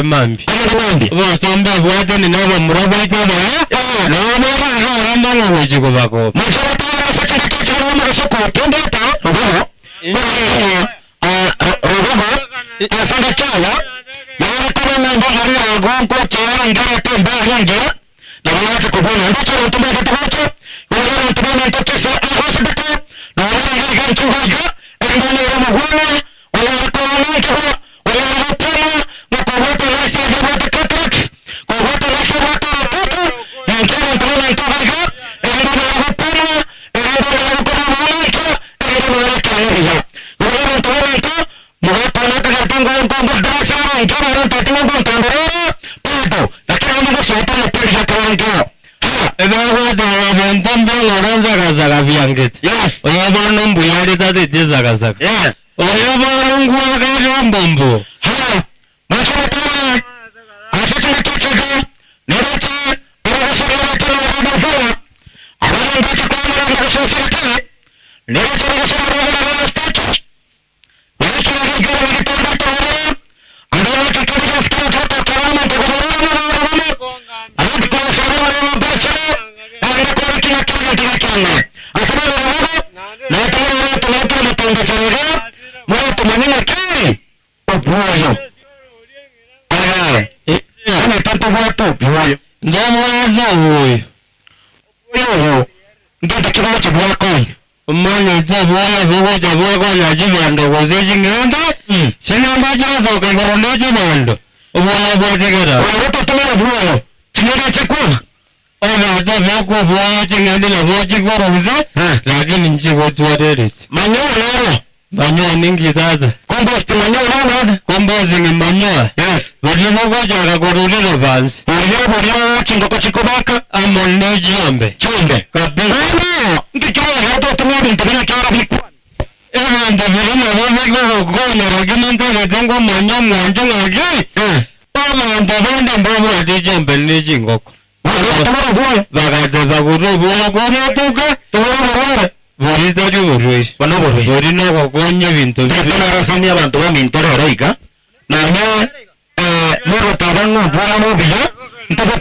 agende mambi bosombe bwate ni nabo murabo itama no mara anda ngo chiko bako machara sasa kichara mara soko twende ta robo asanga chala ya kama mambo hari agongo chala ngara temba hangia na watu kubona ndicho tumeka tuache wala tumena tokesa hospital na wala ganchu haja ndio robo gwana wala kwa mtu wala hapana na kwa watu lasi ya watu catholics kwa watu lasi watu watoto ndio tumena ntohaga ndio hapana ndio kwa mtu ndio kanisa wala tumena nto mwana katango ngongo dasa ndio ran tatingo ntandoro pato lakini mungu sote na pili ya kwanza ebago da ntombe lorenza kazaga biangit yes oyabano mbuyari tate tizaga zaga yeah oyabano ngwa ga mbombo ha macho tena afisa kichega nerache orasa tena radafala abana ngati kwa na society nerache orasa stats wiki ngara ngara toro andana kikiri kata kama mtogoro arudi kwa sababu basi anga kwa kila kana asema na tena mtanga changa mwa maneno ki obuyo ana tanto watu obuyo ndio mwanzo obuyo ndio takima cha bwako mwana tabwa bogo tabwa kwa najibu ndogo zeji ngenda sina mbaje zo kwa ngoroneje mando obuyo bwategera watu tumia obuyo tinga chakua ona tabwa kwa bwa tingandi na bwa chikoroze lakini nchiko tuaderisi manyoa manyoa ningi sasa compost manyoa compost ni manyoa yes walimu goja gorulilo bansi walimu chingoko chikobaka amone chombe kabisa ndicho hapo tumudi ntabina kara bikwa ndio vile na gona lakini ndio tengo manyoa mwanjo ngagi baba ndio bende mbomo ati chombe ni chingoko bagate baguru bwa gore tuka tuwa Borisa di boroi. Bana boroi. Borina kwa konye bintu. Kana rasani abantu ba mintoro heroika. Na nya moro tabango bwana mo biya. Ntaba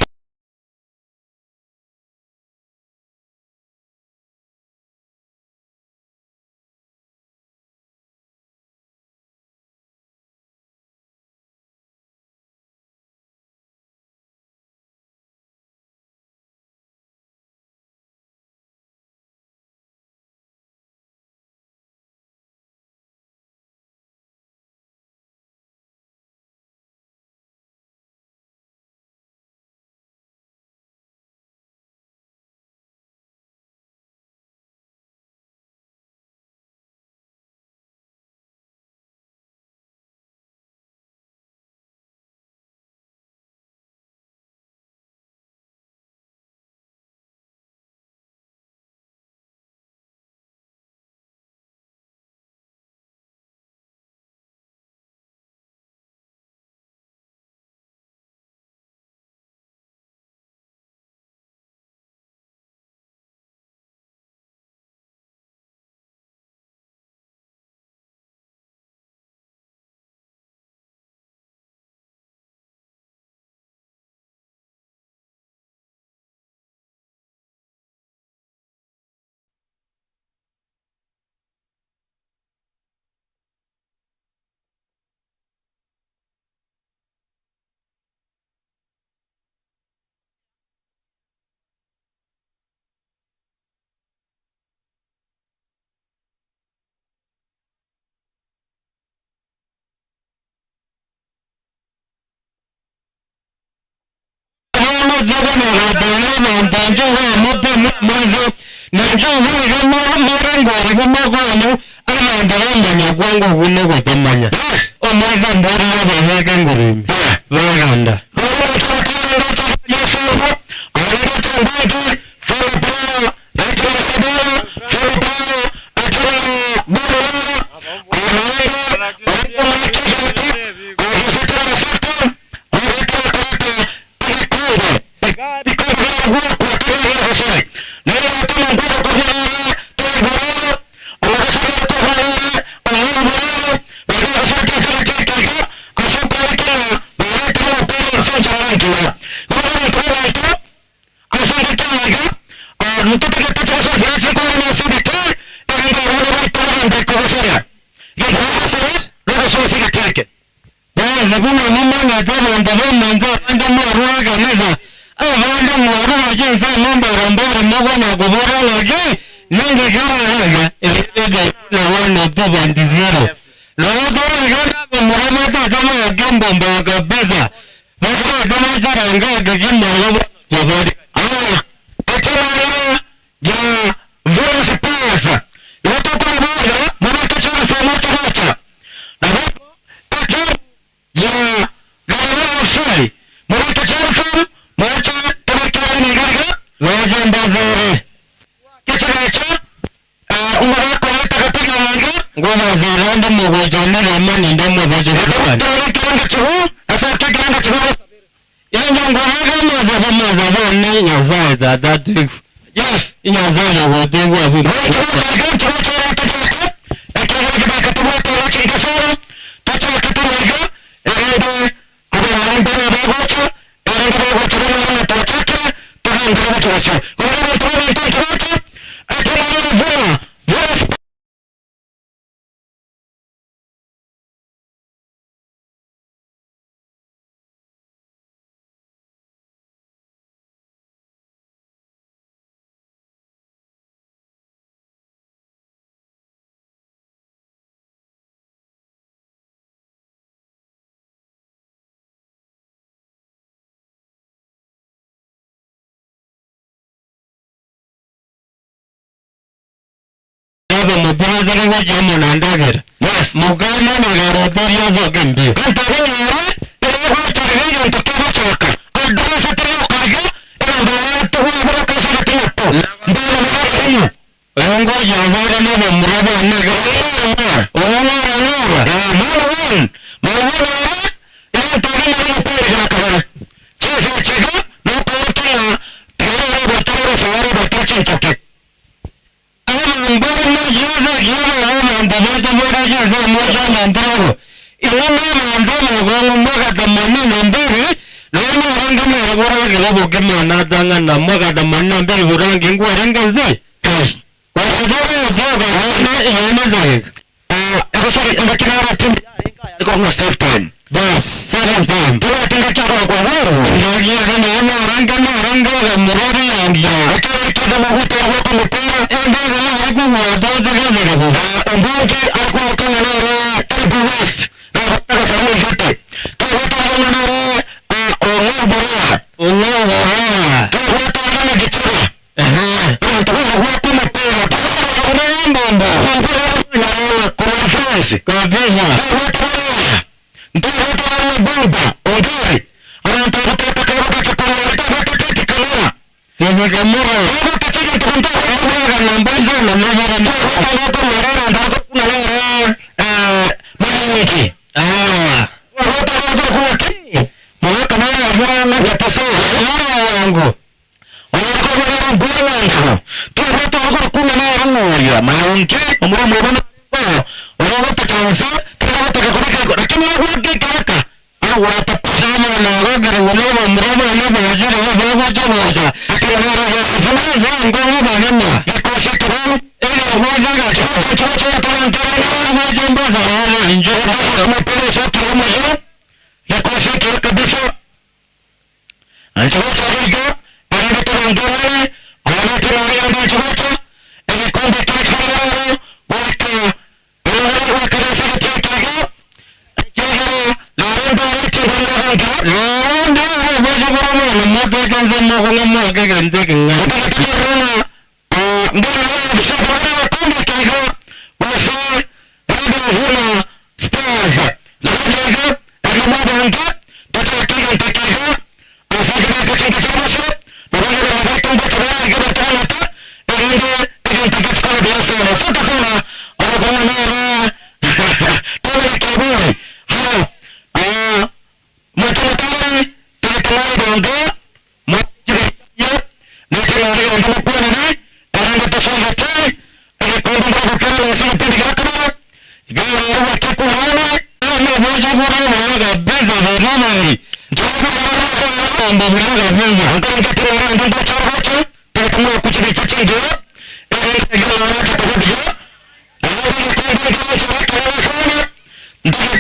jogo na radana na ntanjo wa mope mwanzo na jogo wa morengo ngomako ama ndalamba na kwangu kuno kwa tamanya o mwanzo mbori ya baheka ngurimi baganda sana. Kwa hiyo mtu asante tanga mtoto kitacho cha viazi kwa ni asante tu ndio wale watu ndio kwa sana. Ndio sasa ndio sio sikateke. Basi kuna mama na tena ndio mwanzo ndio mwarua kanisa. Abandi mwarua jinsi mambo rambari mwa na kubora lagi ninge kama hanga na wana tu bandizero. Na watu wale mrama kama gambo mboga kabisa. Basi kama jaranga kama wao jabari. Ya vile sipasa yote kwa moja mwana kachana kwa moja na hapo ya gari usai mwana kachana kwa moja tumekana ni gari waje mbazare kicharacha umara kwa takapiga mwanga ngoma za randa mmoja na imani ndio mmoja kwa kiranga chuo asa kiranga chuo yanga ngoma za ni nyaza dadu. Yes, inazana wote wapi? Mupradhara wa jamu nandagira. Yes. Mukana nagaroteria zoke mbio. Kantari nara, ila chariga ntokewa chaka. Adara satria kaga, ila baya tuwa bora kasa katina to. Ndala nara hiyo. Ongo jazara na bamuraba naga. Ongo nara. Malwan. Malwan nara, ila tari nara pere jaka. Chesa chega, na portia. Tara batara sawara batachi chake. Mbona jiza kiama ndabata bora jiza moja na ndrago ilama ndama gongo mbaga tamani nambiri nani ranga mera bora gelabo kemana danga namaga tamani mbiri burangi ngwarenga zi kwa sababu ndoga na yana zake sorry ngakira tim iko na safe time bas safe time tuna tinga kwa kwa horo ngi ana ranga murori yangia akira mahuta hapo mpira ndio kwa doza gaza kwa mbunge alikuwa kama na Karibu West na kwa sababu zote kwa watu wana Onora kwa watu wana gichura kwa watu mpira kwa mbombo kwa France kabisa ndio watu wana bomba ondari anataka kutoka kwa kama Tese kamera. Ako kachika tukunta kwa nambaza na mara ndio kwa mara ndio kuna leo mwaniki. Watu kwa kini. Mwana kama na chapasa. Wangu. Wako kwa bwana ndio. Tu watu kuna na rungu maunke umro mbona. Wako chanza kama watu lakini wako kaka. Watapama na gari wala mrama na bajira baba jamaa akira fanya ngoma bana ikoshi tu ile moja gato chochote tunataka na jamba za wale nje kama pale sote moja ikoshi tu kabisa anchocha hiyo ndio tunangana ana tunalia ndio chochote ile kombe kitu watu wale wakarasa kitu mambo mlaga vya nganga tena ndio charocha petumo kuchini chichinge ndio watu kudia ndio kwa charocha sana ndio kwa kwa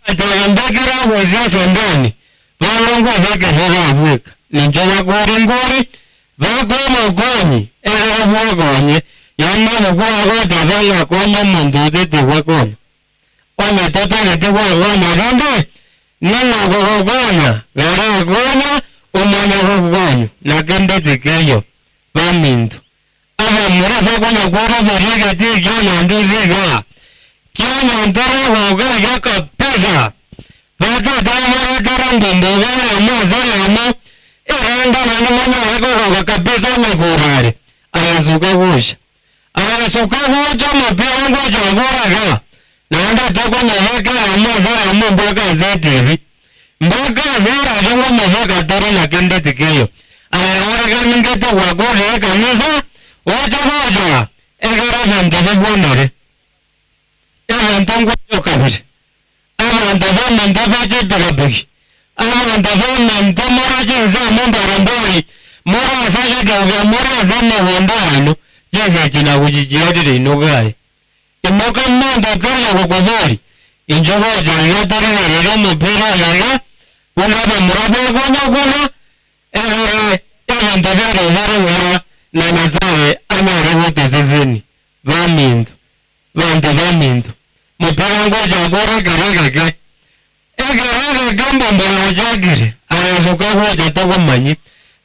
atagambakira kuza sondani balongo vakehera vweka ninjo vakuringuri vakomakonyi ekavwakonye yanda mukuwakota vangakoma mundutetekwakonya onatotonetekwakonya rinde nanakokokonya varakonya umanakokonya nakendetekeyo vamindu avamura vakonya kwaravarikati kyananduziga kyanantorakokoya kapesa vatatamarakarangumbovayamazayamo irandananimonyarakokoka kapesa nakurare ayasuka kusha ayasuka kucha mapirango chakuraka nanda tokonavaka amazayamo mpaka zetivi mpaka zirajongo mavaka tora nakendetikeyo ayaarakaningete wakore kanisa wachakocha ekaravantavikwandare evantongwachokavire abantu vamanta vachipikapiki abantu vamanta morachinzamo mbarambori morasachitoka morasamavondo ano chesachina kuchichiatire inokai imoka mmanta kayakokovori injokochayatoreerera mupirayaya kunapa murapakonya kuna evanta vyarovaroya nanasaye anyarevoteseseni vaminto vantu vaminto mupirango chakorekerekeke ekerekeke mbombola chakire ayasukakocha tokomanyi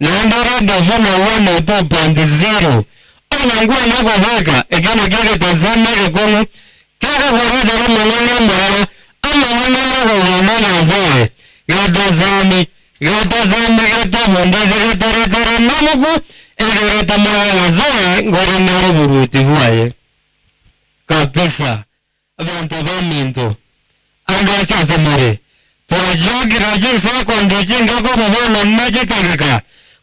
nandaradofuna 102.0 onyanguanakoveka ekenekeketazamekekonu kekokoretera mang'ang'amara amang'ang'anakowananazae gatazami ketobundese keteretere namuku ekeretamaganazae ngorenaroburuti bwaye kabisa abantu baminto andasasemore twajagira jisakondichingakobobona najitegeka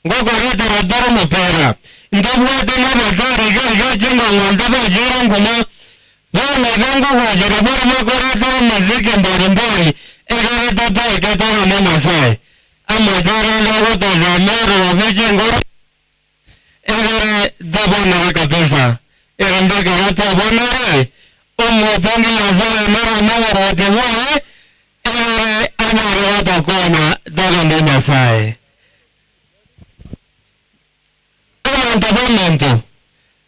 ngokoretera doro mupera ndobwate nabatarigaigacingongonda bajira nguma bana bangogojera bari bakoretera miziki mbalimbali ekeretatoeketogane masai amatara ndogotozamero wabicingoro ekere dobonere kabisa erendekeretobonere umutongi yazaye mara nawaroti wae anare watakona dogande nyasaye abantu bamuntu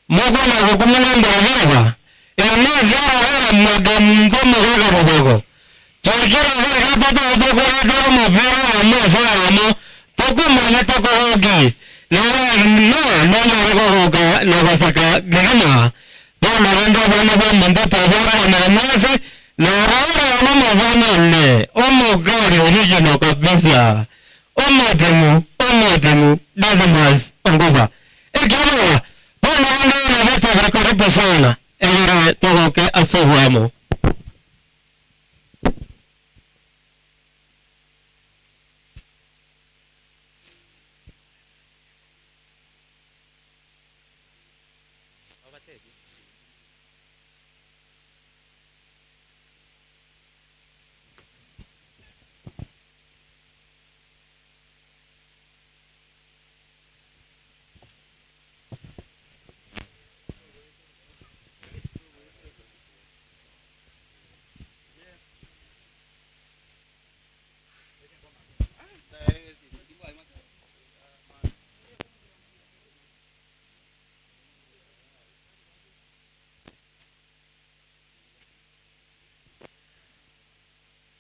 mukona kukumunambira vava enezara magamndomugagarogogo twakira vakatototokoretera mupira amasayamo tokumane tokogogi nonyaregogoga navasaka gigima vanarenda vana vamuntu tovoraanamase naraoraanamazanane omugari original kabisa omotemu Dismas onguva ekivava vanarendana vataka karibu sana egere togoke asohuamo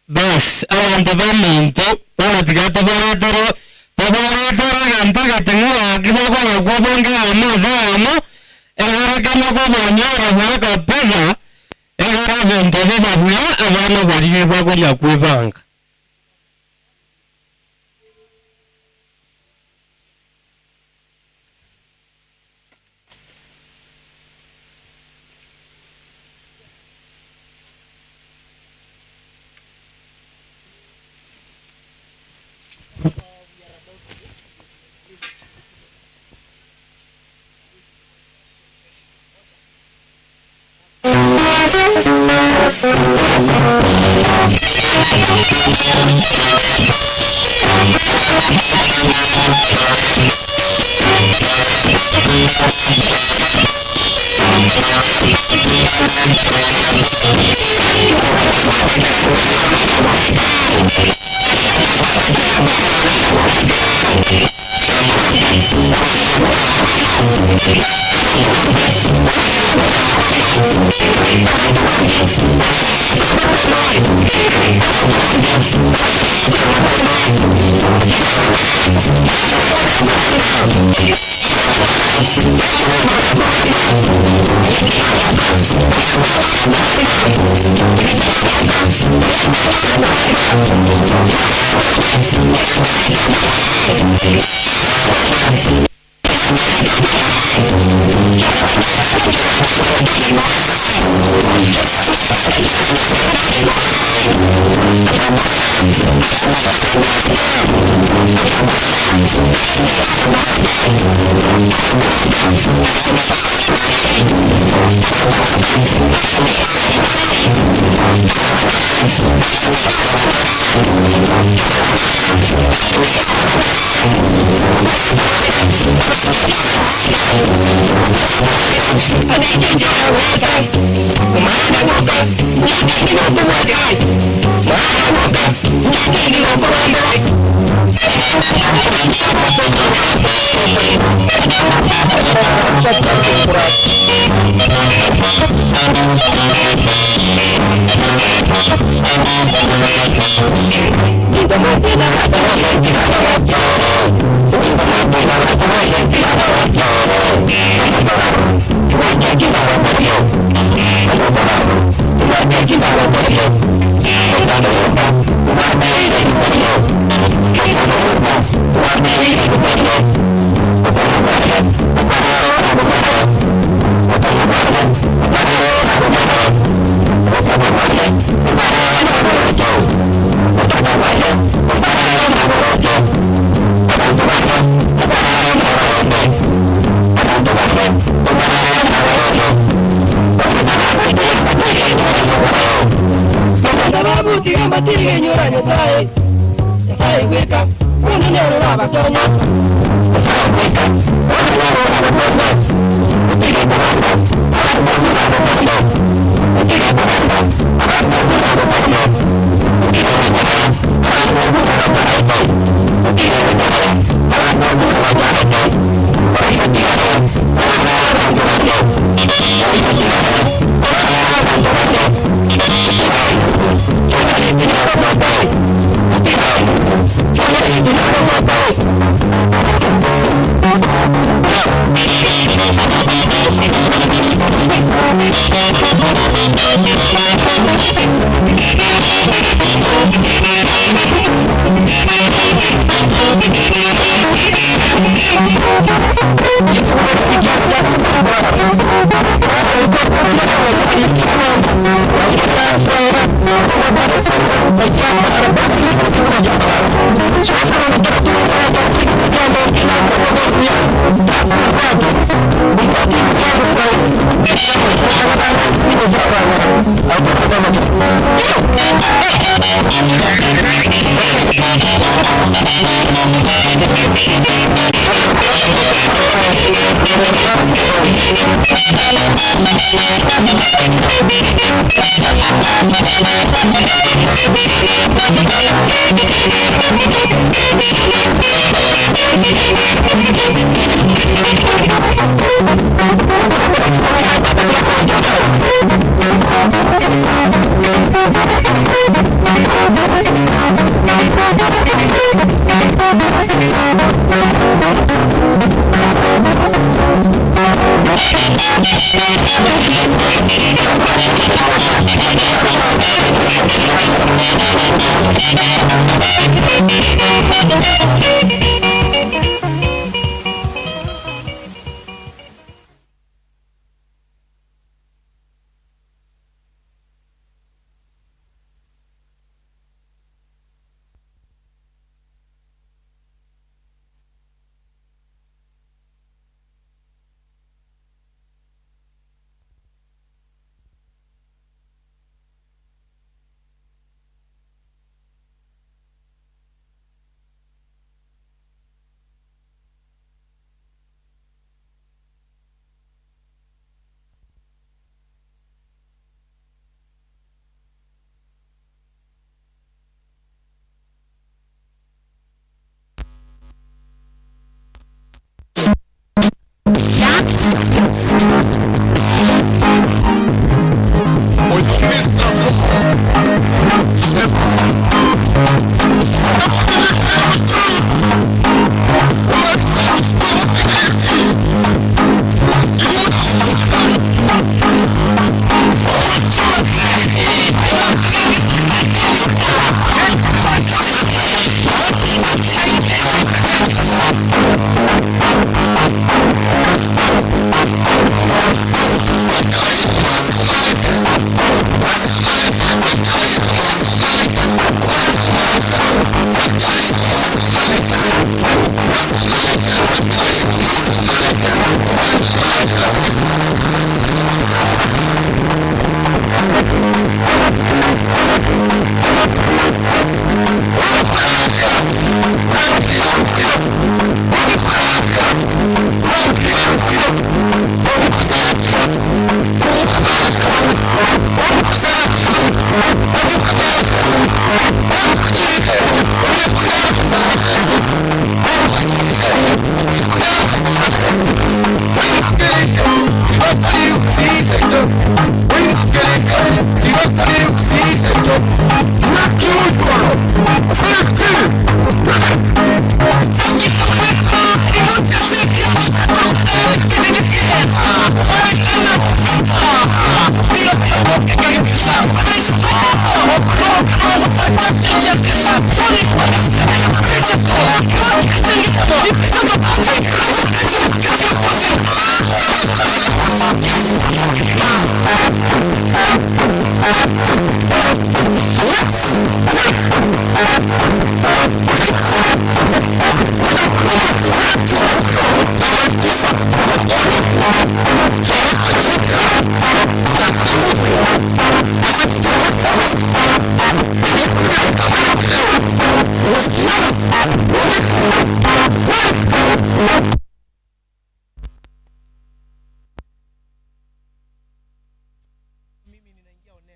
bas abantu bamuntu baratika tobaretero ganta gatengua kibakona kwabonga amazamo egarakama kwabonyora bwaka pesa egara bintu bibabuya abana bari bakonya kwibanga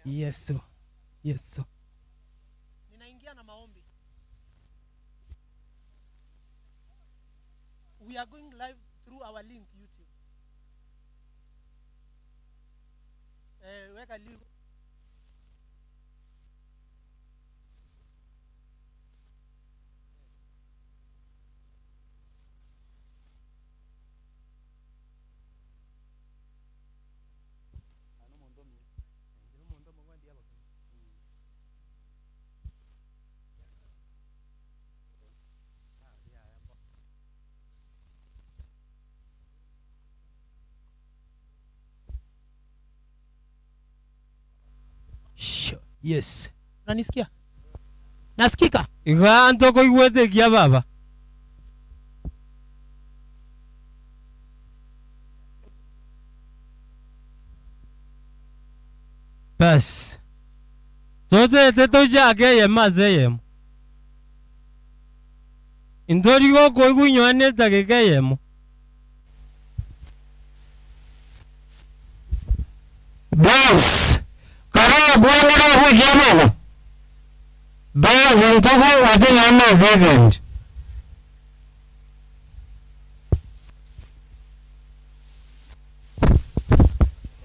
Yesu. Yesu. Ninaingia na maombi. We are going live through our link YouTube. Weka link. Yes. Unanisikia? Nasikika? Iganto koigwete kia baba. Bas. Zote teto jake ye mazeyem. Indori go koigunywane takekeyemo. Bas. Kara bwana wa kijana. Bas ntuko watena na second.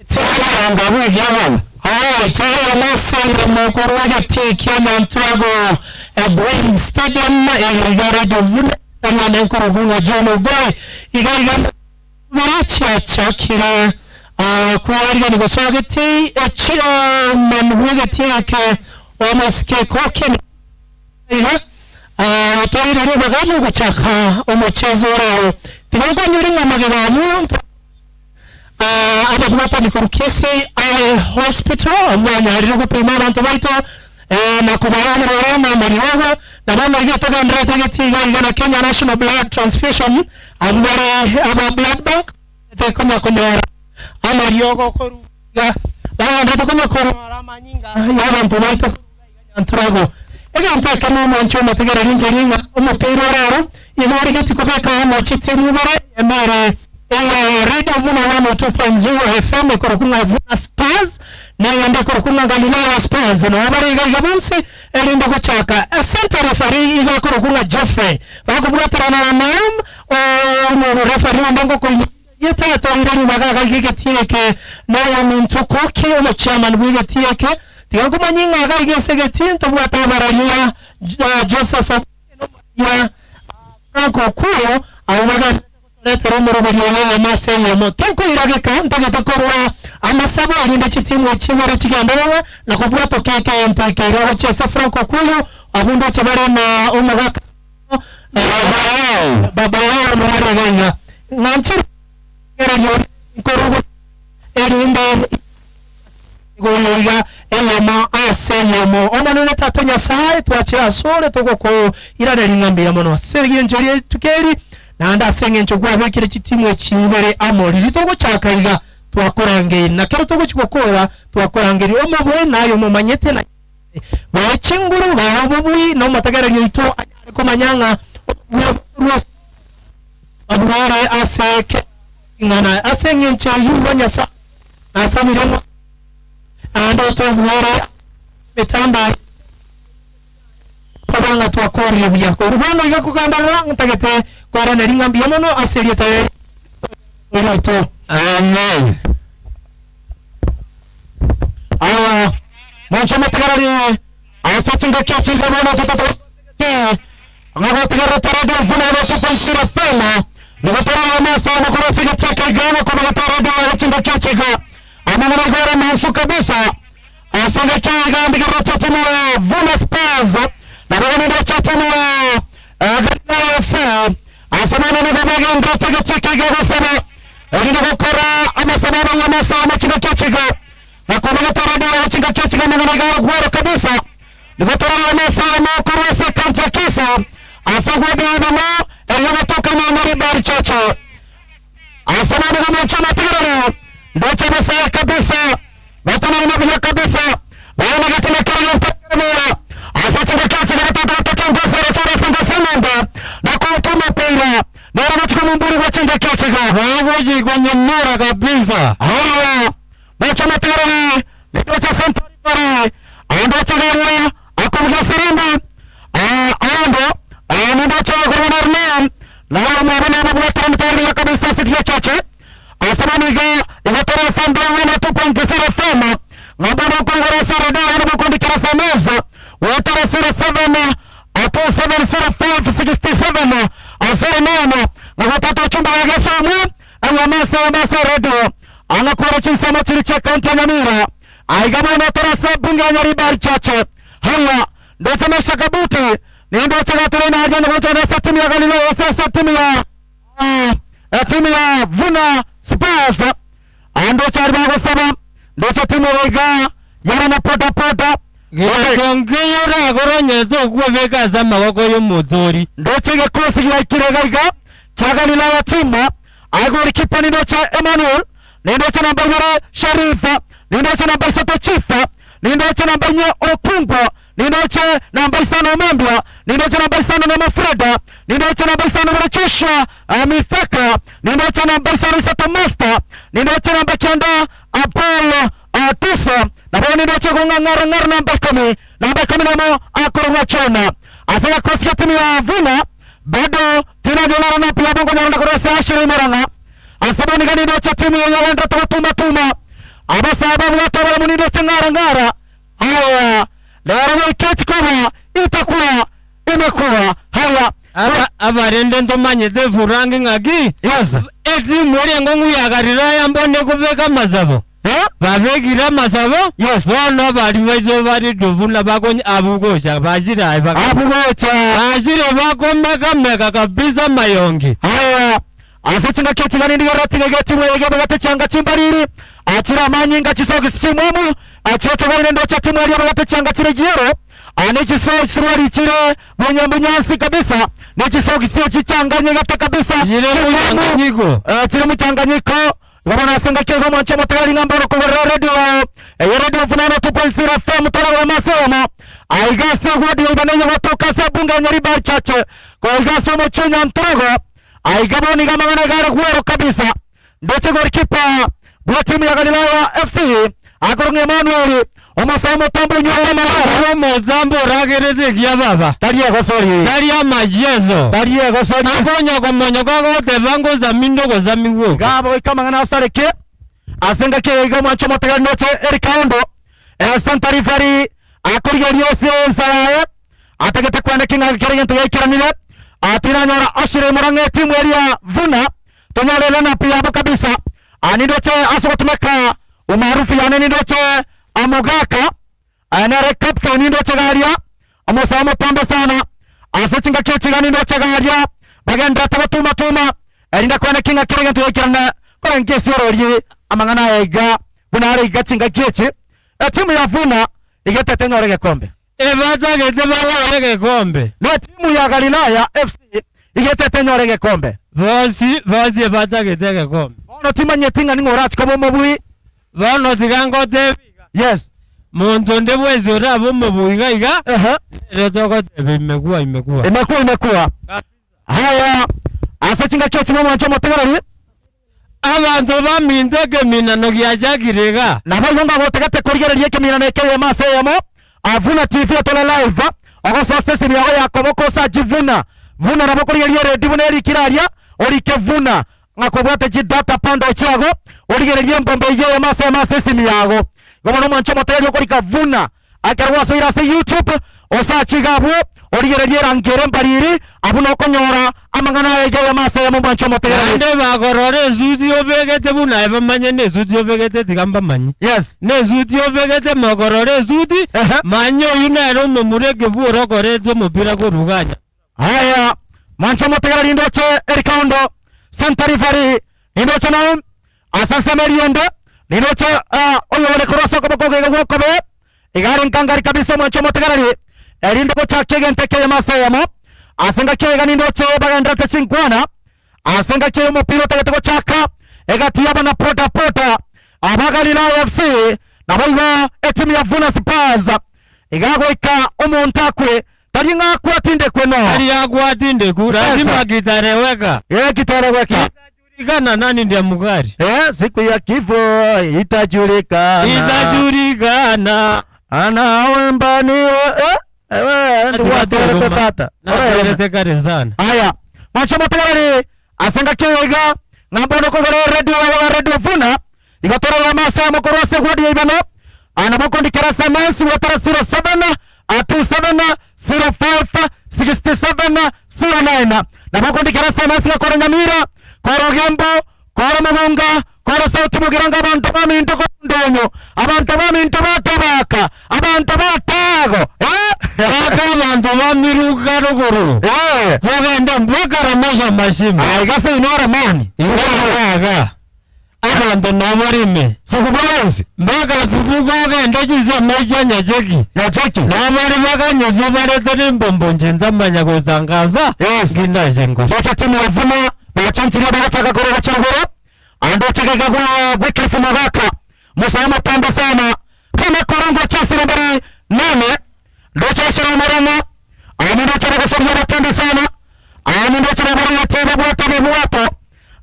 Tena ndabu kijana. Taya masanga mokoro yatekia na mtwago Brain Stadium igara dovuna na nenkoro bunga Jono Boy igara maracha chakira kuariga ni gosogeti echira manwegeti yake omoske koke iha toira ni bagalo guchaka omochezo rao tigongo nyuringa magagamu hapa ni Kurukisi Hospital mwana alirugu pima bantu baito na kubayana rorema marihogo na mama hiyo toka ndra tegetiga igana Kenya National Blood Transfusion ambare aba blood bank te konya konya amariogo koru ya bana ndra konya koru rama nyinga ya bantu baito antrago ega mpa kama mwancho mategera ringa umupiro raro inori geti kubeka mo chite mubare emare Radio Vuna 102.0 FM korokuna Vuna Spurs na yanda korokuna Galileo Spurs na habari iga bonse erinda kuchaka center referee iga korokuna Joffrey bakubwa tarana na nam o referee mbango ko yeta to irani magaga igetieke na ya mintukoki o chairman wigetieke tiyangu manyinga ga igesegeti to bwa tabaralia Joseph ya Franco Kuyo au maga letero morobalia masenya mo tenko irage kanta gatakorwa amasabo arinda chitimu chimara chigandawa na kubwa tokeke ntakera chesa Franco Kuyo abundo chabara na omaga baba yao mwaraganya nanchi era yo korugo erinda goyoya elema asenya mo onanene tatonya sai tuache asore tokoko irane lingambia mono sergi njori tukeri nanda senge nchogwa bakire chitimu echibere amori litogo chakaiga twakorange na kero togo chikokora twakorangeri omabwe nayo mumanyete na bachinguru babubui no matagara yito ko manyanga abware aseke ngana asenge nchayu banyasa asamiremo ando to bware betamba pabanga twakori byako rubano yakugandana ntagete kwa na ringa mbiamono aseria tae onato amen mancho matagarari asatsinga kyatsinga mona tata ngago tagara tarado funa no tupansira fema ngotara masa na kurasiga chaka gana kwa tarado atsinga kyatsinga amana ngora mansu kabisa asanga kyaga mbigara tatana Vuna Spurs na bwana tatana Galileo FM asamana na gabaga ndratega tsakaga basaba erinda gukora amasabana y'amasa machinga kyachiga nakomaga tarada machinga kyachiga na ngana gwaro kabisa ngotara amasa na korwa sekanta kisa kwa baba kutoka Nyeri Bari Chacha asamani kama chama pira ndio chama sawa kabisa watana inakuja kabisa wana katana kama pira asante kazi na tata namba na kutuma pira na wanachukua mburi kwa chenga kiasi hawaji kwenye mura kabisa hawa chama pira ndio cha sentari pare ndio cha gari akumja sirimba ndio cha gouvernement na mwana mwana mtari kabisa sikia chache asamani ga inatoa sanda wina 2.0 fema mabana kwa rasa radio na kundi karasa meza watara 07 ato 70567 asere nana na watata chumba ya gasamu masa radio anakuwa chinsa chiri cha kaunti ya Nyamira aigama na tarasa bunge ya Nyeri Bari Chacha hawa ndio tamasha kabuti ndio chakatoro na haja ndio cha timu ya Galileo sasa timu ya Vuna Spurs ndio cha Ribago saba ndio cha timu ya yana na pota Gongeyora goronye to kuweka zama wako yo motori ndio chege kosi ya kirega kya Galileo timu agori kipani ndio cha Emmanuel ndio cha namba Sharifa ndio cha namba Sato Chifa ndio cha namba Okungo ndio cha namba sana Mambia ndio cha namba sana na Mafreda ndio cha namba sana na Chusha Mithaka ndio cha namba sana Sato Master ndio cha namba Kenda Apollo Tusa na bwana ndio cha ngangara namba 10 namo akoroga chona asaka kosi ya timu ya Vuna bado tena jona na pia bongo nyaranda kwa Ashiri Moranga asabani gani ndio cha timu ya Yawanda tuma abasa babu watu wa ndio cha ngara haya leo iketi kwa itakuwa imekuwa haya abarende ndomanye de furangi ngagi yes eti muri ngongu ya garira yambone kubeka mazabo babegira mazabo yes bona bali bazo bali dovuna bakonye abugocha bajira abugocha bajira bakomeka meka kabisa mayongi haya asachinga keti gani ndio ratiga geti mwege bagate changa chimbariri achira manyinga chisogi simwamu achoto gani ndio cha timu ya bagate changa chirejero anichisogi sirwari chire bunyasi kabisa nichisogi sio chichanganye gata kabisa chire mchanganyiko Gabana senga kego mwancha motari ngambaro kwa radio funano 2.0 FM tala wa masoma aigasi wadi ibanenya watoka sabunga Nyeri Bari Chacha kwa igasi mochunya ntogo aigaboni gamangana gara kuwero kabisa ndoche golikipa wa timu ya Galileo FC akoronge Emmanuel omasamo tambo nyoma mara mozambo ragereze kia baba taria gosori taria majezo taria gosori akonya kwa monyo kwa te bango za mindogo za miwo gabo ikamangana asareke asenga ke igamo mwancha motari noche Erikaundo Santa Rifari akoriyo yose saye atageta kwanda kinga kerenge to yakiranire atira nyara Ashire Moranga timu ya Vuna tonyale na pia kabisa anidoche asotumeka umaarufu ya nini ndoche amogaka anare captain ndoche garia amosamo pamba sana asachinga kechi gani ndoche garia bagenda tuma erinda kwana kinga kerenge to yakirana kwa ngesi orori amangana yaiga bunare igachinga kechi timu ya Vuna igete tenyorege kombe ebata gete balorege kombe na timu ya Galileo FC igete tenyorege kombe vosi ebata gete kombe ono timanye tinga ningorachi kabo mobui bono tigangote yes muntu ndebwezi orabo mobuiga iga retoko tebe imekuwa haya asachinga kechi mwancha motegarari abantu baminteke minano gyachakirega nabayonga gotegete kurigererie keminano ekeye maseyamo Vuna TV atola live ogoso station yago yakoboko sa jivuna Vuna nabo kurigererie radio na erikiraria orike Vuna ngakobwate ji data pando chago origererie mbombe ye masesimi yago gomono mwancho moteyo kurika Vuna akarwa so irase YouTube osachigabo origererie rangere mbariri abuno konyora amangana ye masaya mu mwancho moteyo ande bagorore zuti obegete Vuna ebamanye ne zuti obegete tigamba manyi yes ne zuti obegete mogorore zuti manyo yunero mumurege buro korezo mupira kuruganya haya mwancho moteyo rindoche Erikaundo Santa Rifari rindoche na asasa meriende rindoche oyo wale koroso kobe igari nkangari kabisa mwancho moteyo erindo ko chakege nteke masayamo asenga kega nindo che bagandra tachinkwana asenga ke umupira tagatego chaka egati yaba na pota abagalira FC na baiwa etimu ya Vuna Spurs igagwika umuntakwe talinga kwatinde kweno ali yakwatinde ku lazima kitareweka kitareweka itajulikana nani ndiye mugari siku ya kifo itajulikana anaombani haya macho mapelani asenga kiwega ngambono kogore radio Vuna igatora ya masa mokorose gwadi ibano anabokondi kerasa masi watara 07 27 05 67 09 nabokondi kerasa masi wakora Nyamira kora Gembo kora Mabunga kora Sauti Mugiranga abantu baminto kondonyo abantu baminto batabaka abantu batago abantu bamiruka ruguru zogenda mbakara masha mashima igase inora mani inora abantu namarime sokubonzi mbaka subugoge ndagize meja nyajeki namari baganye zubare tari mbombo njenza manya gozangaza ngindaje ngo bachatimo Vuna bachanchira bachaka koro bachangoro ando chaka kwa gwekrifu magaka musama tamba sana kama korongo chasi nambari 8 ndo chashira marama ando chaka kusogea batanda sana ando chaka bari tebe bwata ne bwato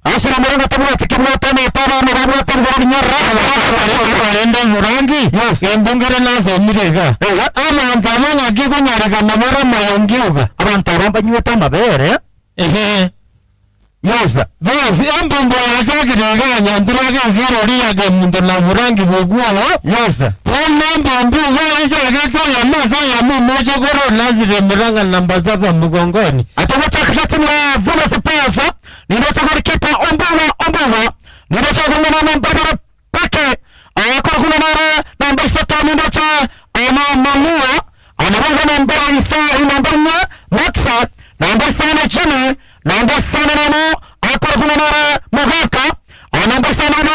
asira maranga tabwata kibwata ne taba ne bwata ngoro nyara ndo murangi endungere nazo mirega abantu abana gikunyarika namara mayongiuka abantu abamba nyota mabere Basi ambombo yachakirega nyandiraga zirori yage mundo na murangi bogualo mbombo yachakirega ya masa ya mumoja koro nazire muranga namba 7 mugongoni atawachakatimu ya Vuna Spurs ninacha kwa kipa ombuwa ninacha kwa namba pake akora kuna namba 7 ninacha mamua anaronga namba 5 namba 4 Maxa namba 5 chini namba 7 namo akora kuna Mogaka namba 7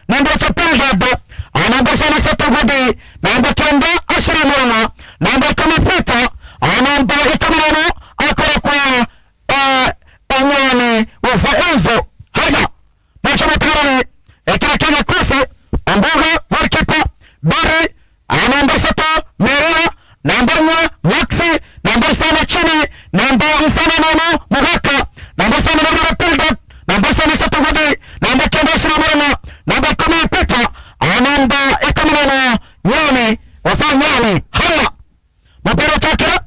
namba 8 namba 7 godi namba 10 Ashra Mwana namba 10 Peter namba 8 akora kwa anyane wafaenzo haya macho matarani ekira kenya kose ambaga goalkeeper Bari namba 7 Meria namba 4 Maxi namba 7 chini namba 7 namo Mogaka namba 7 namba Pilda namba 7 godi namba 10 Ashra Mwana namba 10 Peter namba 8 nyane wafanyani haya mapero chakira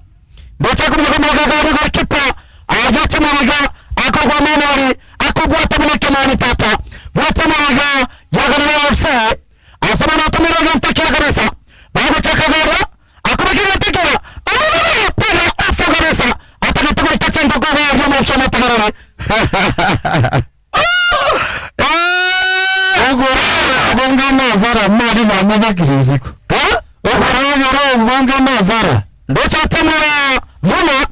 bocha kumugomba goalkeeper ajati mwaga akogwa manori akogwa tabule kemani tata wata mwaga yagarira FC asama na tumira ganta kia garesa bago chakagara akobakira tekera pera afa garesa atakatoka itachenga kwa ya mchana tagarara gonga mazara mari na mabakiriziku gonga mazara ndocha tamara Vuna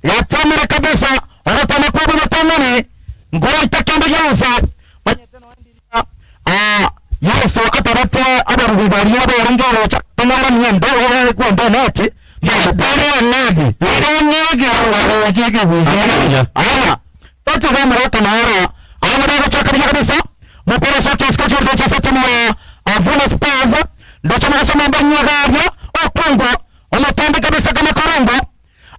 ya tamara kabisa wanatama kwa mtamani ngoro itakamba yauza manyeteno yeso atarate abarugubari abarungero cha tamara myendo kwa ndonati ya bari nadi nyege wajege buzira toto kama rata mara ndio chaka kabisa mpira sote skochi ndio cha tamara Vuna Spurs ndio chama kusema mbanyagaria okongo unatambi kabisa kama korongo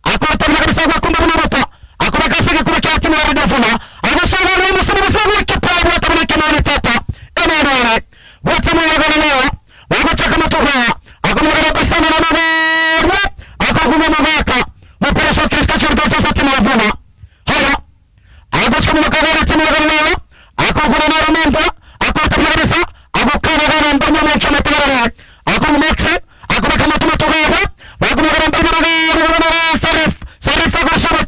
akora kabisa kwa kumba mnabota akora kasige kwa kiatu na radio Vuna anasoma na msoma kipa wa tabana kama tata ina wote mwana leo wako chaka matoka akomora kabisa na mwana akakuma mavaka mpira sote skochi ndio cha tamara Vuna haya agocha mwana kagara tamara leo akakuna na Romanda akota kabisa akokana na ndani ya chama tamara akoma Max akoma kama tumatoka hapa akoma kama tamara sarif akosha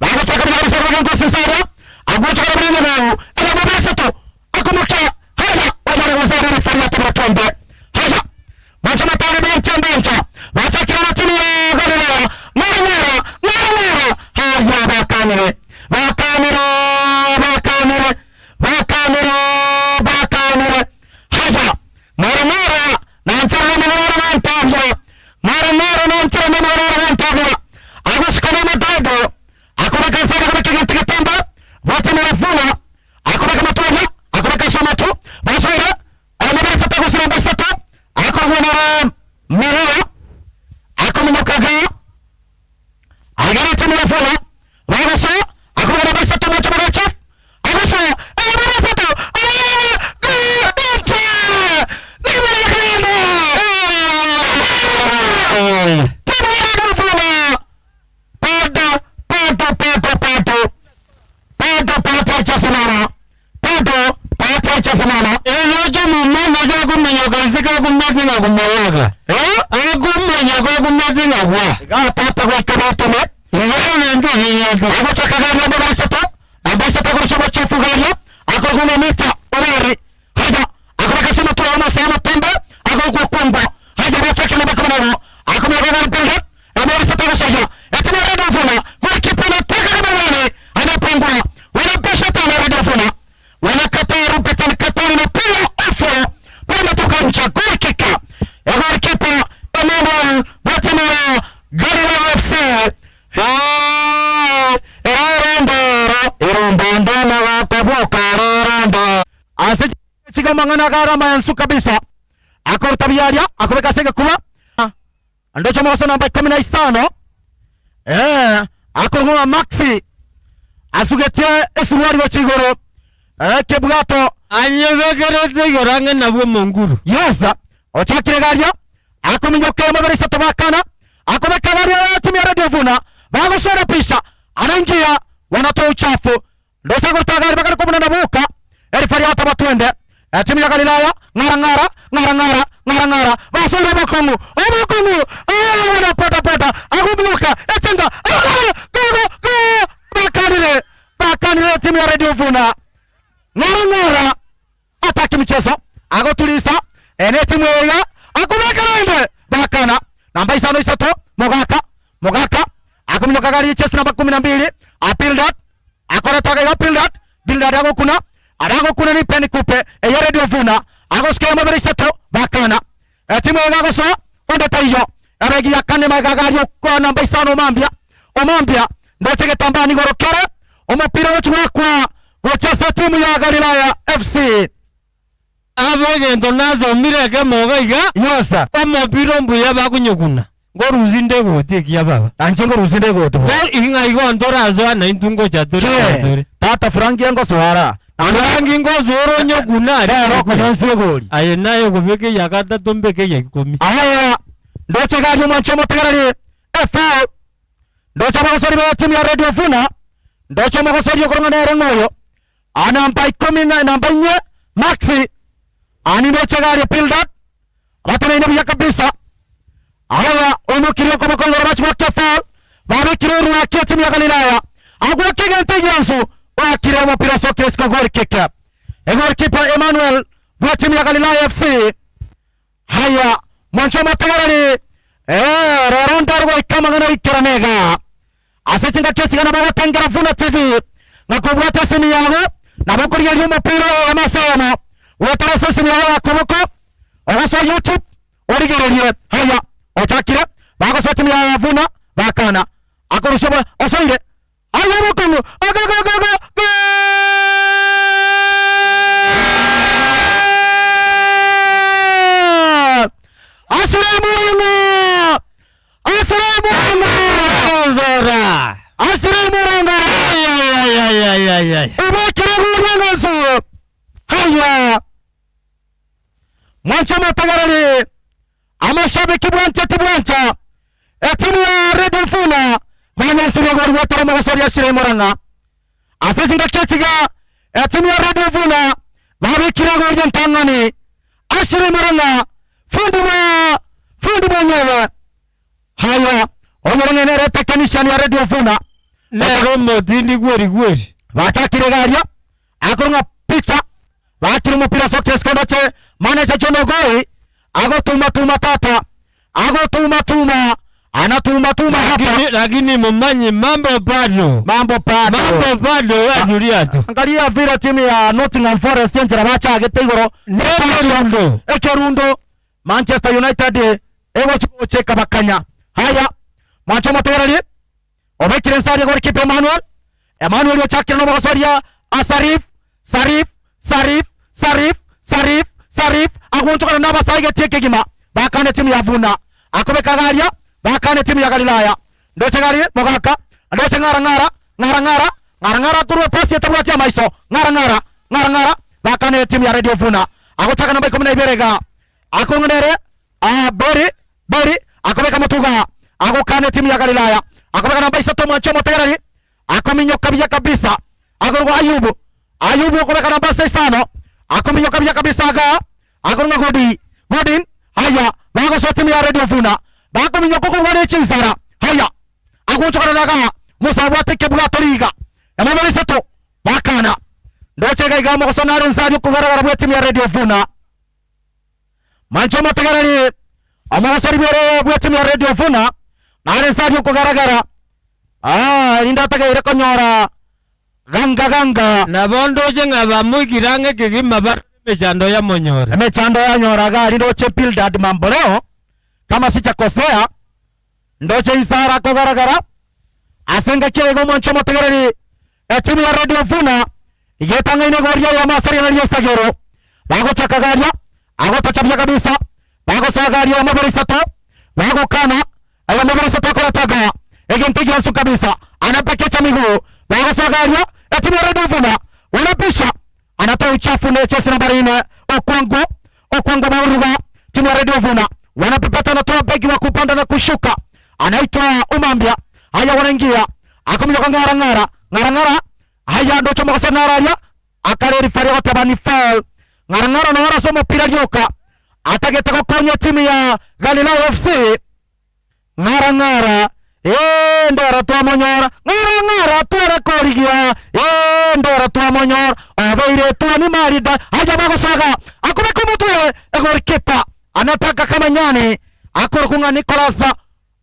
Bagachaka kabisa kwa ngosi sana. Agocha kabisa nao. Ala mabasa tu. Akumuka. Haya, wajana wazara rifari ya tombe. Haya. Macha matale bencha. Macha kila timu ya Galilaya. Mara. Haya bakamire. Haya. Mara. Nanchara mara ntavya. Mara nanchara mara ntavya. Agosikana madago. Akona kasara kama kigantika tamba. Watu marafuna. Akona kama toja. Akona kasoma tu. Basira. Amabasa tagusira basata. Akona mara. Akona mukaga. Agara marafuna. Wagaso. Akona basata macho marachaf. Agaso. Marafatu. Mangana garama yansu kabisa. Akor tabiyaria, akor kasega kuba. Andocha mwaso namba 15. Akor ngoma Maxi. Asugetia esuwari wa chigoro. Kebwato anyevekere yorange nabwo monguru. Yes. Ochakire garia. Akominyoke mabarisa tabakana. Akomeka garia timu ya Radio Vuna. Bago sora pisha. Anaingia wanatoa uchafu. Ndosa kurta gari bakari kumuna nabuka. Erifari hata batwende. Timu ya Galilaya ngara basura bakongo wanapota agumbuka etenda bakanire timu ya Radio Vuna ngara ataki mchezo agotulisa timu ya akumeka rende bakana namba 5 mogaka akumyoka gari chest namba 12 apildat akora taga ya bildat agokuna Arago kuna ni peni kupe ya Radio Vuna agoske mabari seto bakana timu ya so onda tayo aregi yakane magagari kwa namba 5 omambia ndotege tambani gorokere omupira wachwa gochasa timu ya Galilaya FC abege ndonazo mireke mogaiga yosa omupira mbuya bakunyukuna ngoruzinde goteki ya baba anje ngoruzinde goto ko inga igo ndorazo na intungo chatore tata frangi ngo sohara Angangi ngozoro nyoguna roko nyonsegori aye nayo kubeke yakata tombeke yakikomi aya ndoche gari mwancho motegarari FA ndoche bagosori ba timu ya Radio Vuna ndoche bagosori korongana rengoyo anamba 10 na namba 4 Maxi ani ndoche gari Pildat batana ina kabisa aya omukiro koma kongoro bachi FA babikiro ruwa timu ya Galilaya agwa kigante yansu wakire mpira soke esko goal kick goalkeeper Emmanuel wa timu ya Galilaya FC haya mwancho matagarani rerondar go kama ngana ikiranega asichinga kesi na baba tangara Vuna TV na kubwata simu yago na bakuri ya mpira ya masayamo watara simu yago akoboko ogaso YouTube origererie haya ochakira bago so timu ya Vuna bakana akorushoba osoire ayo kongo Mwancha matagarani amashabiki bwancha timu ya Radio Vuna Manya siri gori watara magasori asire moranga afisi ndakechiga timu ya Radio Vuna babikira gori ntangani asire moranga fundi mwenyewe haya omoranga nere technician ya Radio Vuna Nero motindi gweri. Bachakire garia. Akurunga pita. Bakiri mupira soke skondoche. Manager John Ogoi. Agotuma tata. Agotuma. Anatuma hapa. Lakini mumanyi mambo bado ya Julia tu. Angalia vile timu ya Nottingham Forest yenjera bacha agetegoro. Ekerundo. Manchester United ego cheka bakanya. Haya. Macho materali. Obekire nsari gori kipe Emmanuel yochakira no magasoria Sarif agunchoka na basage tekegima. Bakane timu ya Vuna. Akobeka garia. Bakane timu ya Galilaya. Ndoche gari mogaka. Ndoche ngara turwe pasi etabuatia maiso. Ngara. Bakane timu ya Radio Vuna. Agochaka namba 12 akongenere beri akobeka mutuga. Agokane timu ya Galilaya. Akobeka namba 3 Mwancho Motegereri. Akominyoka kabisa. Agorwa Ayubu akobeka namba 5. Akominyoka kabisa aga. Agorwa Godin. Haya, bago so timu ya Radio Vuna. Bako minyoko ko ngane chinsara. Haya. Agochokana naga. Musa wateke bwatoriga. Emabali sato. Bakana. Ndoche gaiga mo sonare nsari ko garagara bwa timu ya Radio Vuna. Mancho Motegereri. Amagasari bwa timu ya Radio Vuna. Nare nsari ko garagara. Inda tagaire konyora. Ganga. Na bondo jenga ba mugirange kigima ba mechando ya monyora. Mechando ya nyora gari ndoche Bildad Mamboleo. Kama sichakosea ndoche isara ko garagara asenga kirego Mwancho Motegereri timu ya Radio Vuna igetanga ine goria ya masari na Liestagero bago chakagaria agotachabia kabisa bago sagaria ya mabari sato bago kana aya mabari sato ko taga egentigi asu kabisa anapakecha miguu bago sagaria timu ya Radio Vuna wanapisha anatoa uchafu na chesi nambari 4 Okwango Mauruga timu ya Radio Vuna wanapepeta na toa begi wa kupanda na kushuka anaitwa Umambia. Haya wanaingia akomyoka ngara haya ndo choma kwa nararia akareri faria watabani foul ngara na wara somo pira joka atageta kwa kwenye timu ya Galilaya FC ngara ndora twa monyora ngara twa korigia ndora twa monyora abaire twa ni marida haya bago saga akomeka mutwe egorikepa anataka kama nyani akorukunga Nicholas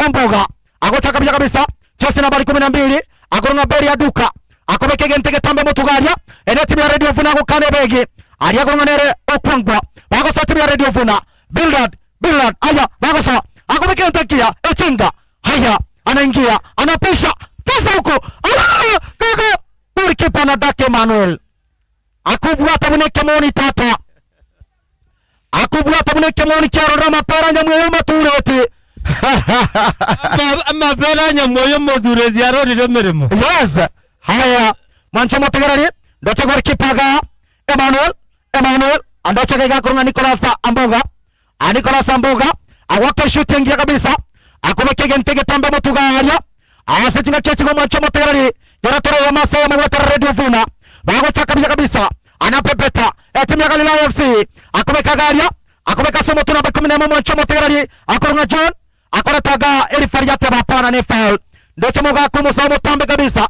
Omboga agochaka bija kabisa chesi nambari 12 akorunga beri ya duka akobeke gentege tambe mutugaria ene timu ya Radio Vuna gukane begi ari akorunga nere Okwangwa bago sa timu ya Radio Vuna Bildad aya bago sa akobeke gentakia Echenga haya anaingia anapisha tesa huko kakaurikipa na dake Emmanuel akubwata buneke moni tata akubwata buneke moni kyaro rama peranya mwe maturete ama peranya mwe maturete yaro rimeremo. Yes. Haya Mwancho Motegereri ndoche gori kipaga Emmanuel andoche gaiga kurunga Nicholas Amboga awake shooting ya kabisa akubeke gentege tambe mutugaria asetinga kesi kwa Mwancho Motegereri yara tore ya masa ya mwata Radio Vuna bago chaka kabisa anapepeta timu ya Galilaya FC akobeka garia akobeka somo tuna ba 10 Mwancho Motegereri akorunga John akorataga erifari yate bapana ne foul ndoche moga kumusomo tambe kabisa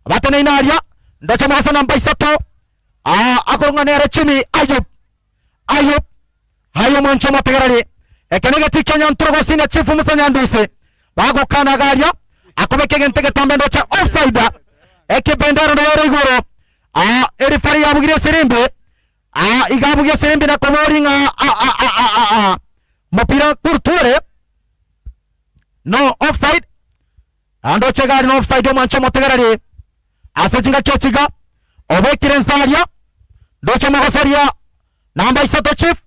batene inaria ndoche moga sana mbai sato akorunga nere chini Ayub hayo Mwancho Motegereri ekenege tikenya ntrogo sina chifu musanya nduse bago kana garia akobeka gentege tambe ndoche offside ekibendera no rigoro erifari yabugiria sirimbe igabugia sirimbe na komoringa mupira kurture no offside ando chegari no offside Mwancho Motegereri asejinga kechiga obekire nsaria ndoche magosoria namba 3 chief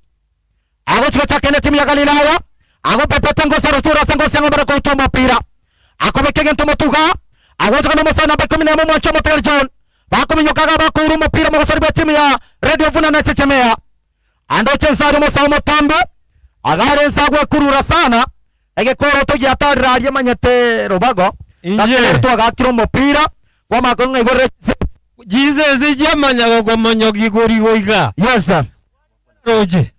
agochika chakene timu ya Galilaya agopepeta ngosaro sura sango bara ko toma pira akobeke gento motuga agochika no mosana ba 10 Mwancho Motegereri John bakominyokaga bakuru mupira magosori ba timu ya Radio Vuna na chechemea andoche nsari mosamo tambe agare nsagwe kurura sana egekoro to gyatararie manyete robago inje to agakiro mupira kwa makonga igore Jesus jamanya kwa monyogi gori goiga. Yes sir. Roje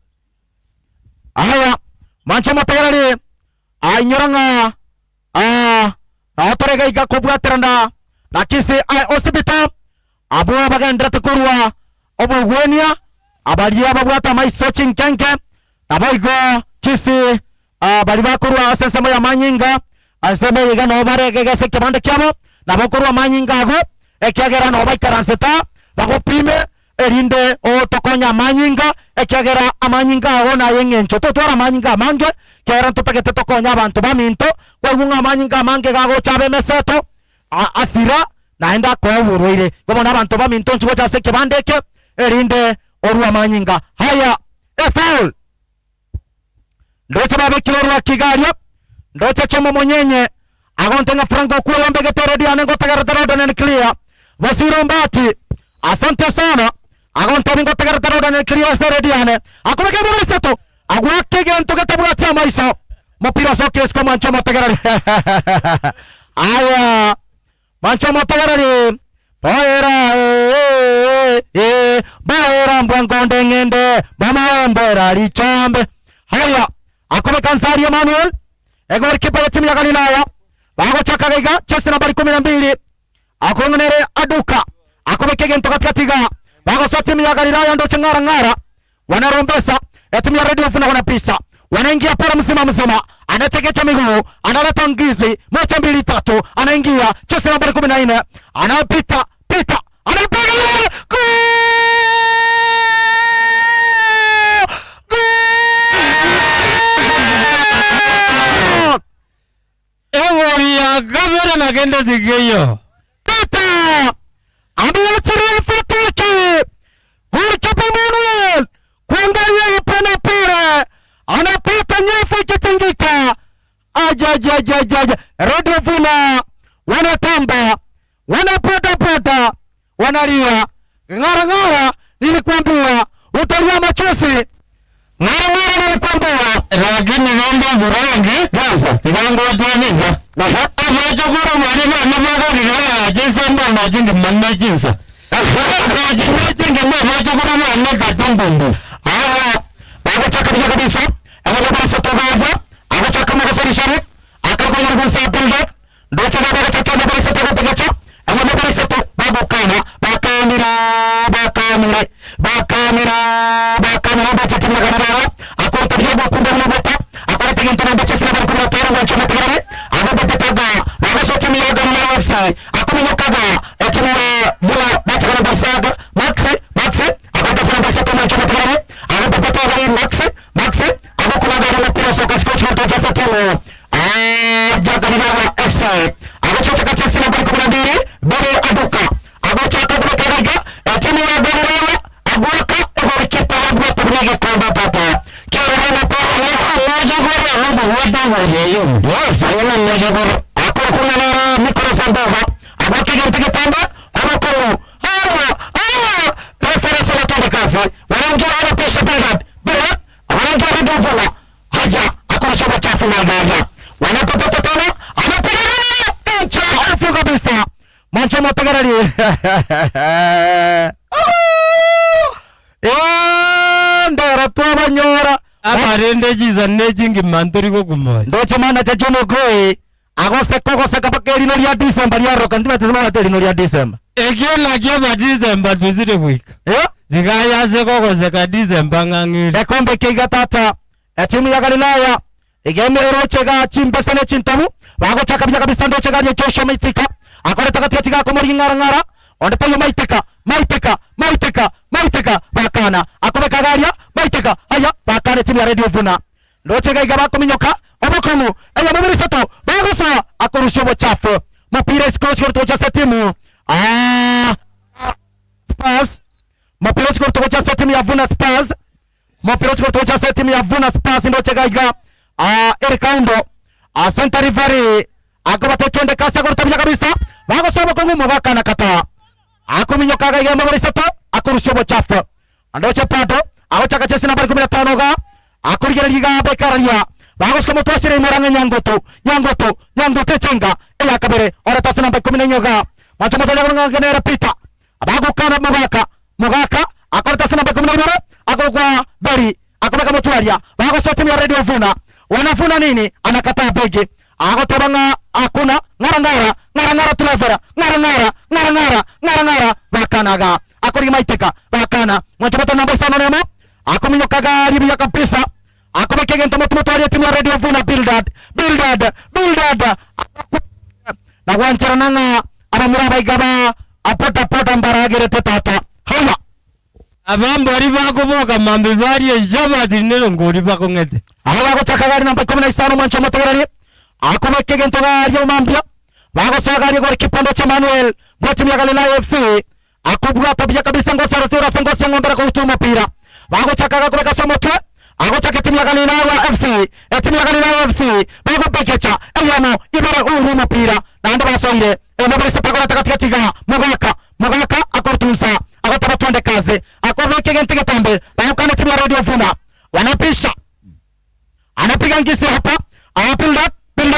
Haya Mwancho Motegereri ainyoranga atorega igakobwaterana lakisi hospital abo bagenda tukurwa obugwenia abali ababwata maiso chinkenke naboigo kisi bali bakurwa asesemo ya manyinga aseme yiga no barege gase kibande kyabo nabokurwa manyinga ago ekyagera no baikaranseta bagopime erinde o tokonya manyinga ekyagera amanyinga ago na yengencho totwara manyinga mange kera tutagete tokonya abantu baminto kwegunga amanyinga mange gago chabe meseto asira naenda kwa burwire gomo nabantu baminto nchugo cha seke bandeke erinde orwa manyinga haya foul ndoche babeki orwa kigario ndoche chemo monyenye agontenga franco kuwa mbegete ready anengo tagaratara nen clear Wasiro Mbati asante sana agonte ningo tagaratara nen clear ready ane akomeke buriseto agwake gento getabwatya maiso mupira soke sko mancho matagarari aya mancho matagarari baera mbwangonde ngende bamaembera lichambe haya akome kansari Emmanuel egori kipa ya timu ya Galilaya bago chakagaiga chesi nambari 12 akongenere aduka akome kegento katikatiga bago so timu ya Galilaya ndo changara ngara wanarombesa timu ya Radio Funa wanapisa wanaingia para mzima anachekecha miguu analeta ngizi 1 2 3 anaingia chesi nambari 14 anapita anapiga Egori ya gavana na gende zigeyo pita ameachiria fatiki Golikipa Emmanuel kuangalia ipana pira anapita nyefu ikitingika aja Radio Funa wanatamba wanapata wanalia ngara nilikwambia utalia machozi ngara nilikwambia lakini ngomba vurangi gaza tibango watuaniza na hata machokoro mwalimu anabaga nilala jinsa na jingi manna jinsa jingi machokoro mwana katumbu agachaka kabisa agachaka togaja agachaka magasari sharif akagoya rugusa pilda ndocha agachaka magarisa togaja agagarisa to bagokana bakamira bachati magarara akorta diabo kunda mabota akorta gento bachasi na barkuma tero wancho magarare agabataga agasoti mi agarara website akominyokaga etimira vula bachana basaga maxe agatasa basato wancho magarare agabataga maxe agakula gara pira soka scotch moto jasa temo jagarira website agachocha kachasi na barkuma bere aduka agochaka kurekega etimira garara agwaka egorikipa agwaka bunege komba pata kirana pa moja gore robo wada gore yo yes ayana moja gore akokuna na mikrofon baba abaki gentege tamba abako reference la toka kazi wanaongea wana pesha bila wanaongea Radio Funa haja akosha machafu na gaja wanapopata tena anapiga ncha afu kabisa mancho matagarari ndara twabanyora amarende jiza nejingi mantori ko kumoya ndoche mana cha jono koi agose kabakeri no ya December ya roka ndima tazama hoteli no ya December ekela kya December tuzire kuika zikaya zeko zeka December ngangiri ekombe kiga tata timu ya Galilaya igeme erochega chimba sene chintamu bago chaka kabisa ndoche gari chosho maitika akore takati ko mori ngara onde tayo maitika bakana akobe kagaria maitika haya bakane timu ya Radio Funa ndoche gaiga bakominyoka obokomu eya mabiri sato bagosa akorushobo chafu mapira scotch korto cha timu Spurs mapira korto cha timu ya Funa Spurs mapira korto cha timu ya Funa Spurs ndoche gaiga Erikando Santa Rivari akabate chonde kasa korto kabisa bagosa obokomu mubakana kata akominyoka gaiga mabiri sato akorushobo chafu ndoche pato agochaka chesi nambari 15 ga akurigera liga bekaria bagos como tosire moranga nyangoto chenga eya kabere ora tasa nambari 14 ga macho moto ya ngera pita abagukana mugaka akora tasa nambari 14 akogwa bari akobeka motwaria bagos timu ya Radio Funa wanafuna nini anakataa bege agotabanga akuna ngara tulafera ngara bakanaga akori maiteka bakana mwachomoto namba sana nemo akominyokaga ribiya kabisa akomekege ntomoto twari timu ya Radio Vuna buildad na wanchara nanga abamuraba igaba apota mbaragere tata haya abambari bakuboka mambi bari ejabati nero ngori bakongete aba gochakagari namba 15 mwancho motogarani akomekege ntogari omambia bagosagari gori kipando cha Manuel bwati ya Galilaya FC akubwa tabia kabisa ngosara sura sengo ngombera ko utuma pira bagochakaga kubeka somotwe agochaka timu ya Galilaya FC timu ya Galilaya FC bagopekecha eyano ibara uru mupira na ndo basoire nobere sepagora takatiga mugaka akortusa agotaba twende kaze akorweke gentege tambe bayokana timu ya Radio Vuna wanapisha anapiga ngisi hapa build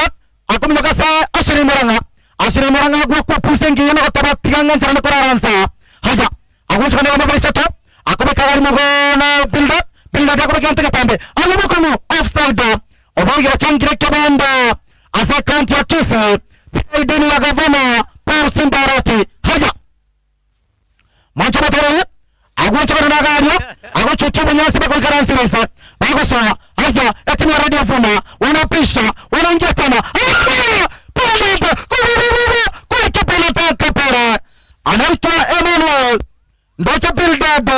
akominyoka sa ashiri moranga kwa pusengi yana gotaba piganga nchana koraransa haja agoncha kana mabari seto akomeka gari mugona build akomeka gentege tambe alamukono offside obangira changira kebanda asa kanti ya kisa ideni ya gavana Paul Simbarati haja mancha matoro agoncha kana gari agochuchu nyasi bako karansi refa bagosa haja etimu ya Radio Vuna wanapisha wanaingia tena kule kipeleta kapera anaitwa Emmanuel ndocha buildad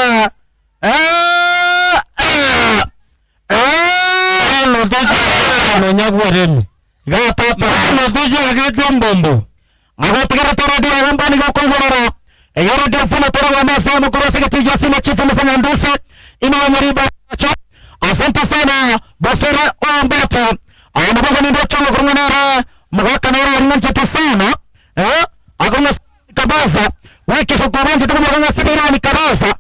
nonyagwaremi gatata notoja agete mbombo agotigara taradi ya wambani gokongorora Radio Vuna toro wa masa mkorose ketija sima chifu mfanya ndusi ina wanyariba cha asante sana bosera ombata anaboga ni ndocha ngoronara mwaka na ora rinanchete sana akona kabaza weke sokoranje tuko mwanga sibira ni kabaza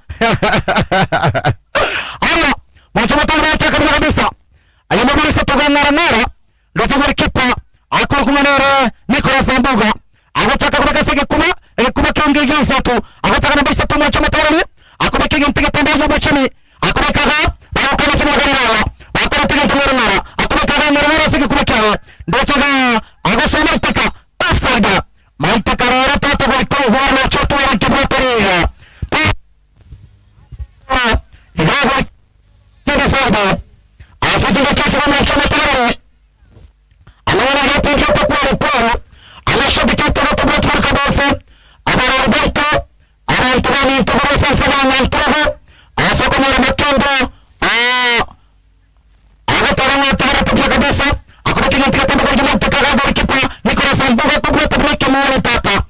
ala mwacho matanga cha kabisa ayamabiri setoga nara ndocha kwa kipa akora kumanara Nicolas Mbuga agotaka kubaka sege kuma kionge gyansa tu agotaka namba 7 mwacho matara akoma kige mpige pambaje bwachini akoma kaga akoma tunagarara akoma tunagarara akoma kaga nara sege kuma kaga ndocha ga agosoma itaka offside maitaka rara tata kwa huwa choto ya kibotoria igawa tena sada asaje chacha kama chama tayari anaona hapo kwa anashabiki kutoka kwa kabisa abara Roberto anataka kutoka sana na mtoto asoko na mtondo anataka kutoka kabisa akabaki na mtoto kwa jamaa tukarabu kipa Nicolas Mbuga kwa tabaki mwana tata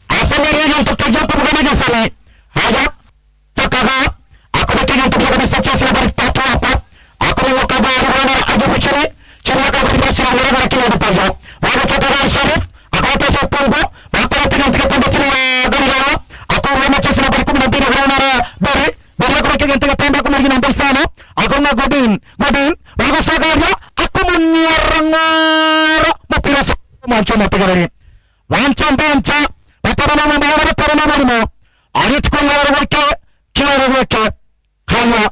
asema yeye mtoto japo mgani sana haja takaga akabaki na mtoto kabisa chasi na bari tatu hapa akona kabari wana ajabu chini kwa sira mara kile mpajo wao takaga Sharif akapesa pombo bakora tena pombo tena gari akona machesi na bari 12 wana bari kwa kile pombo kwa margina ndio sana akona Godin wao sagaria akoma nyarangara mapira mancho mapigare wancha batara mama aritko weke haya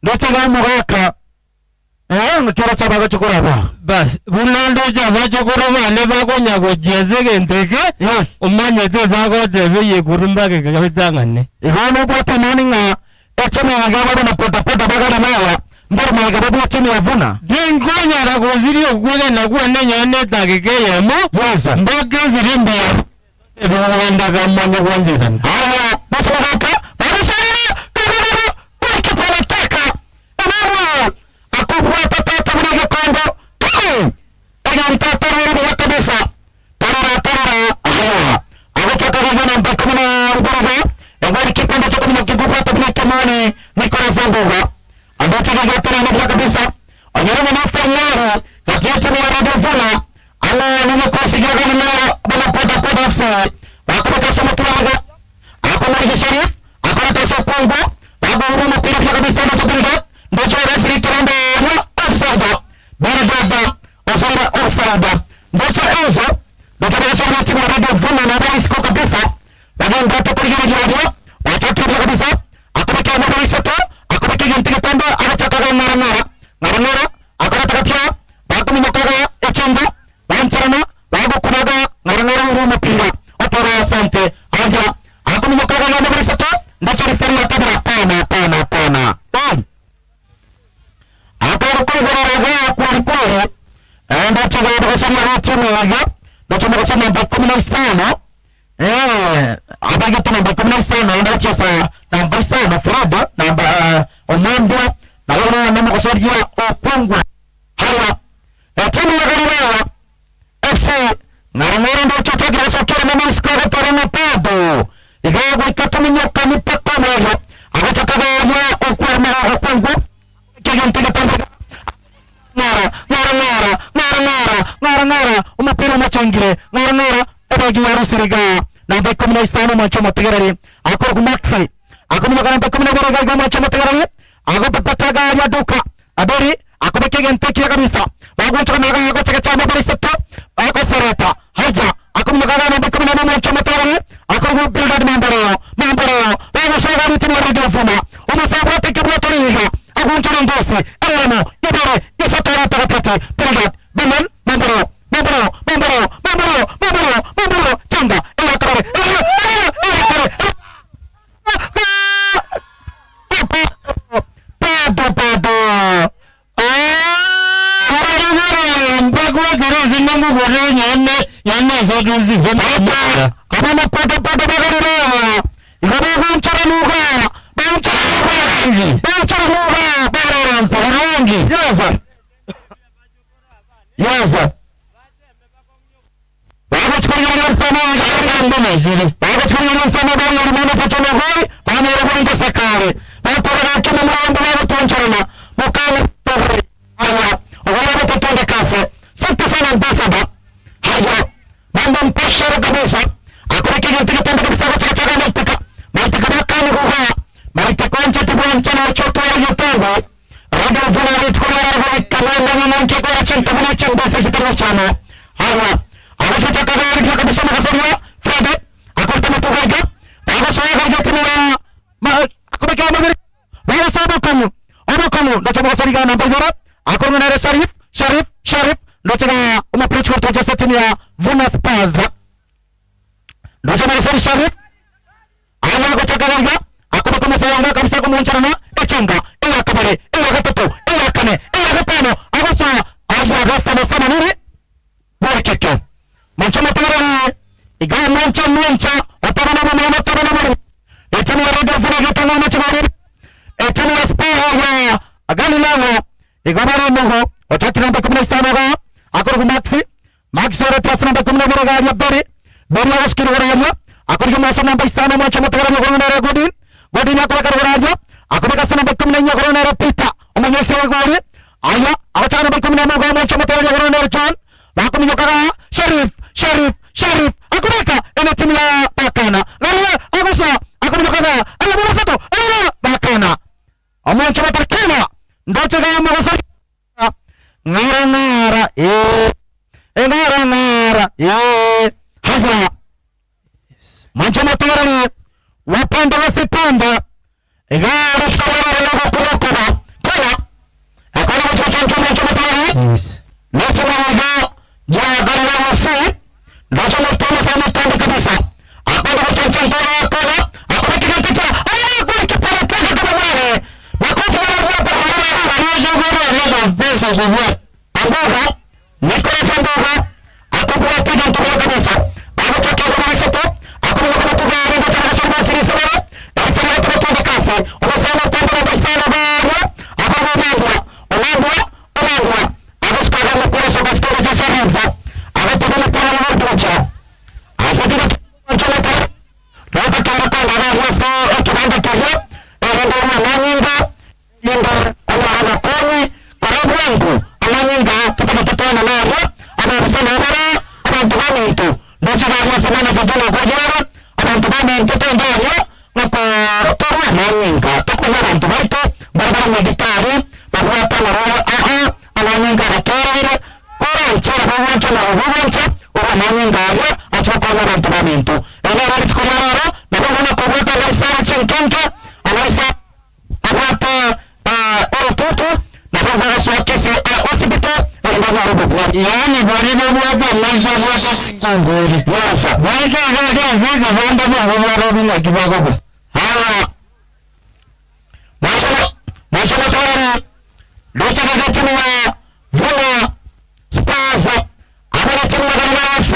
ndotaga mugaka ngikira chabaga chukuraba bas bunando chaba chukuraba ne bagonya gojeze genteke yes umanyete bagote beye kurumba ke kabitangane ihano bwata naninga echeme ngaba na pota bagara nawa ndoro magaba bwachini yavuna dingonya ra goziri ogwege na kwa nenya neta kekeyemo yes mboke zirimbia ebwanda kamanya kwanjirana haya bachaka Nicolas Mbuga ambacho kinataka na kabisa onyerana na fanyara kati ya timu ya Radio Vuna ala ndio kusikia kama bana pota FC bakoma kasoma tuaga akoma Sharif akoma tosa Kongo baba huruma pira kabisa na tupinga ndio referee kiranda offside bana offside ndio hizo ndio tunasema timu ya Radio Vuna na basi kwa kabisa baba ndio tukijua ndio watatu kabisa akoma kama basi tu akoma kigantika tamba anataka ngara akora takatia bakumi mokaga echanga akumnyoka kwa ngamba bali sato ndacho riferi tabara hapana hapo kwa raga kwa ndacho kwa kusoma watu mwaga ndacho kusoma namba 15 abagita namba 15 ndacho sa namba 5 Freda namba Omanda na wana namba kusodia Opongwa haya timu ya Galileo FC Ngara ndo chochote kinachotokea na msikao kwa na pado igawa ikatumnyoka mipaka moja akataka ya kwa mara Opongwa kigantiga tanga ngara umapira machangire ngara abagi warusiriga namba 15 macho mategerere akora kumakfi akumnyoka namba 10 ga macho mategerere agopataga ya duka aberi akobekega ntekia kabisa bagoncha naga agocheka chama bali seto akosereta haja akumnyoka namba 10 macho mategerere akora build mambaro bago soga ni timu radio fuma umusabate kibwato ringa agoncha ndosi elemo ibare isatara tapati build baman mambaro changa elakare pado mbagwa gereza nangu gore nyanne zoduzi bana abana pado bagarira igabo ncharanuga barangi yaza bago chukuri sana mbona bago chukuri sana bali mwana tachana hoi bana roho sakare bakora kama mwana wao tonchana mukana tore haya wao kutonda kase sante sana basaba haya mambo mpashara kabisa akora kile kile tanda kabisa kwa chaka nataka mataka bakani huwa mataka koncha tibwancha choto ya yotango radio vana ritkona roho kama nani kwa chanta bana chamba sasa tarachana haya akachota kagari kabisa makasoria Freda akorta matoga agosoya gajotina akobeka magari wala sabo kamu ndo chama kasoriga namba bora akorna na Sharif ndo chama umapreach kwa toja setimia Vuna Spaza ndo chama kasori Sharif ala gocha kagari akobeka masayanga kabisa kumunchana na echanga ila kabare ila gatoto ila kane ila gatano agosoya aja gasta sana nini kwa keke mancha matara igawa mancha watabana etani radio funa gitanga machari etani spaya agani naho igabara moho otaki namba 15 ga akor Maxi ora plasna namba 10 ga ya bari uskir ora akor masa namba 5 mancha matara ngorona godin akor ora akor ka namba 10 ngorona pita umanyese gori aya acha namba 10 ga mancha matara ngorona John bakumnyoka Sharif akumeka ina timu ya Bakana ngara agosa akumnyoka ala mwasato ala Bakana amoncha matakana ndoche ga mwasa ngara haja mancha matara wapanda wasipanda ngara tukawala kurokoba tola akana chochocho mancha matara natola Galileo FC ndacho mtoma sana tanda kabisa akaba kuchachanta akaba akabaki katika kwa kipara kama wale makofi wale anaje pesa kubwa ambaga Nicolas Ambaga akabwa piga mtoka kabisa baada ya kwa seto akabwa kutoka ndio cha sababu siri sana afanya kutoka kasi unasema tanda sana bado akabwa Omanda agoskara na pesa baskara za Sharif akataka para watocha asati na chama ndio kama kama rafa kibanda kaje ndio manyinga ana koni karibu yangu ananyinga tutakutana nayo anasema ana ndio mtu ndio chama sana tutana kwa jana ana ndio ndio na kwa manyinga tukuna ndio barabara ya gitari barabara kama roho ananyinga hatari kwa chama mmoja na mmoja wananyinga atoka na rantamento ndio ratikolara na bwana kwa kwa sana chenkenke anasa apata mtoto na bwana sio kesi hospital yani bwana mwaka maisha mwaka ngori yasa bwana hadi azika banda bwana Nairobi na kibagogo. Haya. Mwacha matawari. Locha kwa timu ya Vuna Spurs. Amana timu ya Ghana FC.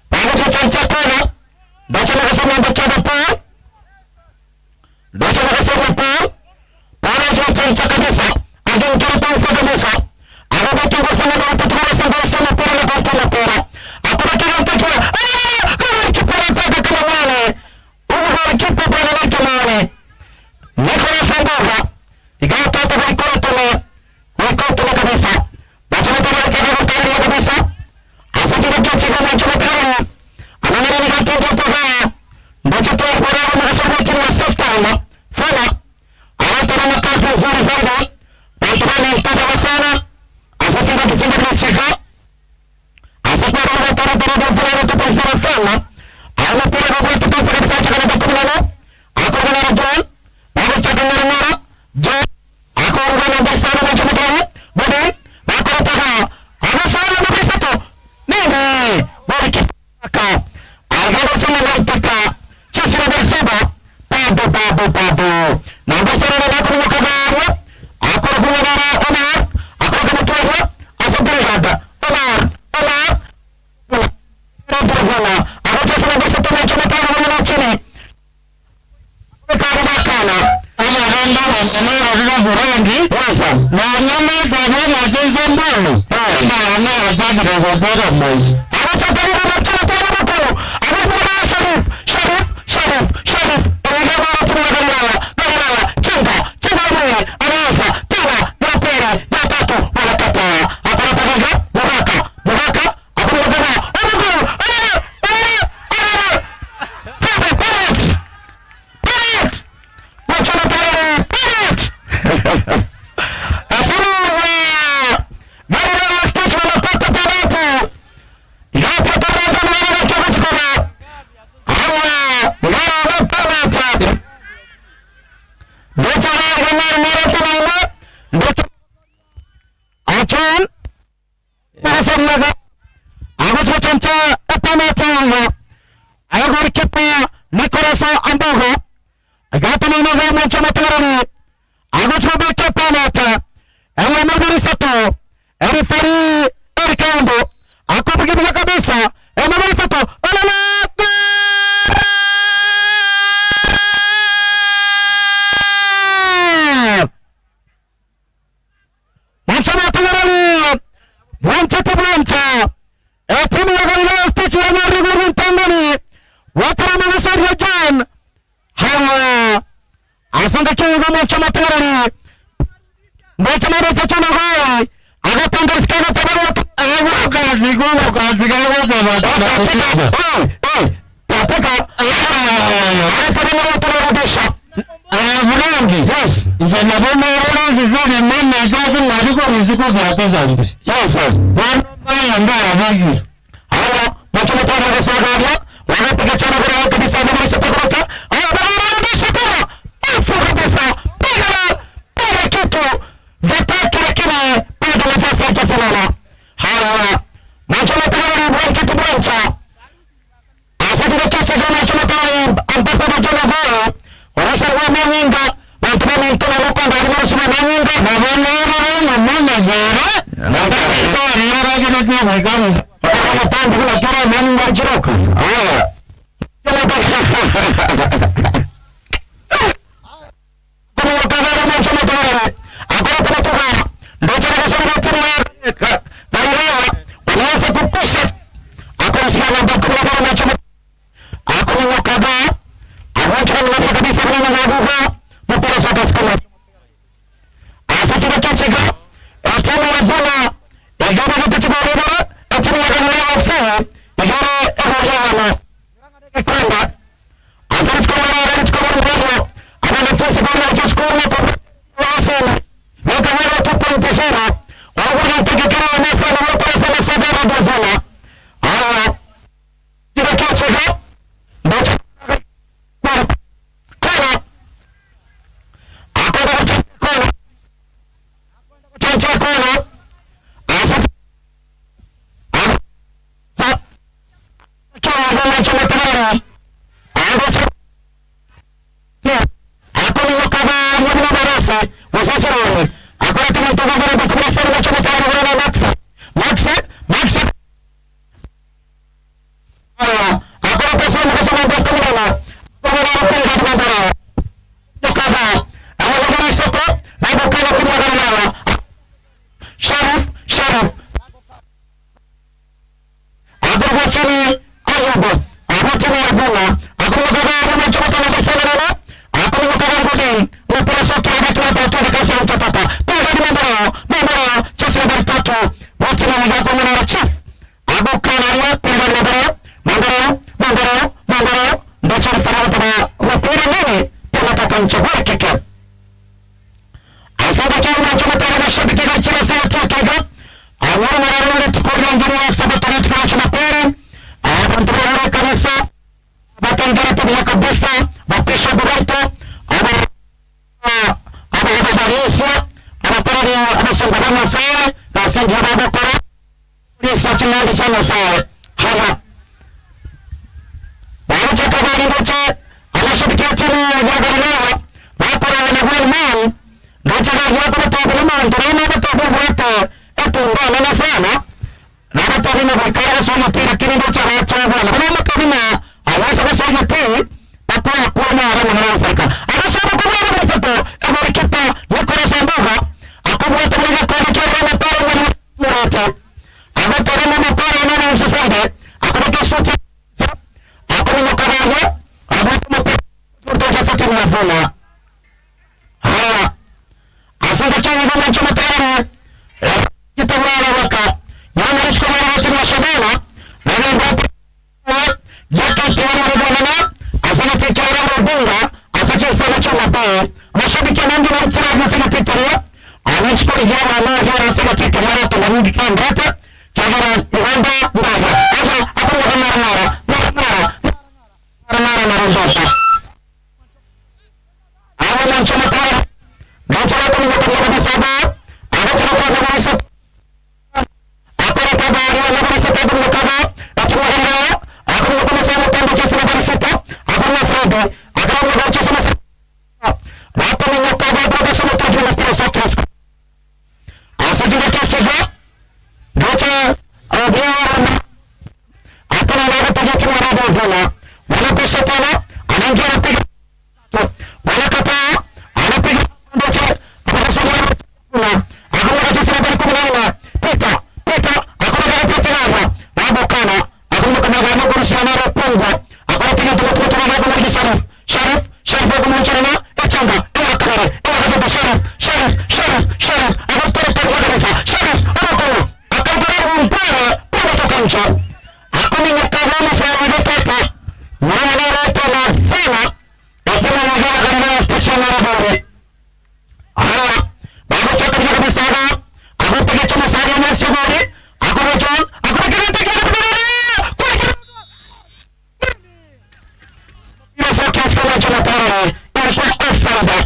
Pamoja chancha kona. Locha na kasema mbakada pa. Locha na kasema pa. Pamoja chancha kabisa. Agenturi pansa kabisa. Agabaki ngosana na watatukura sanga sana pera na kontana pera. Akuna kila mtakira. Kama kipara paka kama wale. Kipa bwana wake mwane. Nicolas Sambuga. Igawa tata kwa ikotola kabisa. Bachama tala chaka kwa kari kabisa. Asati kwa chaka kwa chaka kari. Anamira ni kato kwa toga. Bacha toa kwa raha na kasama chini ya softana. Fala. Awata na makasi uzuri zaidi. Bantama ni mtada wa sana. Asati kwa kichinga kwa chaka. Asati kwa raha tara kwa fala na tupa sana fala. Ala pira kwa kwa tupa sana kabisa chaka na bakumana. Ako na John. Ako chaka na John. Ako na basara na chama Bodi. Ako taha. Ako sana na bisato. Nini? Bodi kaka. Agaba chama na itaka. Chasi na basaba. Pado. Na basara na ako na kagaro. Ako na Omar. Ako na mtuwa. Asa brigada. Omar. Ako chasi na bisato na chama na chini. Burangi wasa na nyama kwa nyama hizo mbano na na zaidi kwa bora moja acha tena na chapa kwa anapoa Sharif ndio watu wanalala chenga mwe anaanza tena ya pili ya tatu wanakata hakuna pamoja Baraka hakuna pamoja Nicolas Sambuga. Agata na mga mwacha matarani. Agata beke panata. Ewa mabiri sato. Erifari Erikambo. Akopige bila kabisa. Ewa mabiri sato. Alalaka. Mwacha matarani. Mwacha tablancha. Etimu ya Galileo Stichi ya Nyariguru Ntangani. Wapara Manasari ya John. Hawa. Asante kiunga mwacha matarani. Mwacha matarani chana gai. Agata ndarisikana tabari watu. Ewa kazi kwa tabata. Tapeka. Agata watu warudisha. Burangi. Yes. Njana bona rozi zane mama kazi ngadiko riziko vyatu zambiri. Yes. Wana mbaya bagi. Hawa. Mwacha matarani wasagaria. Wanapiga chana kwa kabisa na mwisho kutoka. Wanarudisha tena. Afu kabisa. Piga kitu. Vataki lakini piga nafasi ya Chasalala. Hawa. Macho matawali brancha. Asante kwa kicha kwa macho matawali ambasada jona goa. Wanasha kwa manyinga. Wantumani mtuna lukanda alimarusuma manyinga. Na wanero na mwana zara. Na sasa kwa niyara gina kwa mwikamu. Kwa pandu kuna kira manyinga jiroka. Hawa. kwa wapira nini tunataka mchague kike asaba kwa machama tena mashabiki wa chama sa tukaga awana mararule tukoga ngiri sabato tukaga chama pera akontrola kabisa batangara tabia kabisa bapisha burato ababarisa abakorea abasongana sawa kasangi abakora polisi chama chama sawa hawa baada kabari ngocha anashabiki timu ya Gabon bakora na Gol ngocha hapo kwa Gabon ndio kwa hapo eto ngana sana na hapo ni bakara soma pira kile ngocha hacha bwana kama kama awasa kusoma tu pakwa kuona rama na Afrika anasoma kwa mtoto amekipa nikora sambaga akubwa tumega kwa kile pale na mmoto ametara na mapara na msasade akabaki sote akona karaga abato mtoto sasa tunavuna haya asante kwa ngoma chama tayari kitawala waka yana alichukua wote wa shabana na ndio yake tayari bwana asante kwa bunga asante sana chama pale mashabiki wangu wa chama sana tayari anachukua jana na jana sana tayari tunarudi kanda hata kagara Rwanda ndaga hata hapo mara Narondosha. Awana nchama tayari. Gacha watu ni watu wa Basaba. Agacha watu wa Basaba. Akora kabari wa Basaba kwa kaba. Watu wa Hanga. Akora kama sana pande cha sana Basaba. Akora Fredi. Akora gacha sana sana. Watu ni wakaba kwa Basaba kwa na pesa kiasi. Asante kwa chega. Gacha abia. Akora na watu wa Basaba. Wanapisha pala, anaingia anapiga wanakataa, anapiga ndoche, anasema hakuna jinsi ya kumlauna. Pita, hakuna kitu tena. Babu kana, hakuna kama gani kurusha na ropongo. Hakuna kitu tunakuta na gani Sharif kwa mchana, echanga, kamera, kwa Sharif. Anatoa kwa kabisa. Sharif, anatoa. Akaangalia mpira, toka nje. Hakuna mtazamo sawa na peta. Mwana wote na sana nataka ngoma kama stesheni ya bore haya baada cha kabisa kabisa akapiga chama sana na shughuli akapiga kwa sasa kama chama tayari ilikuwa offside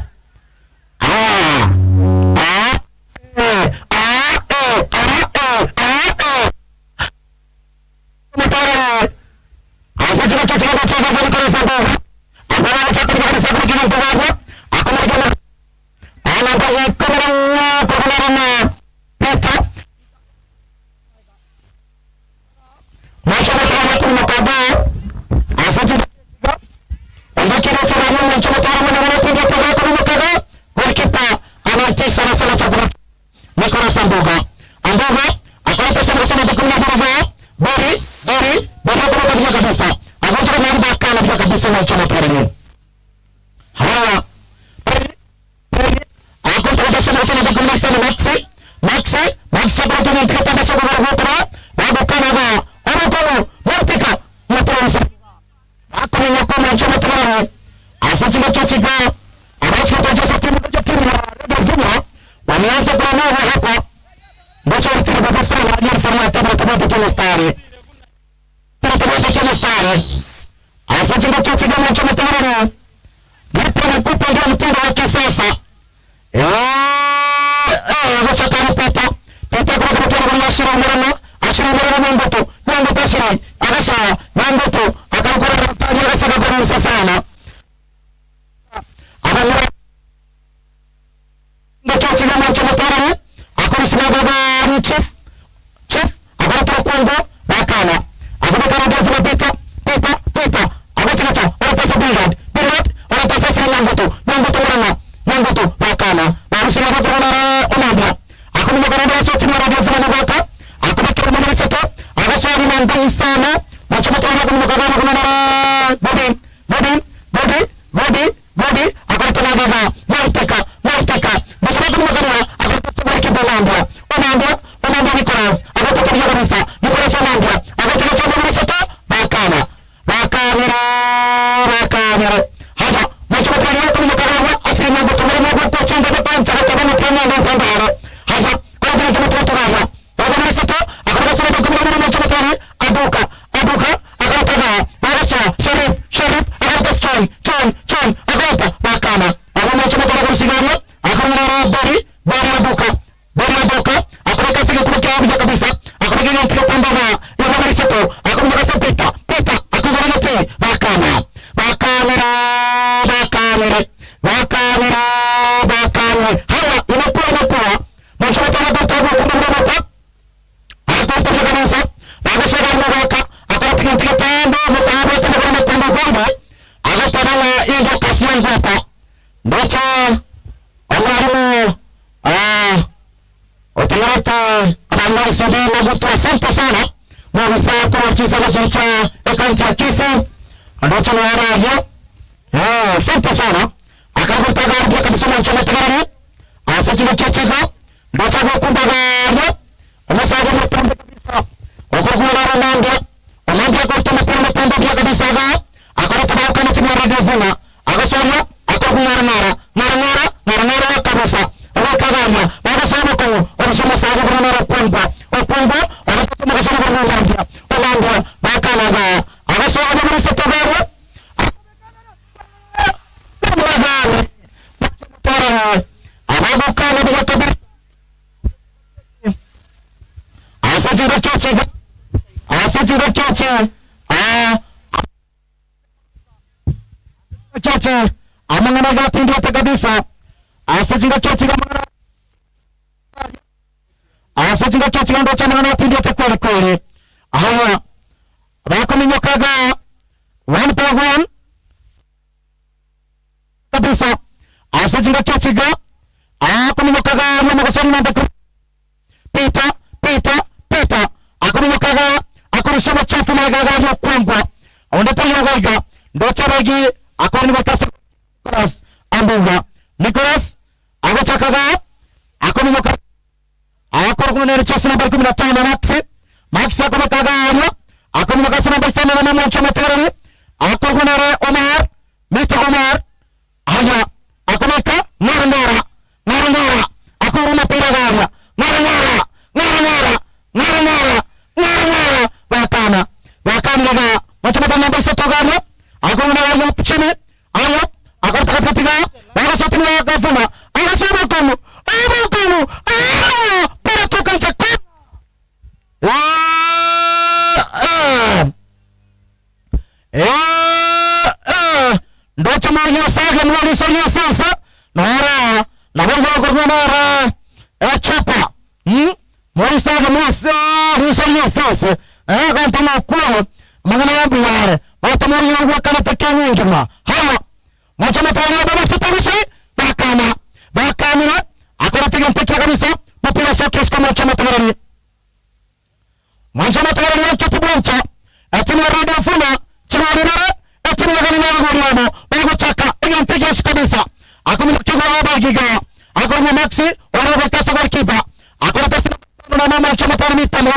John akopa bakana akoma chama kwa kusigario akoma na bari abuka akoma kasi kwa kia kabisa akoma kile mpira pamba na ya mali seto akoma kasi pita akoma yote bakana haya inakuwa machama kwa kwa kwa asante sana mwafisa kwa wachezaji cha akaunti ya Kisa andocha na radio asante sana akakupa gari kabisa mchana tayari asante kwa chachega ndocha kwa kumba gari unasaga mpamba kabisa ukokuwa na Ronaldo kwa tuma pamba pia kabisa ga akoropa kama timu ya Radio Vuna akasoria akokuwa nara kabisa wakagaria wakasema kwa wanasema sababu kuna nara kwamba wanataka kusema kwa Ronaldo bakalaga akasema kwa Sotogaro abakana bila kabisa asajira keche amangana gatindi kabisa asajira keche ndo chamangana tindi kweli haya bakominyokaga 1.1 kabisa asajira keche ga akominyokaga na makosoni na Peter akominyokaga akurusha chafu magaga yo kwangwa ondepa yoga ndo charagi akominyoka kasa Nicholas ambuga Nicholas agochakaga akominyoka akorukuna chasa namba 15 Max akomakaga akominyoka sana namba 7 na mmoja matarani akorukuna Omar haya akomeka nara akoruna piraga nara bakana laga macam namba Sotogaro akoruna ayo chini ayo akorta kapatiga bakasotini gafuna akasema kono para toka chakka ndo chama hiyo saga mwali sonia sasa nara na bongo kwa nara chapa mwali saga mwasa sonia sasa kwa tama kwa magana ya biare bata mwali yangu kana pekee nyingi ma hawa machama tayari baba sitarushi bakana akora piga mpeke kabisa mpira showcase kama chama tayari ya Chatiboncha atimu ya Radio Vuna chinaonera atimu ya Galileo Goriano bago chaka piga mpeke kabisa akomina kigo bagiga akomina Maxi wanaga kasa goalkeeper akora pesa na mama chama tayari mitamo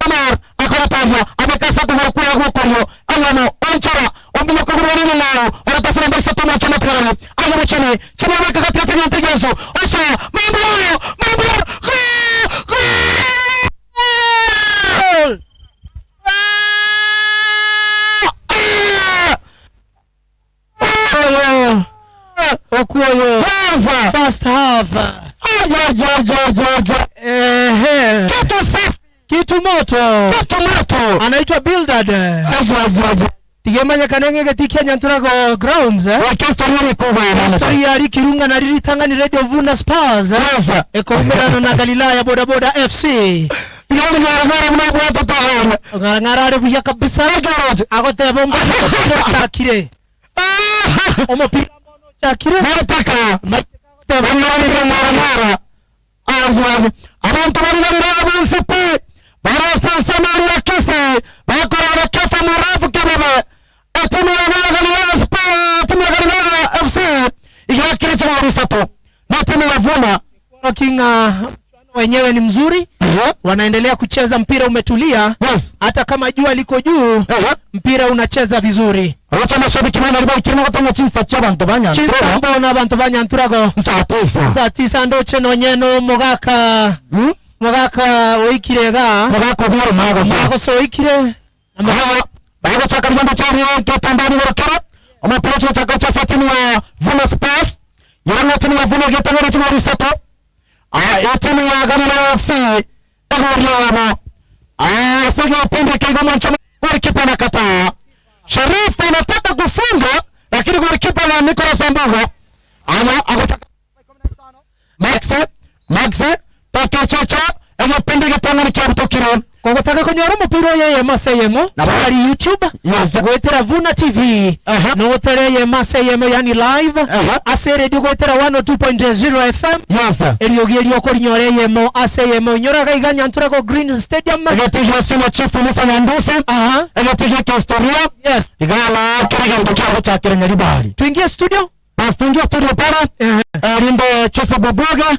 Omar akora pavya amekasa kwa kwa ayano onchara ombino kwa nini nao wanapasa namba 7 chama tayari ayo chini weka katika piga mpeke osha mambo Okuyo first half kitu moto anaitwa Bildad tigemanya kanenge getikia Nyanturago grounds story yari kirunga na riri tangani Radio Vuna Spurs ekomerano na Galilaya bodaboda FC ngara buya kabisa agote bomba chakire omopira chakire nataka mara abantu bari munsipi barasa samari ya Kisa bakora kefa marafu kebebe atimu ya Galilaya Spurs timu ya Galilaya FC ikakire cha risato na timu ya Vuna kinga wenyewe ni mzuri wanaendelea kucheza mpira umetulia hata kama jua liko juu mpira unacheza vizuri acha mashabiki mwana alibaki kirimo gutanga chinsa cy'abantu abantu banyanturago saa 9 ndo cheno nyeno mogaka oikirega bwaro mago so oikire Bago chaka jambo chari ketambani worokera. Omapecho chaka cha satini ya Vuna Spurs. Yoranga tini ya Vuna getangere chumari sato. Etini ya Ganana FC. Agoriamo. Sege upende kego manchama. Golikipa na kata. Sharif anataka kufunga lakini golikipa na Nicolas Ambuga. Agotaka Maxe pakechacha egepende getangere cha butokiro. Kwa gutaka kunyora mupira yeye maseyemo bari YouTube gwetera Vuna TV no gutere maseyemo yani live ase radio gwetera 102.0 FM eriogerio kurinyore yemo aseyemo nyora gaiganya nturago Green Stadium egetiga sima chief Musa Nyandusi egetiga historia igala kirega ndocha cha Kirenya bari tuingie studio para rimbe Chesa Boboga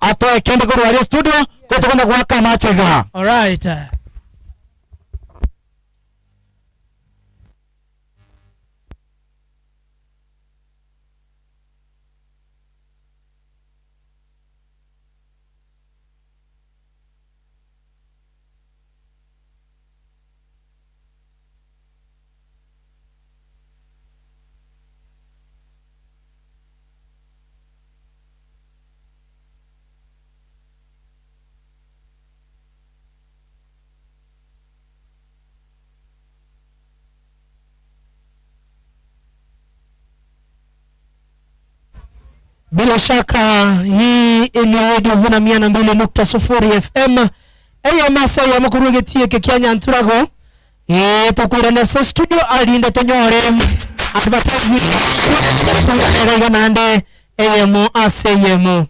atoe kende kwa radio studio kutoka kwa Kamachega. All right. Bila shaka hii ni Radio Vuna 102.0 FM. Eya masa ya mukurugetie kekianya nturago. Tukwira nese studio alinda tonyore. Advertising. Tunga nande eyemo aseyemo.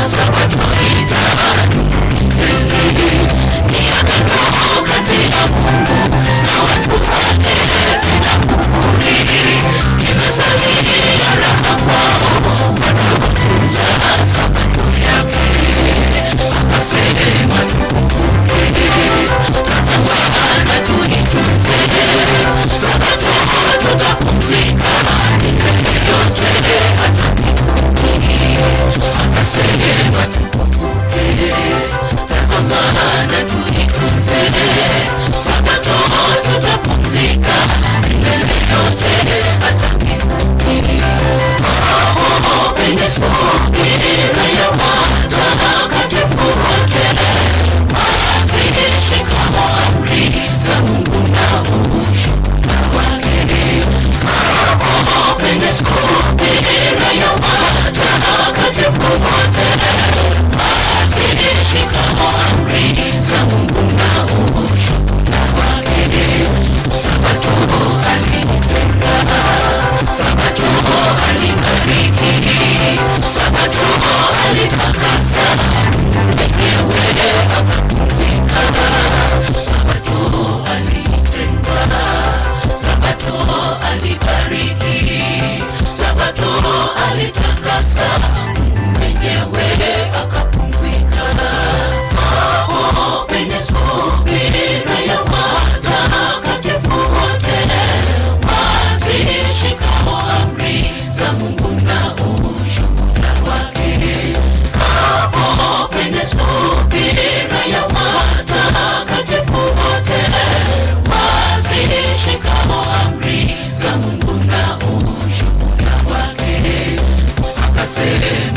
Sabato alitakasa, mwenyewe akapumzika. Hapo penye subira ya watakatifu wote, wazishikao amri za Mungu na ushuhuda wake. Hapo penye subira ya watakatifu wote, wazishikao amri za Mungu na ushuhuda wake. Akasema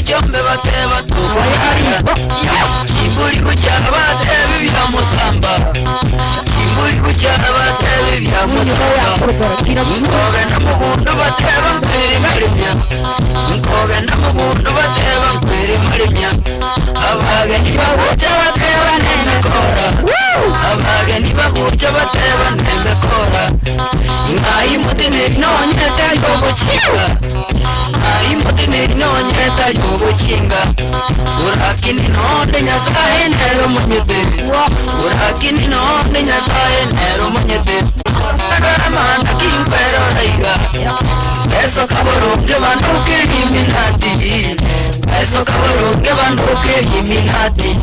Chombe bateba tubayari Chimburi kuchara batebi bya musamba Chimburi kuchara batebi bya musamba Nkoge na mugundu bateba nkwiri marimya Nkoge na mugundu bateba nkwiri marimya Abageni baguca bateba nemekora Abageni baguca bateba nemekora Ingayi mutini nonyeta yoguchinga Ingayi mutini nonyeta yoguchinga Urakini nonde nyasaye nero munyete Urakini nonde nyasaye nero munyete Agaramana kimpero raiga Eso kaburunge banduke himinati Eso kaburunge banduke himinati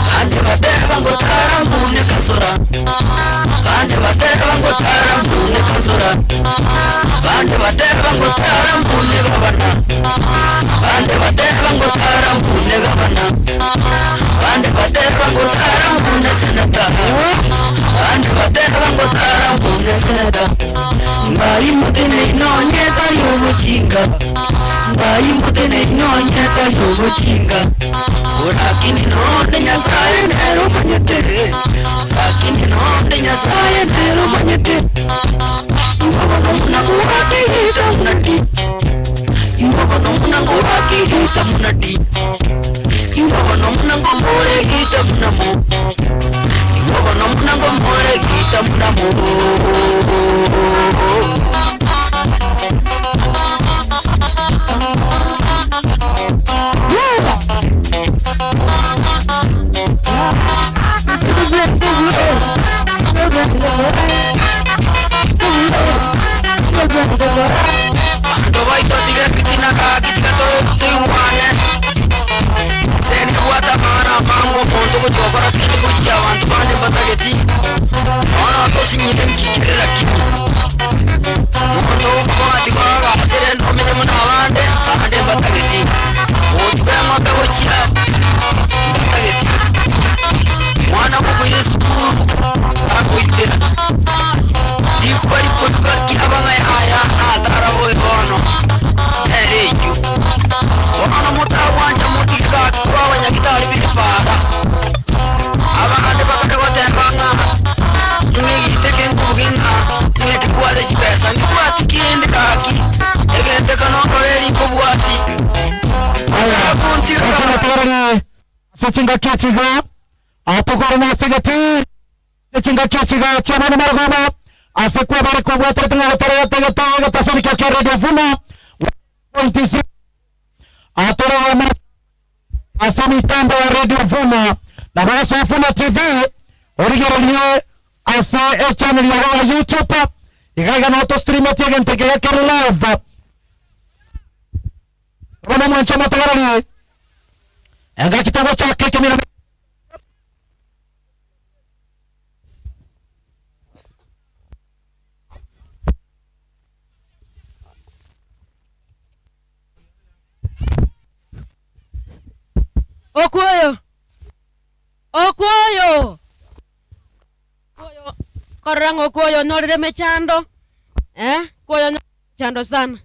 Kanje bateba ngotara mbune kasura Kanje bateba ngotara mbune kasura Kanje bateba ngotara mbune gabana Kanje bateba ngotara mbune gabana Kanje bateba ngotara mbune senata Kanje bateba ngotara mbune senata Ngai mutene inonyeta yoguchinga Ngai mutene inonyeta yoguchinga Urakini nonde nyasaye nero manyete Urakini nonde nyasaye nero manyete Iwabano munangu wakihita munati Iwabano munangu wakihita munati Iwabano munangu mole hita munamu Iwabano munangu mole hita munamu Ando baito tige pitina ka kitika to tuwane Seni wata mana mango mondo ko chokora kini ko chia wantu bande batageti Ona to sinyire mkikira kimi Mondo ko ati ko ga sere no mene mona bande bande batageti Otu ga ngombe ko chia batageti Mwana ko yesu ako itira Dipari ko ki abanga ya atara hono Ereju Wana mutawanja mutika kwa wanyakitali bilipara Abangande bakate ko tembanga Ngi teke nguginga Ngi kuwale chipesa Ngi kuwati kindi kaki Egente kanorori kubuati Achana torani Sechinga kiachiga Atokoro na segati Sechinga kiachiga Chamani margoma Asekwa bare kubwa Tenga watara Tenga tasani kia radio vuna 26 Atoro wama Asami tambo ya radio vuna Na baso vuna TV Origerolie Ase channel ya YouTube Igaiga na auto stream Tiga nteke ya kero live Rona mwancha matagarani Enga kitago chake Kemira Okuoyo Korango okuoyo norire mechando Kuoyo chando sana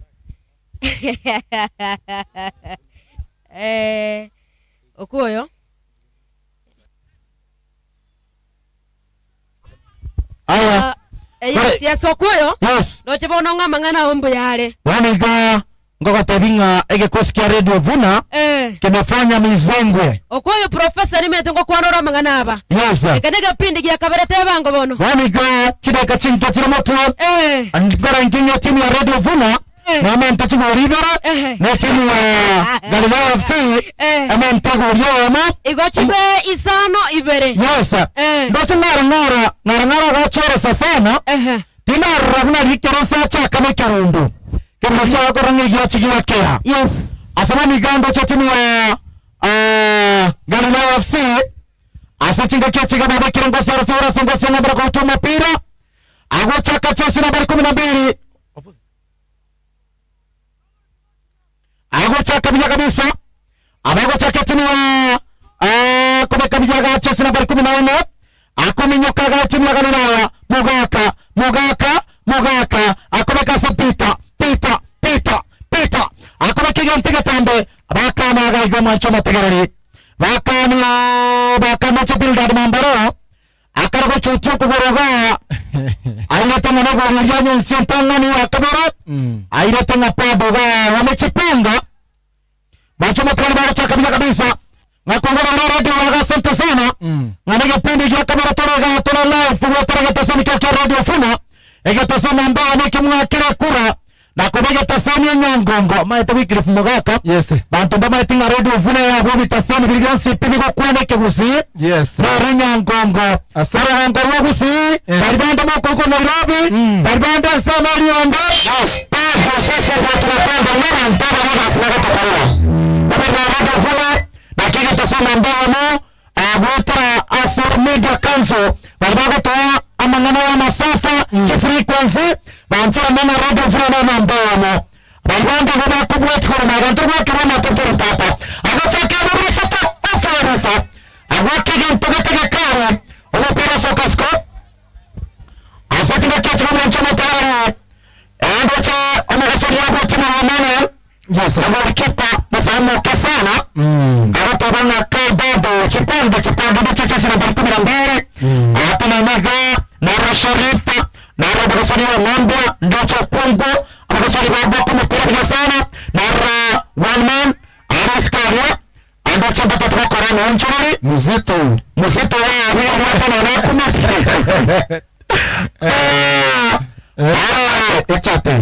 Okuoyo Aya Yes okuoyo Yes Loche bono nga mangana ombu yale Waniga Ngoga tebinga ege kosikia radio vuna Kimefanya mizengwe Okuoyo professor nimete ngo kwanora mangana aba Yes Ekanega pindi gya kaberete bango bono Waniga chideka chinka chiramoto Ngora nkinyo timu ya radio vuna Nama ntachigo Rivera Na timu ya Galileo FC Ama ntago Rioma Igo chibe isano ibere Yes Ndochi ngara gachoro sasana Tina raguna likeresa chaka mekarundu Kema kwa korangi ya chigiwa kea Yes Asama migando cha timu ya Galileo FC asachinga kiachiga baba kirongozi rasura songozi nambara kwa utuma pira agochaka Chelsea nambari 12 agochaka bija kabisa agochaka timu ya kumeka bija Chelsea nambari 14 akuminyoka ga timu ya Galileo Mugaka akomeka sapita pita akomeka gantega tambe bakama ga igoma choma tegarari bakama chapilda mambaro akarago chuchu kugoroga aileta na go nyanyo sientanga ni akabara aileta na paboga wamechipanga bachoma kana chakabisa kabisa nakongora radio ya Santa sana nanaga pindi ya kamera toroga toro live wa toroga tasani kwa radio funa egatasana mbao nikimwakira kura na kubega tasani nyangongo maeta wikirifu Mugaka Yes. bantu mbama tinga radio funa ya bobi tasani biliansi pibi kwa kwene kegusi Yes. na nyangongo asara ngoro gusi barbanda mako Nairobi barbanda Samari anda pa sasa watu watanga mara ntaba na asara tukara baba radio funa bakika tasana mbao abutra asar media council barbaga toa amangana ya masafa frequency banchara mana radio funa na mbao barbanda homa kubwet korona gantu kwa kirama topera tata agochaka baba sato ofarasa agokiga ntogataga kara opera sokasko asati bakicha kama chama tayari agocha amagosori hapo tena amana yes agokipa masamu kasana agotabana kabado chipanda bichacha sana barku mirambere atana naga na Sharifa na bagosori wa Nambia ndocho kungu bagosori wa boko mpira sana na one man araskaria agocha batata korana onchori muzito wa kuna echate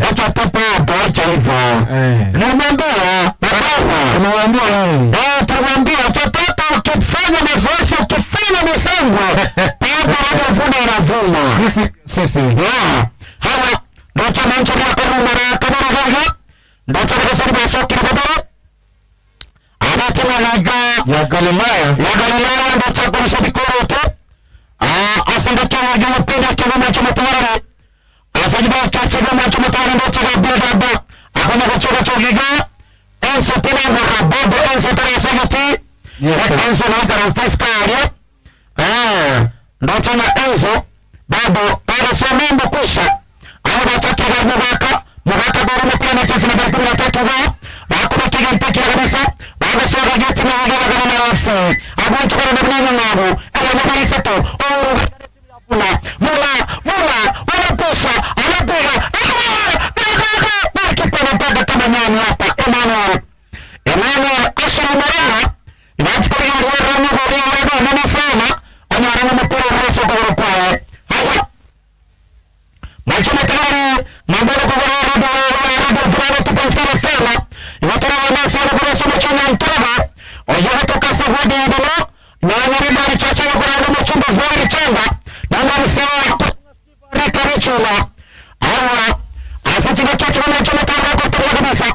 pa docha hivyo tunaambia chochote ukifanya mazoezi ukifanya misango baba anavuna anavuna sisi hawa ndocha mancho ya korona kamera haga ndocha kusema basoki na baba anataka ya Galileo ndocha kurusha bikoro tu asante kwa gano penda kwa macho matawala asajiba kachiba macho matawala ndocha kwa baba akona kuchoka chogiga enso tena na baba enso tena sagati enso na karasta skaria ndocha na enso baba para somembo kusha au bataki kwa Mugaka bora mpira na Chelsea nambari 13 ga bakoma kigantaki kabisa baba soga geti na Galileo FC agoncho kwa ndani ngabo nambari 7 vula pesa anapiga kipa kama nyani hapa Emmanuel Ashara Morena inachukua roho na mafana anarana mpira roho kwa kwa haya macho matari mamboro kwa roho fulani tupasara fela iwatara wana sala kwa somo chana mtaba oyo kutoka sahudi ndio na nyari chacha kwa roho mchumba zuri changa na msao rekarichula hawa asachika chacha kwa chama tara kwa kwa kabisa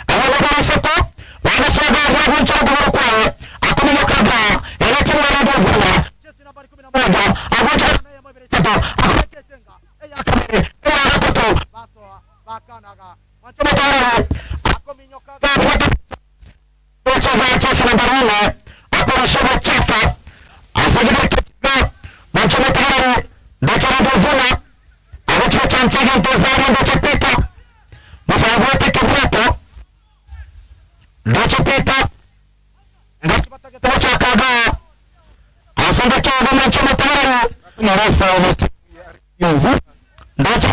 hawa kwa sato wana soga ya mchumba kwa kwa akomenya kadha ile timu ya radio vula Chelsea nambari 11 agocha naye mabere sato akomenya tenga eya kamere eya koto baso bakanaga mchumba tara akomenya kadha kwa Chelsea nambari 4 akorosha chafa asachika mchumba tara ndocha radio vula agocha chanchaga ntozana ndocha pita masagote kabrato ndocha pita ndocha kaga asante kwa mchumba tara na rafa wote yovu ndocha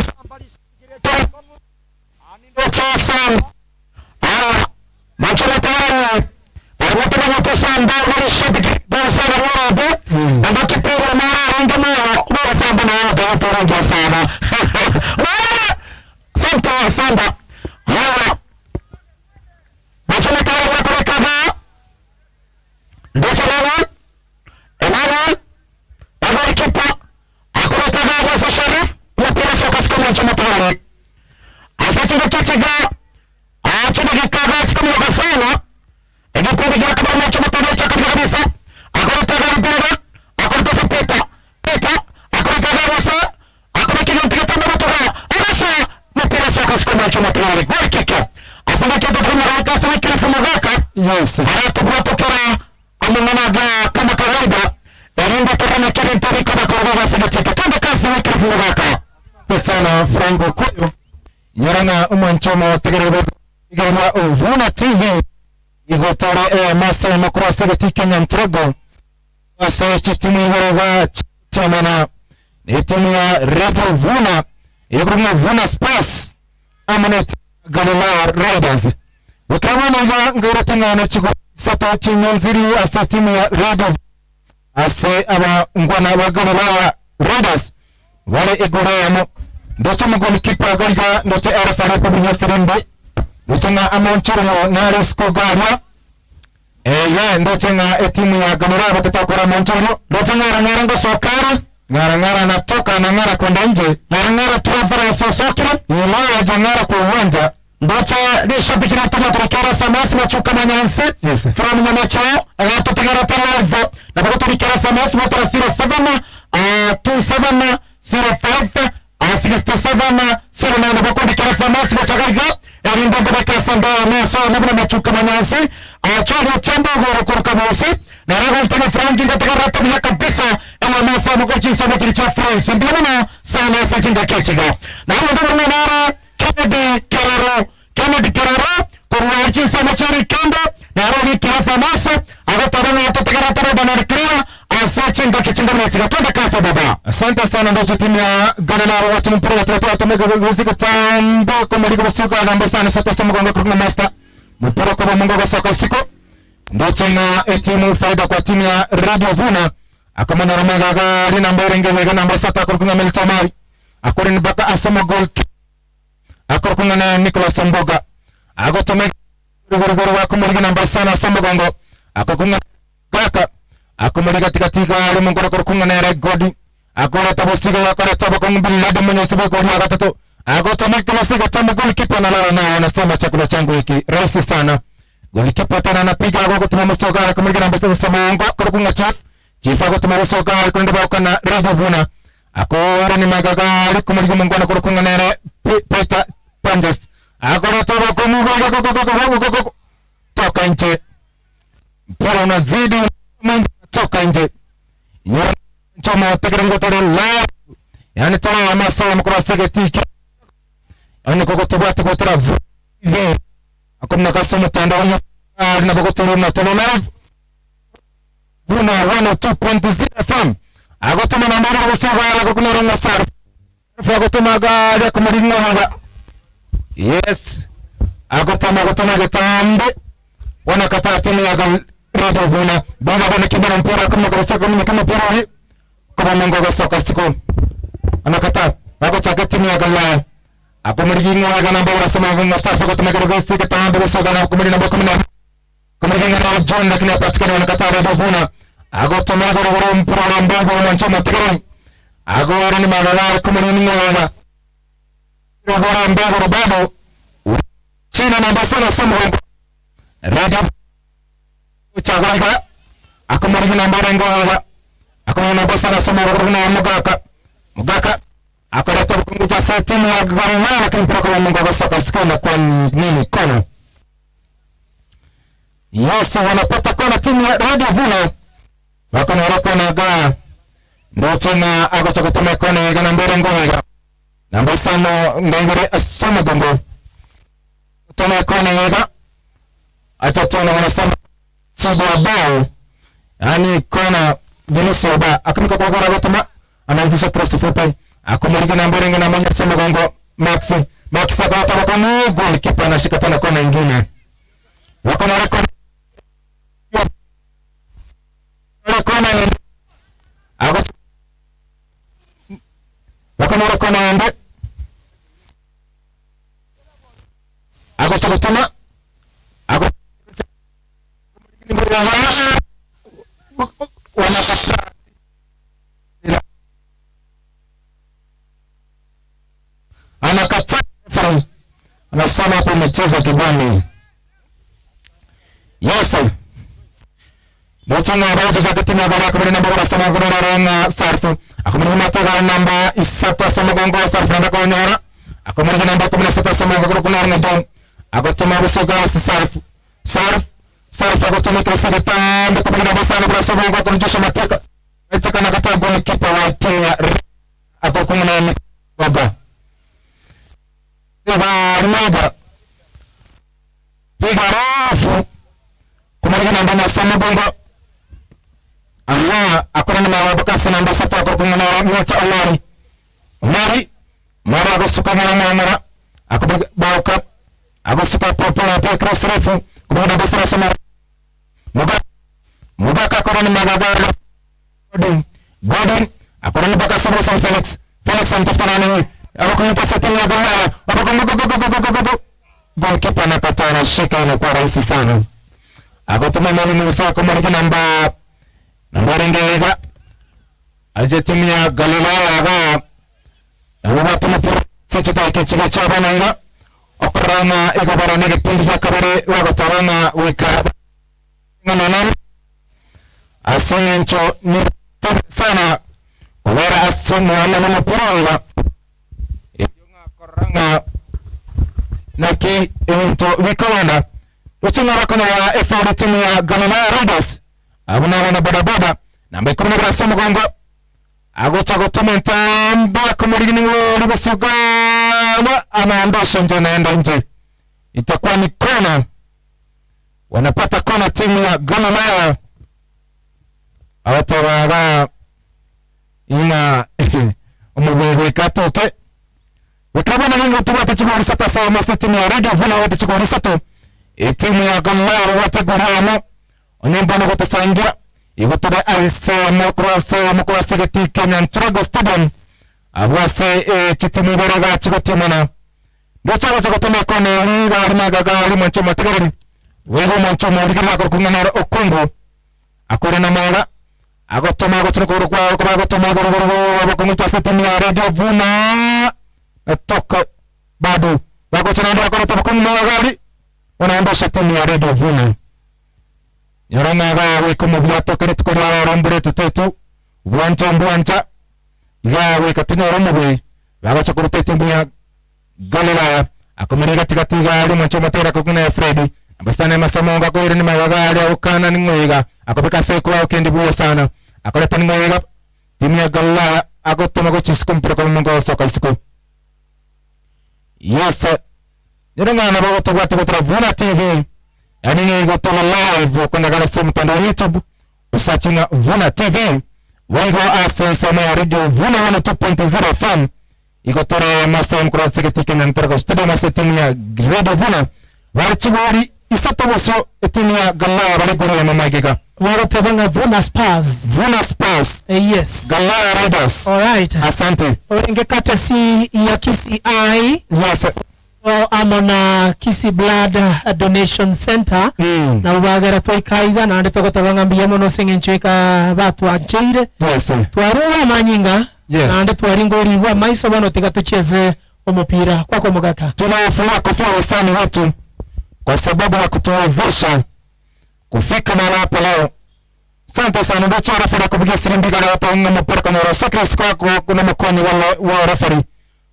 ndocha sana mchumba tara wote wote sana ndio shabiki bosa na robo ndio kipira mara ndio mara samba na ndio toroja sana santa hawa mchumba tara wako kadha ndio sana Emmanuel bado kipa akora kadha za Sharif na pia soka siku mchumba tara asante kwa kichega yes aratubwatokera amanganaga kama kawaida erinda tokana kile mpari kama kawaida sagateka twende kazi wiki vungaka sana Franco Koyo nyoranga umwanchomo tegerebe igera Uvuna TV igotore masa makura sagati Kenya Ntrogo asa chitimu ibaraga chitamana etimu ya Radio Vuna igurunga Vuna Space amanet Galileo Raiders wakabona ngara tangana chiko sato chinyonziri asa timu ya Radio ase aba ngwana wa Galileo Raiders wale igorayamo ndocha magoli kipa galiga ndocha RFR kwa binyasirinde ndocha nga amonchoro na Resco Garia ya ndocha nga etimu ya Gamera batakora monchoro ndocha nga ngara sokara ngara natoka na ngara kwenda nje ngara tuwafara sokara ilaya jangara kwa uwanja ndocha lishabiki na tomato kera samasi machuka manyansi from nyamachao atotagara live na bakoto kera samasi motara 07 27 05 67 7 na bakoto kera samasi machagaga erinda baka samba na sawa na machuka manyansi achoro chamba goro korkabosi na rago ntana franki ndatagara tabia kabisa ewa masa mkochi somo kilicha France mbona sana sajinga kechiga na ndo nara Kennedy Keraro kurwachi samachari kando na roni kiasa masa agotarana atotagarata bana kira asache ngakichinga mwachiga twende kasa baba. Asante sana ndocho timu ya Galileo watu mpira watu atomega gusika tambo kwa mligo basuka namba sana sasa somo kwa kuna master mpira kwa mungu kwa soko siko ndocho na timu faida kwa timu ya Radio Vuna akamana romaga gari namba rengega namba sata kwa kuna Meltamari akorini baka asoma goal akorkunga na Nicholas Mboga agotome goro wako muri namba sana Sambagongo akokunga kaka akomuri katika ali mungoro korkunga na Regodi akora tabosiga akora tabakonga bilada mwenye sababu kwa gatatu agotome kama siga tamu goalkeeper na lala anasema chakula changu hiki rahisi sana goalkeeper tena anapiga agotuma msoga akomuri namba sana Samango korkunga chief agotuma msoga kwenda bauka na Radio Vuna akora ni magaga alikumuri mungwana korkunga na Peter Panjas akora toba kumugo toka nje mpira unazidi toka nje choma tegerengo tore la yani toa masa mkura segeti yani kokotoba tukotera ve akomna kasoma tanda na bokotoro na tono live Vuna 102.0 FM agotoma na mara bosaga ala kokuna ronga sar fagotoma ga ya kumaringo haga yes agotama gatambe wana kata timu ya Radio Vuna bana kibana mpira kama kwa soko kama pira kama mungu kwa soko siko anakata agocha timu ya Galileo akomuringo haga namba unasema vunga staff agotama kwa soko tambe bosoga na kumuri namba 10 kumuri ngara John lakini apatikana wanakata Radio Vuna agotama goro mpira namba kwa mwanchoma tegera agora ni magala kumuri haga goro namba bado China namba sana Sambagongo Radio Uchagaga akamari namba rengo haga akamari namba sana Sambagongo na mugaka akaleta kunguja setimu ya Galileo lakini pia kwa mungu wa soka sikona kwa nini kona yes wanapata kona timu ya Radio Vuna wakana wakona ga ndo tena agocha kutama kona ya namba rengo haga namba sana ngangere Sambagongo tona kona yaga acha tona wanasema soba bao yani kona binusoba akamika kwa gara gotoma anaanzisha cross fupi akomulika namba renga na manya Sambagongo Max akata kwa goal kipa anashika tena kona nyingine wako na kona agocha wako na kona ende agocha gotoma wanakata anakata anasema hapo umecheza kibani yes Bochanga bacho zakati na baraka bali namba kwa sama kuna ranga sarfu akomani mataga namba isata Sambagongo sarfu namba kwa nyara akomani namba 17 Sambagongo kuna ranga don agotoma bosoga sarfu Sarfa kutumika sagatanda kumina basana kwa sababu kwa kunjosha mateka. Itaka nakata goli kipa wa timu ya ako kumina Boga. Rimaga. Piga rafu. Kumarigina ndani ya Samagongo. Aha, akona ni mawabuka sana mbasa toko kumina nyota Omari. Mara agosuka mara. Ako bauka. Agosuka popo na pia cross refu. Kumina basana sama. Mugaka akona ni magagara. Gordon. Akona ni baka sama sa Felix anatafuta nani? Abakumta setting ya goal. Abakumgo. Goalkeeper anapata na shika inakuwa rahisi sana. Akotuma mali nusa kwa marika namba ngega. Aje timu ya Galilaya ga. Watu mpira sechita kichika chaba nanga. Okorana ikabara nege pindi ya kabare wagotarana wika. Ngana asencho ni sana. Wera asomo ala mpira. Koranga naki into wikolanda uchinga rakona ya FA timu ya Galilaya Raiders abuna wana bodaboda namba 10 Samagongo agocha gotomenta mbaka muri ngo libasuga anaondosha nje naenda nje, itakuwa ni kona, wanapata kona timu ya Galilaya awatawa ina umubwe katoke Wakabana ningo tuwa tachikuri sata sawa masa timu ya Radio Vuna wata chikuri sato. Timu ya Galilaya wata gurama. Onyembano koto sangia. Igotore aise mokura segeti Kenya Ntrago Stadium. Abwase chitimu baraga chikotimana. Docha wacha kotome kone liga arimaga gali mancho matigari. Wego mancho morigina korkunganara okongo. Akore na mara. Agotoma agochino korukwa agotoma agotoma timu ya Radio Vuna. Toka bado wako chana kwa toka magari wanaondosha timu ya Radio Vuna. Yoranga gawe kama viato kile tukora rambure tutetu bwancha gawe katino ramwe wako chakurute timu ya Galilaya akomere katika gari mancho matera kokuna Freddy ambastane masamonga ko irene magari ukana ningoiga akopeka seko ukendi buwa sana akoleta ningoiga timu ya Galilaya agotoma ko chisikumpira kwa mungo soka isiku. Yes, nirangana bagoto kutoka Vuna TV. Yani ni gotola live kwa ngala simu mtandao YouTube. Usachinga Vuna TV. Waigo asensa na Radio Vuna 102.0 FM. Igotore masa mkura seketike na ntarako studio masa timu ya Radio Vuna. Warichigori isatoboso timu ya Galilaya baligoro ya mamagika. Warotebanga Vuna Spurs. Yes. Galilaya Raiders. Alright. Asante. Ngekata si ya KCI. Yes. Well, I'm on Kisi Blood Donation Center. Na ubagara toikaiga na ndetoko tabanga mbiyamo no sengencheka batu acheire. Yes. Twaruwa manyinga. Yes. Na ndetwaringo riwa maiso bano tigatucheze omupira kwako mugaka. Tunafuraha kufia wasani wetu kwa sababu ya kutuwezesha kufika mahali hapa leo. Asante sana ndio chara fara kupiga sirimbiga na hapa unga mpira kwa Rosakra squad kuna mkoni wa referee.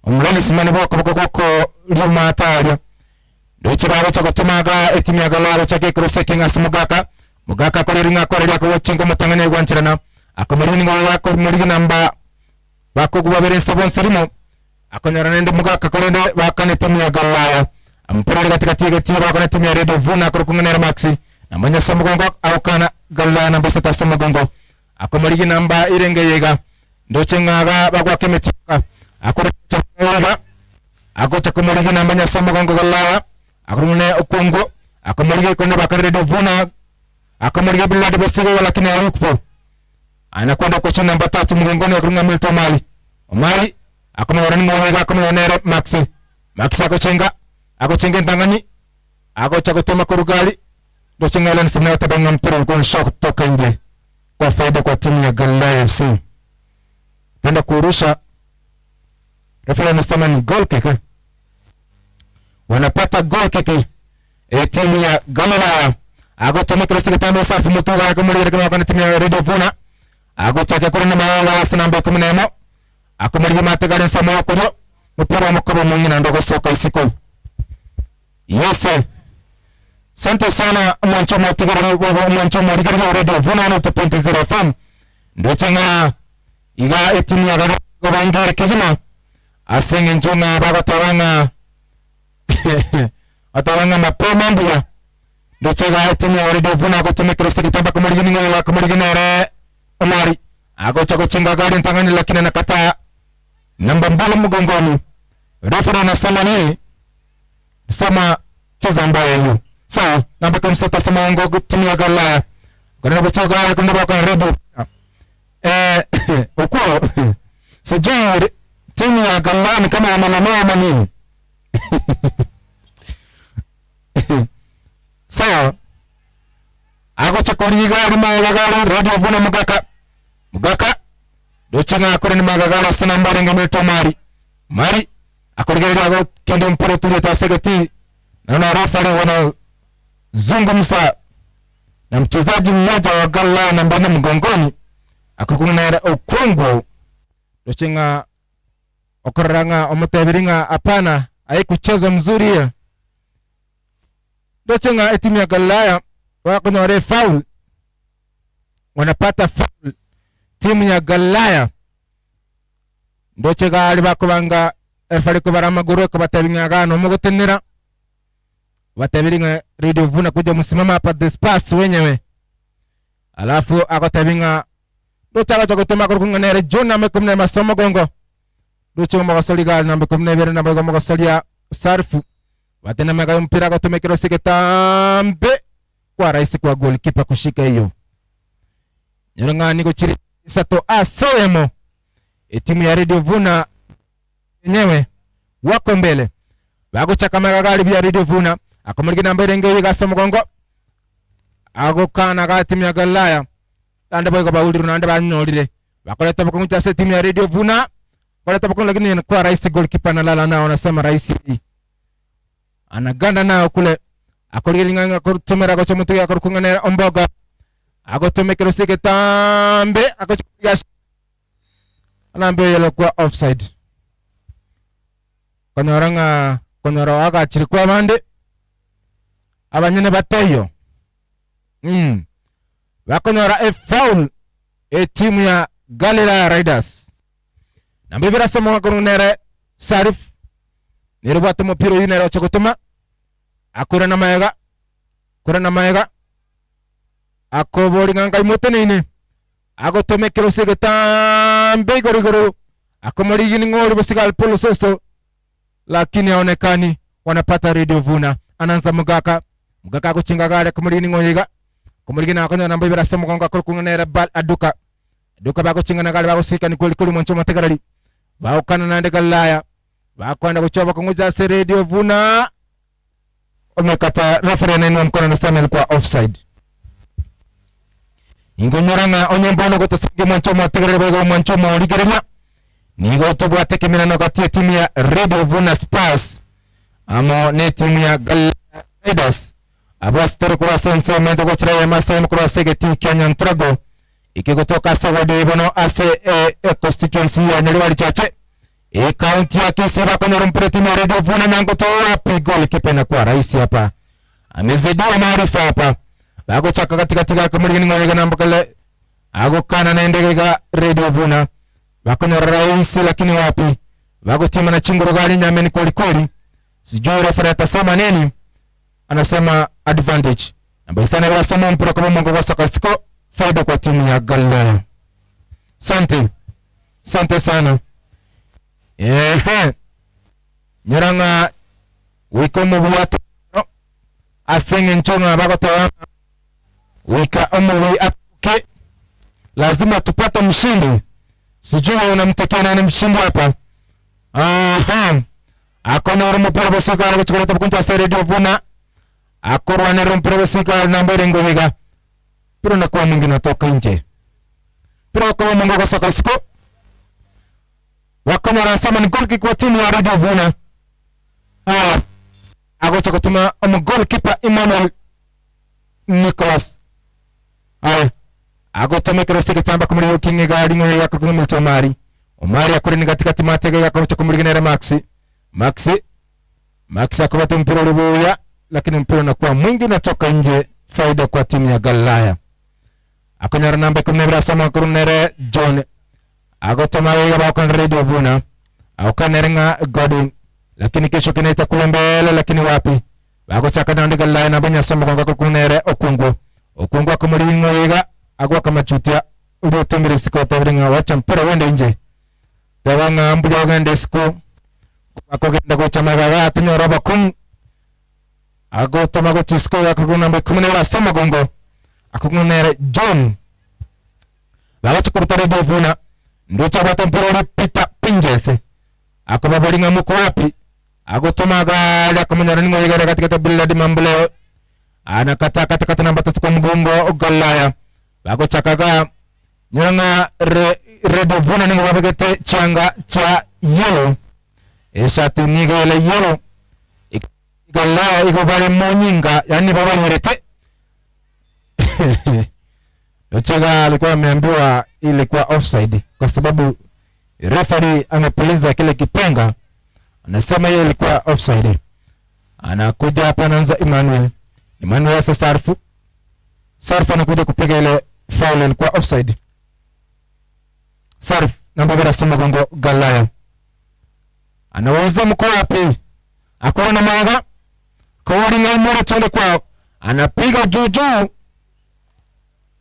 Umlani simani boko lima ataria. Ndio chara cha kutumaga etimu ya Galilaya cha Krosekinga simugaka. Mugaka kwa ringa kwa ria kwa chengo mutangane gwanchirana. Akomerini ngwa ko muri namba bako kubabere sabonsirimo. Akonyara nende mugaka kwa nende bakane timu ya Galilaya. Mpira katika timu bako na timu ya Radio Vuna kurukungana Maxi. Namanya Samagongo aukana Galilaya namba 7 Samagongo akomarigi namba irenge yega ndochengaga bagwa kemetika akorecha akocha komarigi namba nya Samagongo Galilaya akurune okongo akomarigi konde bakare do Vuna akomarigi bilade bosigo lakini arukpo anakwenda kocha namba 3 mgongoni akurunga Milton Omari akomarani mwega akomarane Maxi akochenga ndangani akocha kutoma kurugali Dochenga nisema tabanga mpira kwa shock kutoka nje kwa faida kwa timu ya Galilaya FC. Tenda kurusha refa anasema ni goal kick. Wanapata goal kick timu ya Galilaya. Agotoma kirasi kitano safi mutoga kama kama timu ya Radio Vuna. Agotaka kurana mawala namba 10. Akomari matagara sama yako mpira mkubwa mwingine ndogo soka isiku. Yes. Asante sana mwancho matigara mwancho mwadigara radio vuna na 2.0 FM. Ndio changa iga etimu ya gobangere kigima. Asenge njona baba tawanga atawanga mapema mbia. Ndio changa etimu ya radio vuna kutumikira sikitamba kumurigini ngoya kumuriginere Omari. Ako chako chinga gari ntangani lakini nakata namba mbala mgongoni. Refa anasema nini? Sama cheza mbaya hiyo. Sawa, namba kama sasa sama ngo kutumia gala. Kuna botoga kuna baka rebu. Uko sijui timu ya gala ni kama amalama ama nini? Sawa. Ako chakori gari magagara radio vuna mugaka. Dochinga akore ni magagara sana mbare ngemeto Mari akorigera ago kende mpore tule tasegeti na refa wana zungumza na mchezaji mmoja wa gala na mbana mgongoni akukuna okwango dochinga okoranga omotebiringa apana kucheza mzuri ya dochinga etimu ya Galaya wako na foul wanapata foul timu ya Galaya dochinga alibakubanga efali kubara maguru kabatabinga gano mugotenera watabiringa radio vuna kuja msimama hapa despace wenyewe alafu akotabinga docha cha kutema kurunga nere jona mekumne masomo gongo docha magasoliga na mekumne bere na bago magasolia sarfu watena mega mpira kutumekero siketambe kwa rais kwa goalkeeper kushika hiyo nyonga niko chiri sato asoemo timu ya radio vuna yenyewe wako mbele bago chaka magagali bya radio vuna akomurigi namba irenge gasa mugongo agokana ga timu ya Galaya ande boy ko bawuliro nande banyorire bakoleta bakongu cha timu ya radio vuna koleta bakongu lakini kwa rais goalkeeper na lala nao anasema rais anaganda nao kule akorigi nganga kutumera ko chomutu ya kurukungana omboga agotomekero seketambe akochiga anambe yelo kwa offside konora aga chirikwa mande abanyene batayo bakonora foul timu ya Galila Raiders na mbibira samo kurunere Sarif nirubata mupiro yinero chokotuma akura na maega akobori nganga imotenene agotomekero segetambe gorigoro akomori yini ngori bosigal polo sosto lakini haonekani wanapata radio vuna ananza mugaka kuchinga gare kumulini ngoyiga kumulini akonya namba ibira samu konga kurukunganera bal aduka bako chinga na gare bako sika ni kuli mwancho mategarali bako kana nande Galaya bako anda kuchoba kunguza se radio vuna omekata referee neno mkono na Samuel kwa offside ingonyaranga onyembono gotosange mwancho mategarali bako mwancho moligerema nigo tobwa tekemina no kati timu ya Radio Vuna Spurs amo ne timu ya Galaya Raiders abastere kwa sensa mendo kwa chira ya masai mkura segeti Kenya Ntrago ikikutoka Sawade bono ase constituency ya Nyaliwali Chache county ya Kiseba kwa rumpure timu ya Radio Vuna nango toa pigol kipena kwa rais hapa amezidiwa maarifa hapa bago chaka katika kumulini ngolega nambakale ago kana naendega Radio Vuna bakona rais lakini wapi bago timu na chingoro gari nyameni kweli sijui referee atasema nini anasema advantage namba sana bila sama mpira kama mongo kwa sakastiko faida kwa timu ya Galaya sante sana nyaranga wiko mubuatu asenge nchonga bago tawa wika omuwi atuke lazima tupate mshindi sijui unamtekea nani mshindi hapa akona rumo pera bosika ala kuchukua kunja sa radio vuna akorwa na rumo pera bosika namba rengo higa pero na kwa mwingi natoka nje pero kwa mungu kwa saka siko wakona rasama ni golki kwa timu ya Radio Vuna agocha kutuma goalkeeper Emmanuel Nicholas agotome kerose kitamba kumuri ukinge gari ngo yakurumu mutomari Omari akuri ni katikati matege yakocha kumurigenera Maxi akubata mpira rubuya lakini mpira unakuwa mwingi natoka nje, faida kwa timu ya Galilaya. Akonyara namba 12 sama kurunere John agotoma wega bakon Radio Vuna au kanerenga Godwin, lakini kesho kinaita kule mbele, lakini wapi bagochaka nandi Galilaya namba nyasama kwa kurunere Okungu akumuringo wega agwa kama chutia uro tumire siko tabringa wacha mpira wende nje tabanga mbuja gende siko akogenda go chamaga atinyo roba kun ago tomago chisko akuguna mbe kumene wa sama gongo akugunere John bawacha kurutare bovuna ndo chabata mpira pita pinjese akobabolinga muko wapi ago tomaga ala kumunyara ningo wega katika tabilla mambele ana kata namba 3 kwa mgongo Galilaya bago chakaga nyanga Redo Vuna ningo babegete changa cha yellow eshati niga ile yellow Galilaya iko bale monyinga, yani baba nirete Ochaga alikuwa ameambiwa ilikuwa offside kwa sababu referee amepuliza kile kipenga, anasema hiyo ilikuwa offside. Anakuja hapa anaanza Emmanuel sasa Sarfu anakuja kupiga ile foul, ilikuwa offside. Sarfu namba bila sema gongo Galilaya anaweza mko wapi akona maga kwa ringa mura twende kwao, anapiga juu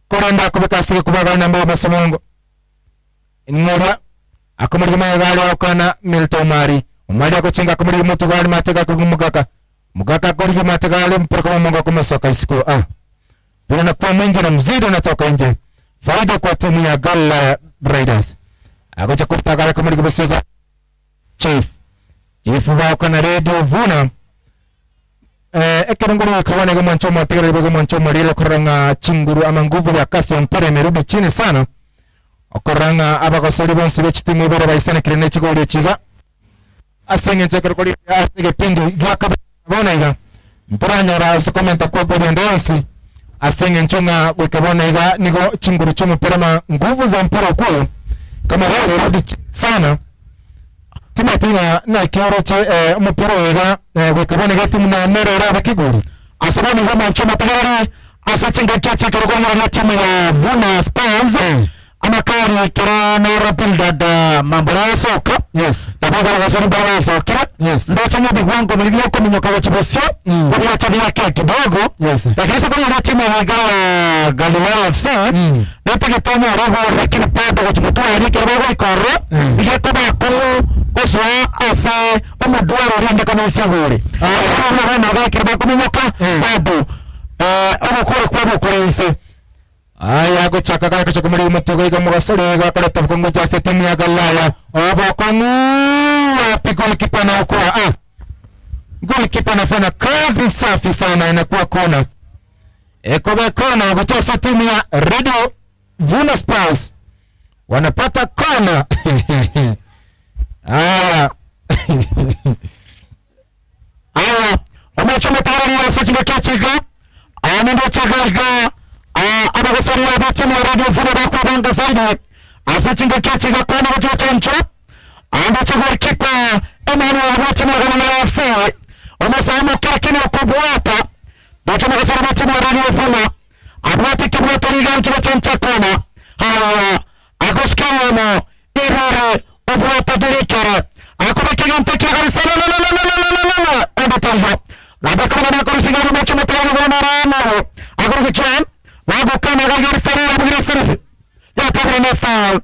koranda kubeka sike kubaga namba basamongo inmura akomuri magali akana Milton Mari umari akochenga akomuri mutu gali matega mugaka kori mategali mpaka mongo kumasoka isiko bila kwa mwingi na mzido natoka nje, faida kwa timu ya Galilaya Raiders. Agocha kupagala akomuri kubasiga Chief wa kana Radio Vuna ekerenguru kawana ga manchoma tigere ga manchoma rilo koranga chinguru ama nguvu ya kasi ya mpira imerudi chini sana, okoranga abakosori bonse bechitimu bere baisana kirene chigole chiga asenge chekero kuri asige pindi gaka bona iga mpira nyara usikomenta kwa bodi ndosi asenge nchonga wekabona iga nigo chinguru chomo mpira ma nguvu za mpira kwa kama rudi sana tina na kioro che mpira wega wekabona gati mna nero ra bakiguri asabani kama choma tayari asachenga chacha karogona na timu ya Vuna Spurs amakari kirana rapildad mambo ya soka. Yes tabaka kasoro bala soka. Yes ndo chama bigwango mlivyo kwa minyoka wa chibosio kwa tabia kile kidogo. Yes lakini sasa kuna timu ya Galilaya FC na peke tomo roho lakini pato kwa chibutua ilike roho ikoro ile kama Oswa asa omuduaro rinde kama isaguri na gake ba kuminyoka bado kwa kurense aya go chaka kaka cha kumuri mutego iga mugasore ga kare tabkongo cha setemi ya Galilaya obakongu pigol kipana kwa gol kipana fana kazi safi sana, inakuwa kona ekobe kona go cha setemi ya Radio Vuna Spurs wanapata kona wamechoma tayari wasachinga kachiga anendo chagaga abagosori wabatimu wa Radio Vuna bakwa banga zaidi asachinga kachiga kona wajo chancho ando chagwa kipa Emmanuel wabatimu wa Galilaya FC wamesamu kakini ukubuata bachoma gasori wabatimu wa Radio Vuna abwati kibwato liga mchila chancha kona agoskawamo irare obuata dirikere akubekega mpekega risala la obatalha labakana na kurusiga na macho matano na rano agoruchan wabukana ga risala abugresere ya tabra na faul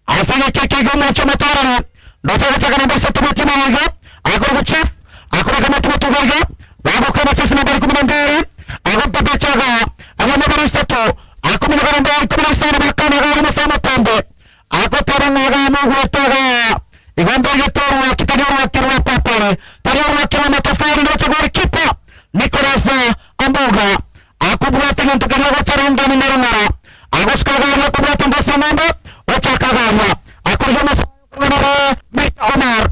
asanga kekega macho matano ndoto kutaka namba 7 matimaga agoruchef agoruka matu gorga wabukana sasa namba 12 agobachaga agama sato akumina garamba akumina sana bakana garama sama tambe akotara ngama gotaga igomba yetoru kitagara kirwa papare tayari kirwa matafari ndo chagori kipa Nicolas Amboga akubwata nto kana gocharanga ni marangara agoska gara kubwata ndo samamba ochaka gara akurja masana Mita Omar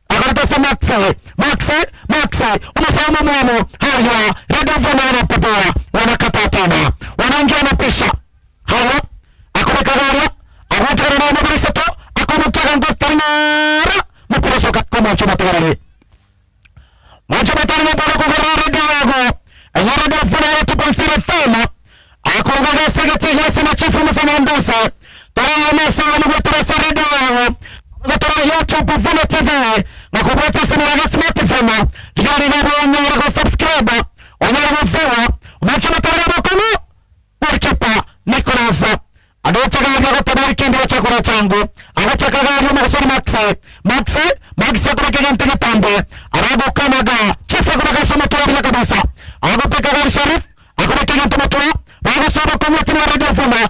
agarta samaxe unasema mwana haya Radio Vuna na papara wanakata tena wanaingia na pesha haya akubeka gara agotara na mabisa to akomutaka ngostarina mpira soka kama chuma gasegetse yese na chifu musana ndusa tara masa mu gutara sarida gutara YouTube Vuna TV nakubata sana na smartphone ligari na bwana go subscribe onyaga fewa machana tara bakono porkepa Nicolas adochagaga gotabari kende chakura changu agachakaga mu gusona Max akureke gantega tambe arago kanaga chifu akureke soma tuwa kabisa agopeka Sharif akureke gantega tuwa rago soba komoti na Radio Vuna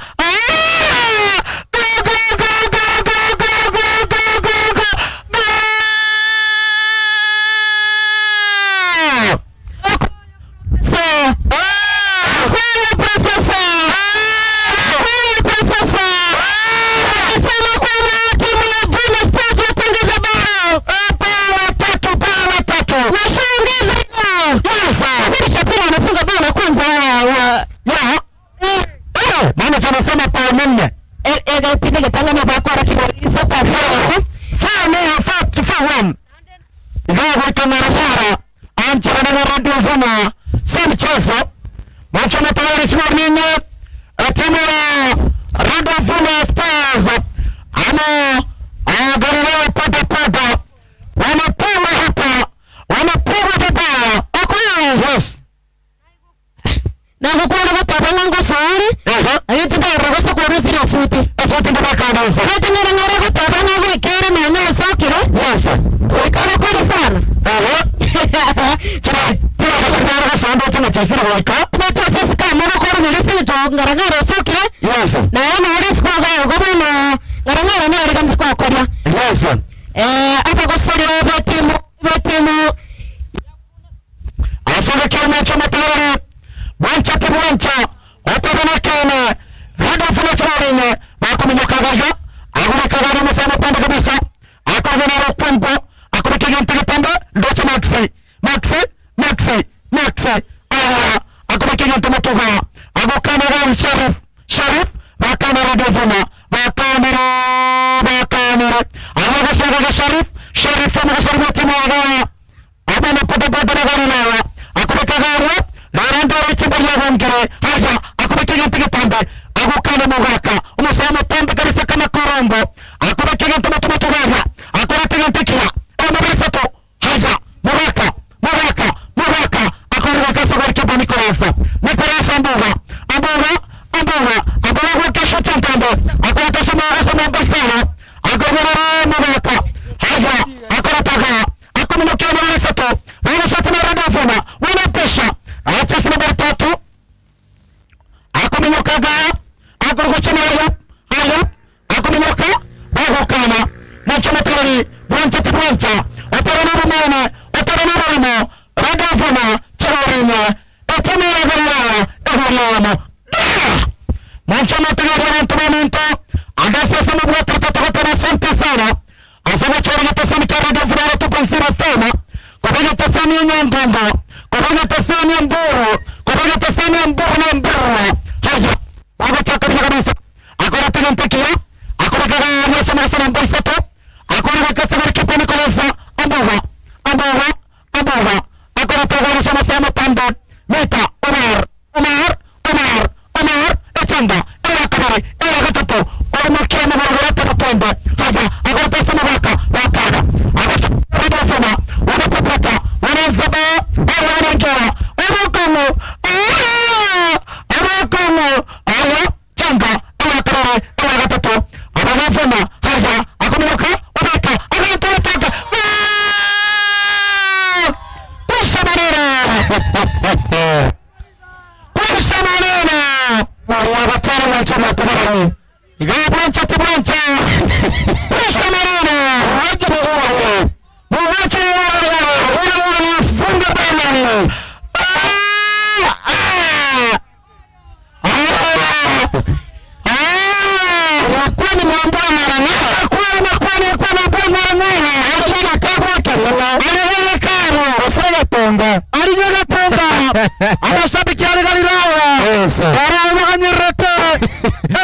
Amashabiki ya Galilaya barabaganyerete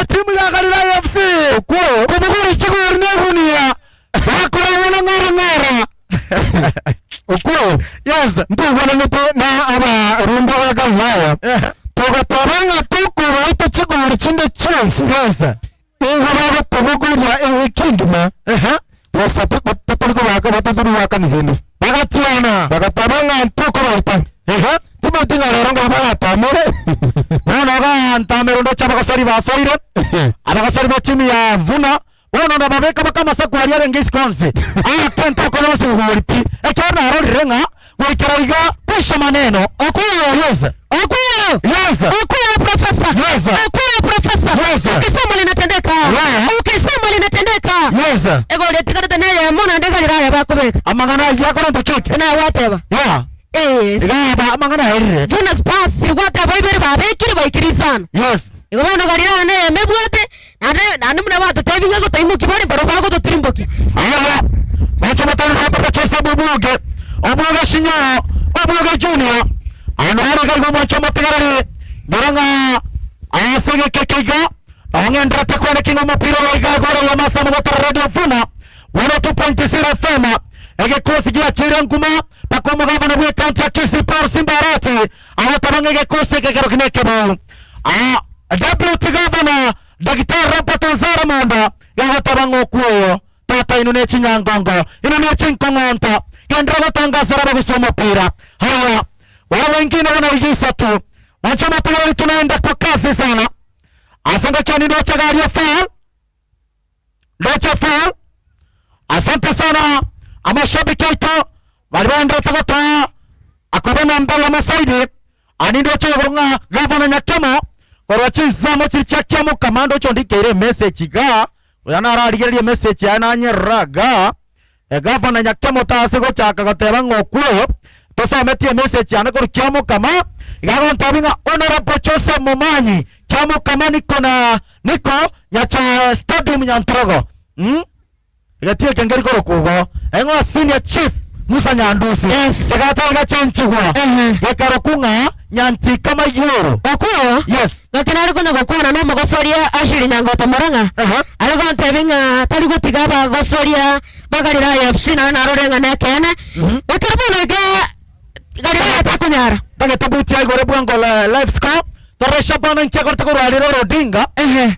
timu ya Galilaya FC kumugura ikigori nehunia bakorana ngara ukuro yes ndubona nito na aba rumba wa Galilaya tugatoranga tukura ito kigo boys. Yes. Ingaba kubuguria kingdom. Wasatu batatu waka batatu waka nivenu. Bagatiana. Bagatabanga ntoko baita. Tumutinga ronga bagatamore. Wana antamero ndo chaba kasari basoire. Abakasari batimu ya Vuna. Wana ndo babeka kama sakwaria rengisi konse. Tento kono suhuripi. Ekana arori renga. Wikiraiga kusha maneno. Okuyo. Yes. Okuyo. Yes. Okuyo professor. Yes. Okuyo professor. Yes. Ukisema linatendeka. Ukisema linatendeka. Yes. Ego letikata naye mona ndega liraya bakubeka. Amangana yako ndo kike. Na whatever. Yeah. Ngaba amangana herre. Jonas pass whatever ibere babekiri bayikirisana. Yes. Ego mona galira ne mebwate. Nane muna watu tabinga ko taimu kibone baro bago to trimboki. Aya. Bacha matana hapa chesa bubuge. Omuga shinyo, omuga junior. Anohara kaigo macho mategare. Baranga asege kekega. Angendra tekwane kinga mapiro waiga gora ya masa mwoto radio Vuna. 102.0 FM. Ege kosi gia chira nkuma. Pakomo gavana bwe county ya Kisii Paul Simbarati. Awatabanga ege kosi kekero kinekebo. Deputy Governor Daktari Rapato Zaramonda. Yawatabanga okuyo. Tata inune chinyangongo. Inune chinkongonta. Kendra tangaza bagusoma pira. Haya. Wale wengine wanaigisa tu. Wanachama pia tunaenda kwa kasi sana. Asante chani ndio chagari ya fan. Ndio fan. Asante sana. Amashabiki wetu walienda tukatoa akubana mbele masaidi. Ani ndio chagonga gavana Nyakemo. Korochiza mochichakemo kamando chondikere message ga. Yana rarigerie message yana nyeraga. Gavana Nyakemo tasego chaka gateba ngokwo tosometie message yana ko kyamo kama gagon tabinga honorable Joseph Momanyi kyamo kama niko nyacha stadium nyantrogo igatie kengeri ko kugo engo senior chief Musa Nyandusi segata ga chenchigwa yakaro kunga nyanti kama yoro okuyo yes gakinari kuna gokwana no magosoria ashiri nyangota moranga aligo ntebinga taligo tigaba gosoria bagarira ya psina na rorenga na kene ekirbono ga garira takunyara bagetabuti ay gore bwango live score toresha bana nkiakorta ko raliro rodinga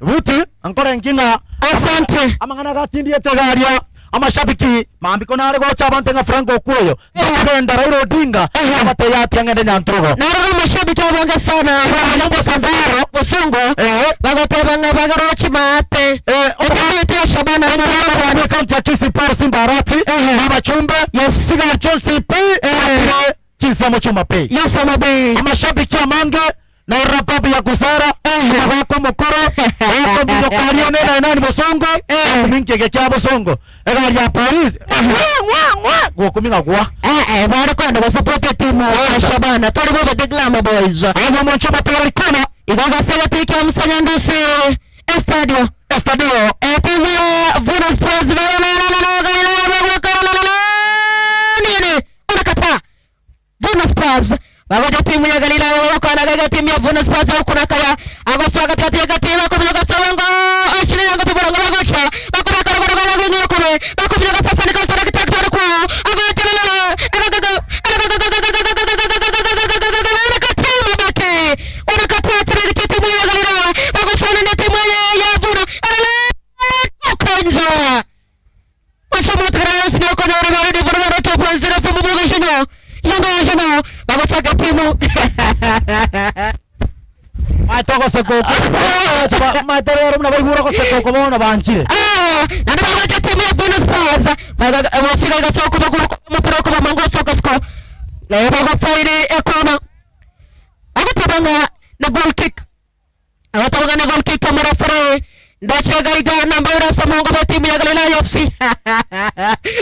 buti ankora nkinga asante amangana gatindi etegaria amashabiki maambiko nare gocha abantu nga Franco kuyo ndenda Raila Odinga abate yati ngende nyantrogo naro amashabiki abonga sana ngo Sambaro Busongo bagotebanga bagarochi mate okete shabana na county ya Kisii Paul Simbarati baba chumba yes sigar chonsi pe chisamo chuma pe yes amabe amashabiki amange na rapabu ya kusara wako mokoro wako mokari onena nani Busongo minke kya Busongo egari ya police gokuminga kwa bari kwanda support team Shabana tori bobe the Glamour Boys ayo moncho matari kana igaga selati kya Msanyandusi estadio team ya Vuna Sports nini unakata Vuna Sports bagoja timu ya Galilaya wako anagaga timu ya Vuna Sports huko nakaya agosto akati timu kwa mjoga songo ashini yango tiborongo bagocha bakora karogoro gonyo kure bakubira sasa ni kantara kitaktora kwa agotelele unakataa timu ya Galilaya bagosana na timu ya Vuna konja wacha motrasi ni kwa ndio ndio Vuna 2.0 kwa mboga shino Yono bagocha timu matoko seko matero mna baigura ko seko ko mona banchire nanda bagocha timu ya Vuna Sports baga amosika ga soko ko mapro ko mango soko sko le bago faire ekona agotabanga na goal kick kamera fore ndache gaiga namba ura samongo ba timu ya Galilaya FC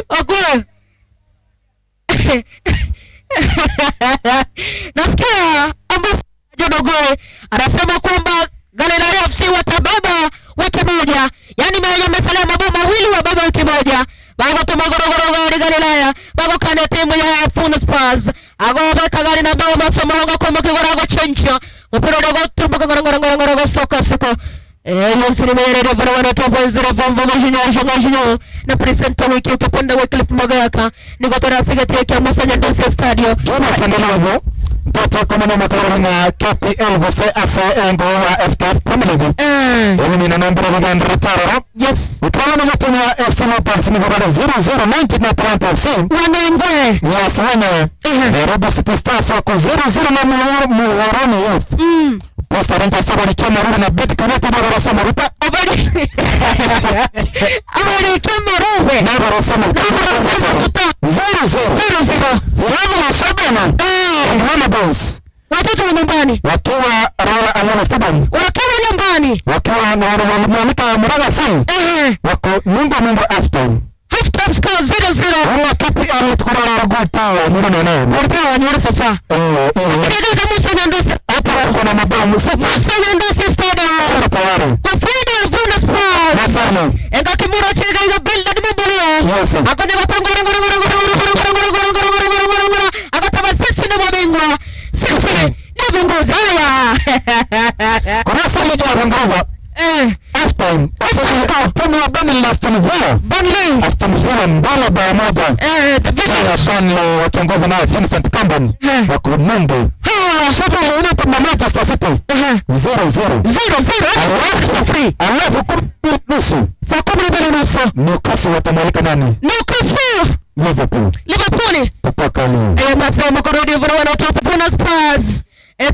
okwe nasikia Jodogoe anasema kwamba Galilaya FC watabeba wiki moja, yani yamesalia mabao mawili wa baba wiki moja. Bago tumagorogoro Galilaya bago kana timu ya Vuna Sports agobe kagari na bao masomonga kwa mkigorago chencha mpira dogo tumagorogoro soko yonsiri mere do bwana 2.0 bombo gonyo na presenta wiki utapanda clip magaka nikotora sigati ya Msanyandusi stadio tunapendelezo mtoto kama na matoro na KPL vose asa ngo wa FTF pamelevu nambara viganda rataro. Yes. Ukaona yote ni FC Leopards ni kwa 00 na Talanta FC. Wanenge. Yes, wenyewe. Nairobi City Stars wako 0-0 na Muhoroni Youth. Posta Rangers saba ni Cameroon na Bed Kanata na Barasa Maruta. Abali Cameroon. Na Barasa Maruta. 0-0. Virago wa Sabana. Ngoma Boys. Watoto wa nyumbani. Wakiwa Royal Alliance Stadium. Wakiwa nyumbani. Wakiwa na Monica Muraga Sang. Wako Mungu after. Half time score 0-0. Wala kapi tukura na gota nene. Warpa wanyora safa. Ndio kama sana ndosa. Hapa tuko na mabao msema. Sana ndosa stadium. Sasa tayari. Kwa faida ya Venus Sports. Sana. Enga kimura chega ile build na mbele. Yes. Akonya ngora. Akataba sisi na mabingwa. Sisi ni viongozi haya. Kuna sala ya viongozi. Half time. Timu ya Burnley na Aston Villa. Burnley. Aston Villa mbala bao moja. The Villa. Burnley wakiongozwa na Vincent Kompany. Wako Monday. Sheffield United na Manchester City. 0-0. 0-0. Alafu nusu. Saa 12:30. Newcastle watamwalika nani? Newcastle. Liverpool. Tapaka leo. Masema kurudi vurwana top Venus Sports.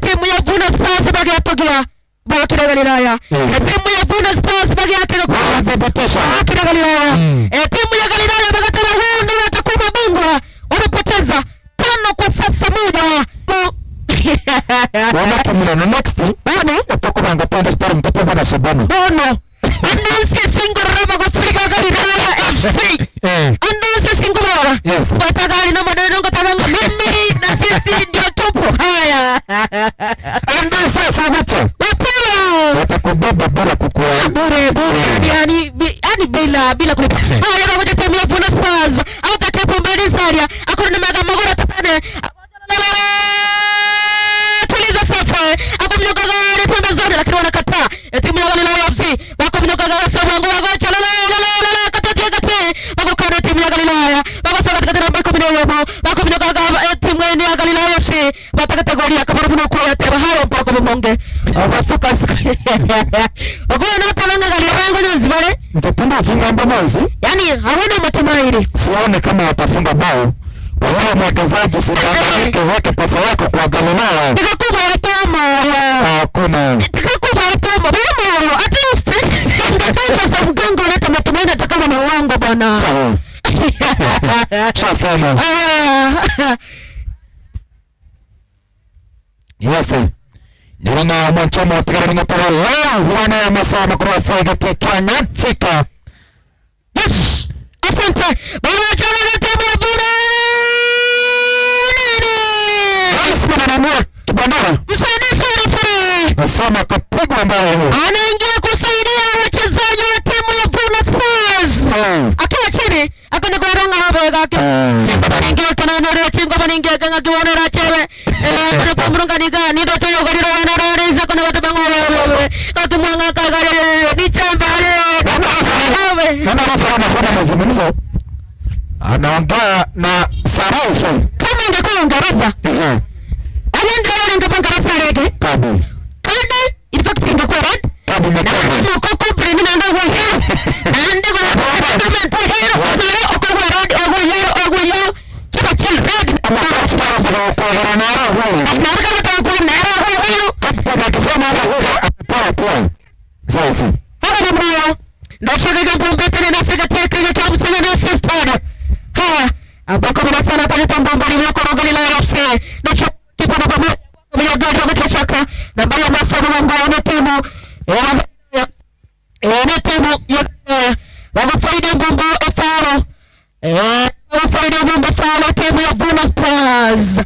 Timu ya Venus Sports bagi atogia. Baki na Galilaya. Timu ya Venus Sports bagi atogia kwa Bebetisha. baki na Galilaya. Timu ya Galilaya bakatana huu ndio watakuwa mabingwa. Wamepoteza 5 kwa sasa moja. Wana kamila na next. Utakuwa ngapenda star mteteza na Shabana. Bono. Announce single raba kwa Afrika Galilaya FC. Announce single raba. Yes. Kwa gari na maneno katabanga mimi na sisi ndio tupo. Haya. Announce sabato. Watakubeba bila kukua. Bure yani bila kulipa. Haya ngoja timu ya Venus Sports. Au takapo mbele Zaria. Akona magora tatane. Tuliza safa. Akumnyoka gari pembe zote lakini wanakataa. Timu ya Galilaya FC. Wakumnyoka gari sababu ngoja chalala kati. Wako kana timu ya Galilaya. Wako sala katika namba 11. Wakumnyoka gari timu ya Galilaya FC. Wata kategoria kama rubuno kwa teba hayo mpaka mbonge. Wasuka. Wako na talanga Galilaya ngoja zibale. Mtatenda jinga mbamozi. Yani hawana matumaini. Sione kama watafunga bao. Wale mwekezaji sitangaike weke pesa yako kwa Galilaya. Tikakubwa ya tama. Hakuna. Tikakubwa ya tama. Bwana at least ngapata sa mgango leta matumaini atakama na uongo bwana. Sawa. Shasema. Yes. Nina mwanchama watigara ngapara leo wana ya masama kwa saiga teka nyatika. Yes. Asante. Bwana chana timu ya Bure. Kibandara Msaidizi referee nasema kapigwa mbaya huo. Anaingia kusaidia wachezaji wa timu ya Venus Sports. Akiwa chini akaenda kuronga hapo yake. Anaingia kana ndio chingo anaingia kanga kiona na chewe. Kana kumrunga niga ni ndio toyo gari na reza kana watu bango. Kati mwanga kagare ni chambale. Kana anafanya mazungumzo. Anaongea na Saraufu. Kama ingekuwa Uingereza. Anaendelea ngapanga rasarege. Kadi. In fact ingekuwa red. Kadi na kadi. Mkoko bremi na ndo hoja. Ande kwa document hero. Okwa red ogo kiba chill red. Amakachi kwa granara huo. Naraka mtakwa nara huo. Kama kufanya huo poa. Sasa. Hapa ni mbaya. Ndio chega pombe tena na sega teka ya kamsana na sister. Ha. Abako bana sana pale tambambali yako Galilaya FC. Ndio kipo na pamoja ya gari kutochaka na baya masomo wangu na timu na timu ya wakufaida Mungu afaro wakufaida Mungu afaro timu ya Venus Sports.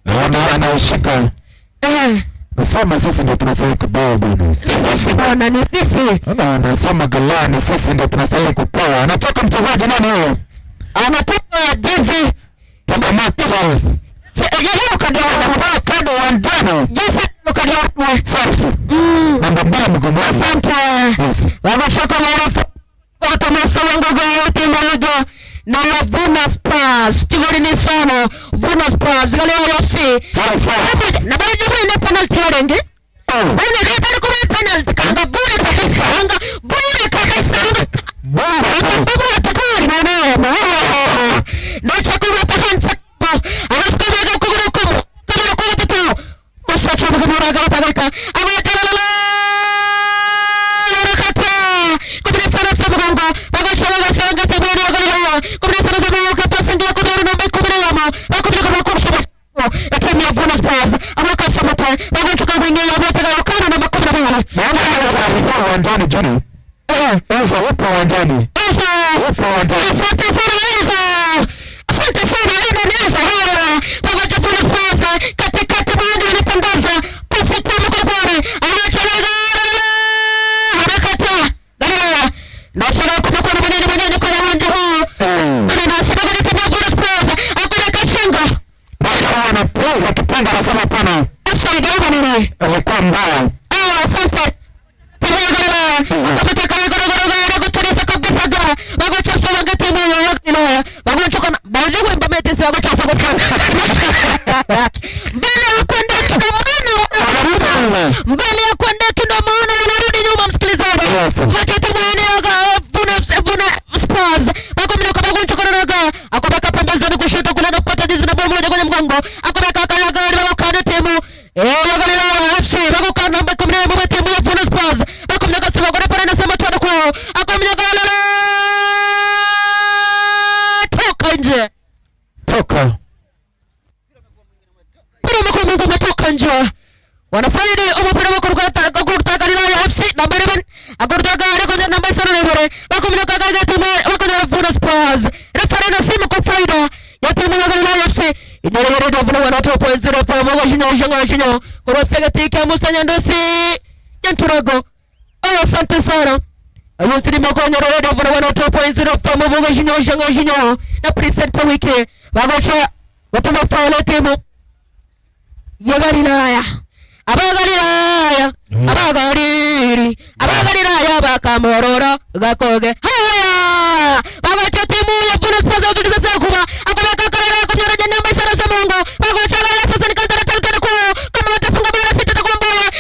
Naona anaushika. Nasema sisi ndio tunastahili kubao bwana. Sisi bwana ni sisi. Nasema galani sisi ndio tunastahili kupewa. Anatoka mchezaji nani huyo? Anatoka Jesse Maxwell. Yeye kado wa njano. Jesse kadiwa Safi. Namba 2 mgomo. Asante. Wagoshoka wala kwa tamasa wangu yote moja na la Venus Sports. Tigori ni sana Venus Sports Galilaya FC. Na bado ni penalty renge. Bwana kata kwa penalty kanga bure kabisa. Kanga Enzo upo uwanjani. Upo uwanjani. Asante sana Enzo. Asante sana Enzo. Pamoja Vuna Sports katikati mwanzo anatangaza pasi tamu kwa goli. Anacheza harakati. Galilaya. Nashaka kumekuwa na maneno kwa uwanja huu. Anasema kwa timu ya Vuna Sports akaweka chenga. Bado anapoza kipanga anasema pana. Offside hapo nini? Alikuwa mbaya. Asante. Mbele ya kwenda kindomano wanarudi nyuma msikilizaji. Wakati mwenyewe Vuna Sports akomeka bagoncho koroga akomeka pembezoni kushoto kuna kupata jizi na bomu moja kwenye mgongo akomeka kalaga wakana timu Galilaya FC wakana namba 10 timu ya Vuna Sports akomeka timu kwa pale nasema tano kwa akomeka Galilaya toka nje umetoka nje. Wanafaidi umependa kuruka Galilaya FC namba 11 akorda gari kwa namba 7 wako mnaka gari timu wako na Vuna Sports. Refa na simu kwa faida ya timu ya Galilaya FC. Ndio ndio Vuna wanatoa points zero kwa mmoja shinyo kwa segetika musanya ndosi Nyanturago. Asante sana. Ayo timu kwa ndio Vuna wanatoa points zero kwa mmoja shinyo na presenter wiki wagocha watuma faula timu ya Galilaya. Abagalilaya bakamorora gakoge haya bagocha timu ya Vuna Sports utuzasa kuba akomeka karara kunyora namba isara za Mungu bagocha la sasa nikazara talkana kwa kama watafunga bila sita kwa mbaya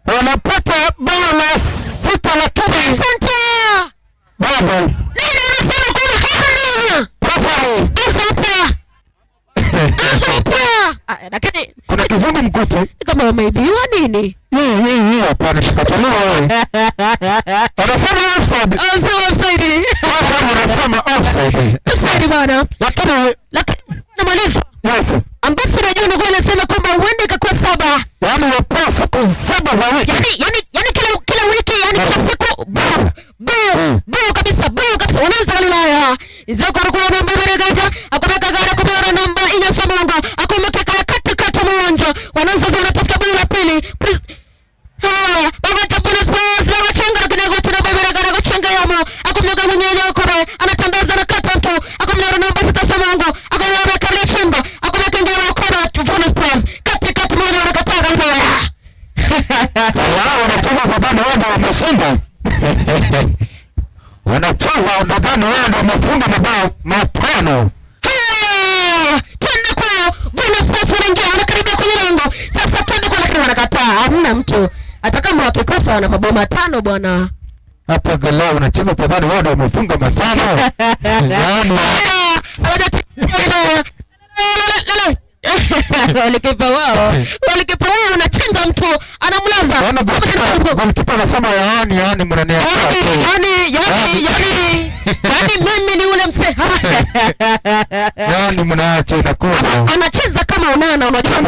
wanapata bola 6 lakini asante baba nini anasema kwa lakini kuna kizungu mkuti kama wameibiwa nini? Hapana tukatolewa wewe. Wanasema offside. Offside. Wanasema offside. Offside bana. Lakini namaliza. Yes. Ambassador John Ngwele anasema kwamba huenda ikakuwa 7. Yaani wapasa siku 7 za wiki. Yani kila wiki yani kila siku bao kabisa wanaanza Galilaya. Izako alikuwa namba Beregaja, akomeka gara kubera namba Inyasomongo, akomeka katikati mwanja. Wanaanza wanatafuta bao la pili. Haya, bagata Vuna Sports na wachanga kidogo tena Beregaja kuchenga yamo. Akomeka mwenyewe kule, anatandaza na kata mtu. Akomeka namba 6 Somongo, akomeka kale chemba, akomeka ngara kwa Vuna Sports. Katikati mwanja wanakataa Galilaya. Wao wanacheza babani wao ndio wameshinda. Wanacheza babani wao ndio wamefunga mabao 5. Twende kwa Vuna Sports wanaingia wanakaribia kwenye lango. Sasa twende kwa lakini wanakataa. Hamna mtu. Hata kama wakikosa wana mabao 5 bwana. Hapa Galilaya wanacheza babani wao ndio wamefunga 5. Yaani walikipa wao wanachenga mtu anamlaza. Wana golikipa anasema yaani mnaniacha. Yaani mimi ni ule mse. Yaani mnaacha inakuwa. Anacheza kama Onana, unajua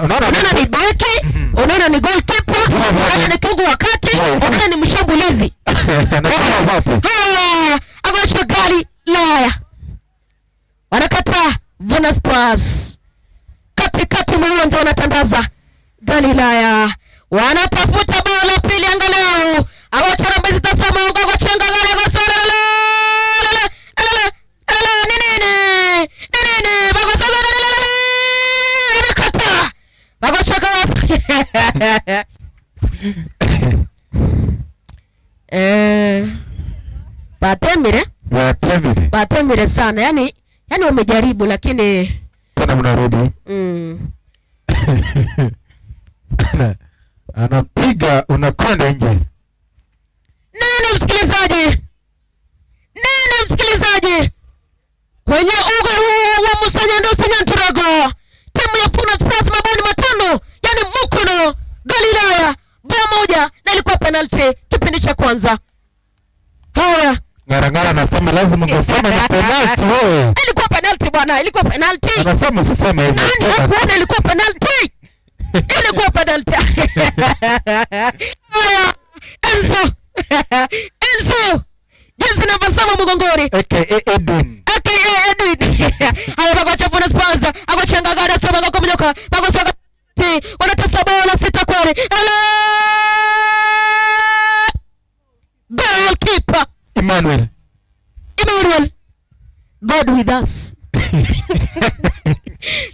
Onana ni beki, Onana ni goalkeeper, Onana ni kiungo wakati, Onana ni mshambulizi. Anacheza zote. Haya, agocha Galilaya. Wanakataa Vuna Sports. Katikati mwao ndio wanatandaza Galilaya. Wanatafuta bao la pili angalau. Agocha namba 6 Somongo agochenga gari agosala. Nini bagosala. Anakata. Bagocha Batemire sana. Yani wamejaribu lakini tena mnarudi. Anapiga unakwenda nje. Nani msikilizaji? Kwenye uga huu wa Musanya Ndosi Nyanturago, timu ya Vuna Sports mabao 5, yani Mukono Galilaya bao 1 na ilikuwa penalty kipindi cha kwanza. Haya, Mara anasema lazima ungesema ni penalty wewe. Ilikuwa penalty bwana, ilikuwa penalty. Anasema usiseme hivyo. Nani hakuona ilikuwa penalty? Ilikuwa penalty. Haya, Enzo. James namba 7 mgongoni. Edwin. Haya bagocha bonus pass. Agochenga gada soma ngakomnyoka. Bagosoga wanatafuta bao la 6 kweli. Goalkeeper Emmanuel. God with us.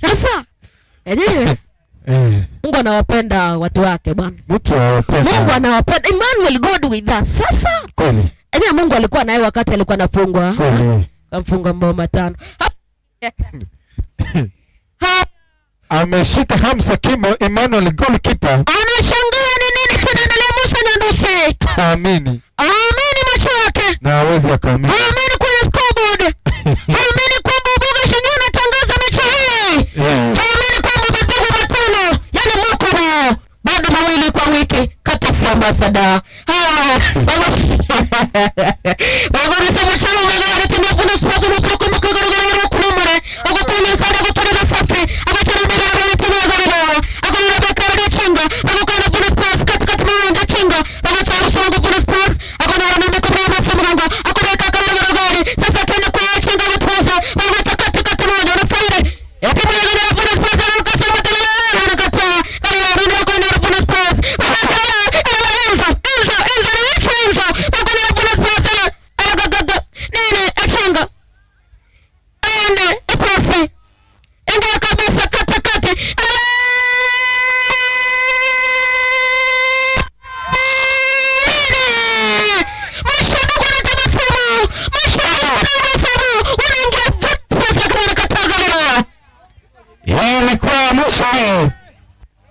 Sasa Mungu anawapenda watu wake bwana. Mungu anawapenda. Emmanuel, God with us. Sasa kweli. Mungu alikuwa naye wakati alikuwa anafungwa. Kamfunga mbao 5. Ameshika Hamza Kimo. Emmanuel goalkeeper. Anashangaa ni nini kinaendelea Musa Nyandusi. Amini macho yake. Na hawezi akaamini. Amini kwenye scoreboard. Amini kwamba Buga Shinyo anatangaza mechi hii. Amini kwamba mapigwa 5. Yaani mko bado 2 kwa wiki kata samba sada. Bago nisema chalo mega anatumia kuna spazo mkoko mkogoro kuna mare. Agotana sana agotana safi. Agotana mega anatumia gari. Agotana bakara chinga. Agotana bonus pass kat mwanga chinga. Agotana songo bonus pass. Agotana namba kwa msamango. Agotana kakala gari. Sasa tena kwa chinga watuza. Agotana kat mwanga na faida. Yakimu ya bonus pass akasema tena anakata. Ndio kwa bonus pass.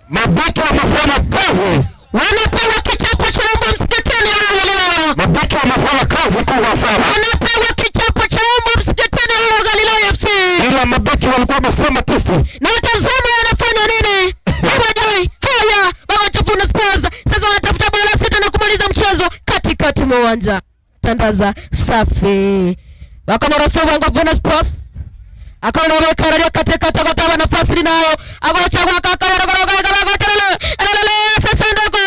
Mabaki wamefanya kazi. Wanapewa kichapo cha umbo msikitini leo. Mabaki wamefanya kazi kubwa sana. Wanapewa kichapo cha umbo msikitini leo Galilaya FC. Ila mabaki walikuwa wamesimama tisti. Na watazama wanafanya nini? Hawajui. Haya, Bagocha bonus pass. Sasa wanatafuta bao la 6 na kumaliza mchezo katikati mwa uwanja. Tandaza safi. Wakamara Sobango bonus pass. Akaona weka radio katika takotaba nafasi linayo. Agocha kwa kakala sasa ndogo.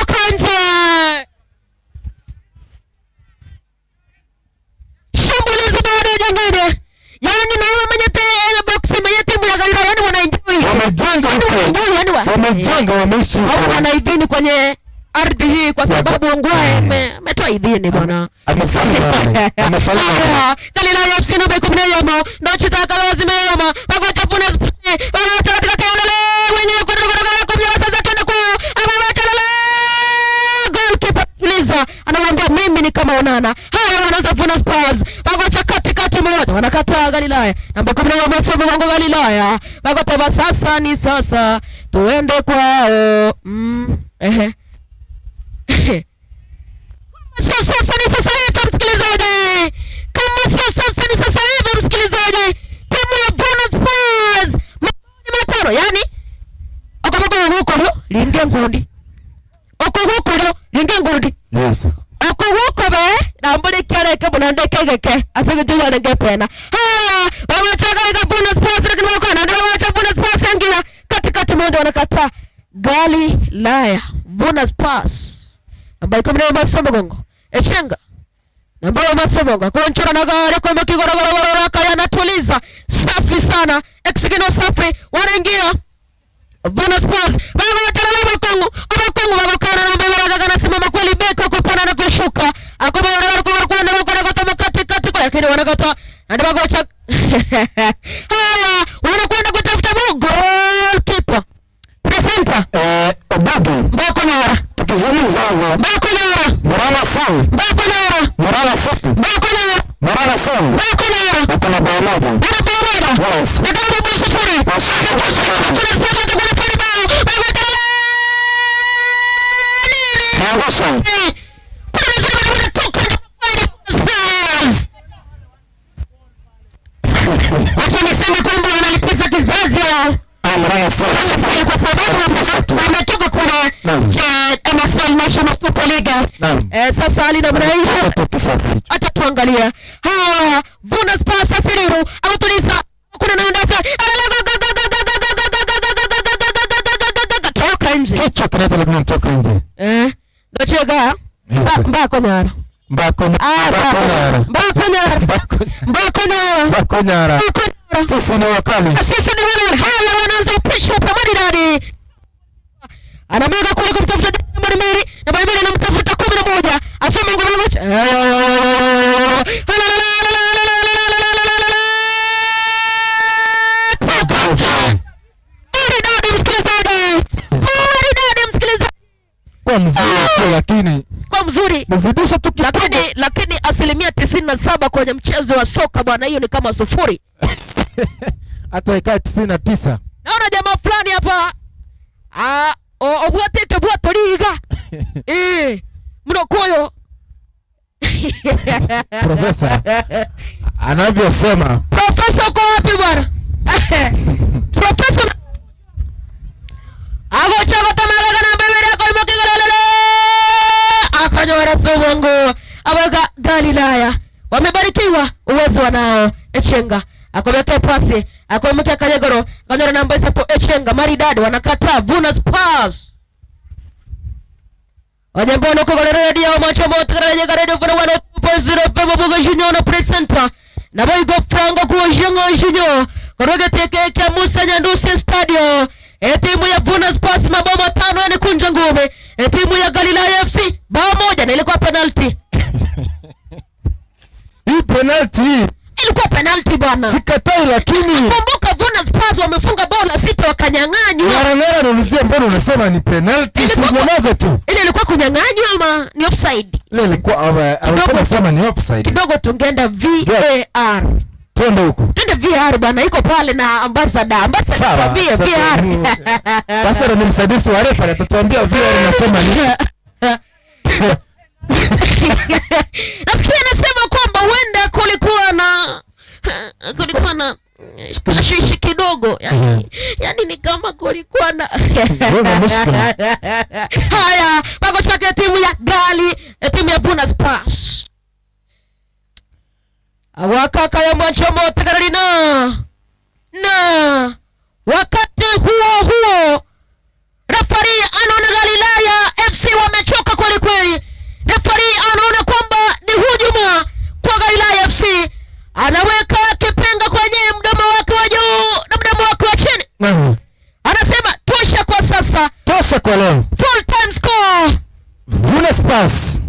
Kanje. Shambulizi baada ya jingine. Yaani naona mwenye box mwenye timu ya Galilaya yani wanaenjoy. Wamejenga wameishi. Wanaidhini kwenye ardhi hii kwa sababu Ongwae ametoa idhini bwana. Amesalia. Galilaya FC namba 10 ndio chitaka lazima yoma. Bagocha bonus bagocha katika kelele wenyewe kwa sasa tena kwa goalkeeper Liza anamwambia mimi ni kama Onana. Haya wanaanza bonus pass. Bagocha katikati mmoja wanakataa Galilaya. Namba 10 Masomo Gongo Galilaya. Bagocha sasa ni sasa tuende kwao. Sasa ni sasa hivi msikilizaji. Kama sasa ni sasa hivi msikilizaji. Timu ya bonus pass. Matano yani. Okoko linge ngundi. Yes. Okoko be rambole kyare ke bonande kegeke. Asege tuza ndege pena. Wamechaka ile bonus pass lakini wako na ndio wacha bonus pass ngira katikati moja wanakataa. Galilaya bonus pass. Ambaye kama Masomo Gongo. Echenga. Ambaye Masomo Gongo. Konchora na gari kwa kigorogoro kaya natuliza. Safi sana. Exigino safi. Wanaingia. Bonus pass. Bago watalala Kongo. Kongo wakana na mbele wakana simama kweli beka kupana na kushuka. Akoma kwa katikati kwa lakini wanakata. Ndio bagocha. Haya, wanakwenda kutafuta goalkeeper. Presenter. Mbako Nyara. Tukizungumza hivyo. Mbako Nyara. Morala Sam. Mbako Nyara. Morala Sapi. Mbako Nyara. Morala Sam. Mbako Nyara. Kuna bao moja. Yes. Ndio bao sifuri. Wacha niseme kwamba wanalipiza kizazi yao. Kwa sababu wametoka kule MSL National Football League Sasa ali namna hiyo acha tuangalia Vuna Spurs Siriru akutulisa kuna naenda sasa toka nje kichwa kinataka kunitoka nje ndochega mbako nyara sisi ni wakali haya wanaanza pressure kwa Maridadi anamega kule kumtafuta Marimeri na Marimeri anamtafuta 11 asome ngoma kwa mzuri kwa mzuri mzidisha tu lakini 97% kwenye mchezo wa soka bwana, hiyo ni kama 0 hata ikae 99. Naona jamaa fulani hapa obwateke bwato liga mno koyo Profesa anavyosema. Profesa uko wapi bwana? Profesa agocha tamaga na bebere yako imokigalele akanyora sobongo abaga Galilaya wamebarikiwa uwezo wanao Echenga akomeka pasi akomeka Kanyegoro kanyora namba 3 Echenga Maridadi wanakataa Vuna Spurs wanyambono kugolera radio macho moto karaje radio Vuna 1.0 pebo bugo jinyo na presenter na boy go frango ku jinyo koroge teke kya Musa Nyandusi Stadium timu ya Vuna Spurs mabao 5 yani kunja ngome timu ya Galilaya FC bao 1 na ilikuwa penalty. Hii penalty ilikuwa penalty bwana. Sikatai lakini kumbuka Vuna Spurs wamefunga bao la 6 wakanyang'anywa. Ngara nulizia mbona unasema ni penalty? Sinyamaze tu. Ile ilikuwa kunyang'anywa ama ni offside? Ile ilikuwa unasema ni offside. Kidogo tungeenda VAR. Twende huko. Twende VAR bwana, iko pale na ambassador tuambie VAR. Basi ni msaidizi wa refa atatuambia VAR inasema nini. Nasikia nasema kwamba huenda kulikuwa na shishi kidogo yani ni kama kulikuwa na haya pako chake timu ya timu ya Vuna Spurs wakaka ya mwachomo tagarina na wakati huo refari anaona Galilaya FC wamechoka kweli kweli. Refari anaona kwamba ni hujuma kwa Galilaya FC, anaweka kipenga kwenye mdomo wake wa juu na mdomo wake wa chini. Anasema tosha kwa sasa, tosha kwa leo. Full time score Vuna Spurs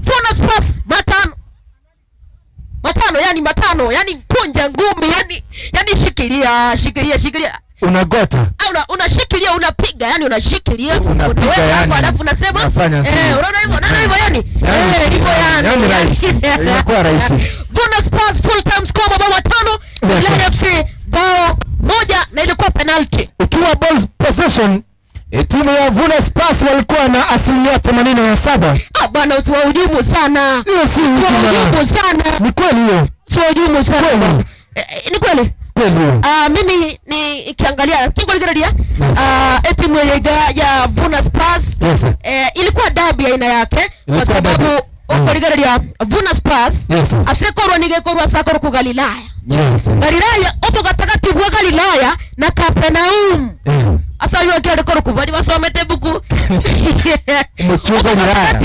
matano yani kunja ngumi yani shikilia unagota unashikilia unapiga yani unashikilia unapiga yani alafu unasema unaona hivyo yani hivyo yani rahisi inakuwa rahisi. Vuna Spurs full time score mabao 5 Galilaya FC bao 1 na ilikuwa penalty. Ikiwa ball possession timu ya Vuna Spurs walikuwa na 87%. Bwana usiwahujumu sana. Hiyo si usiwahujumu sana. Ni kweli hiyo. Usiwahujumu sana. Ni kweli. Mimi ni ikiangalia Galilaya timu ya Vuna Spurs ilikuwa derby aina yake kwa sababu Galilaya Vuna Spurs asekorwa nigekorwa sakoro ku Galilaya. Galilaya opo gatakati bwa Galilaya na Capernaum. Asa yo gere koro kubali basomete buku. Muchogo Galilaya.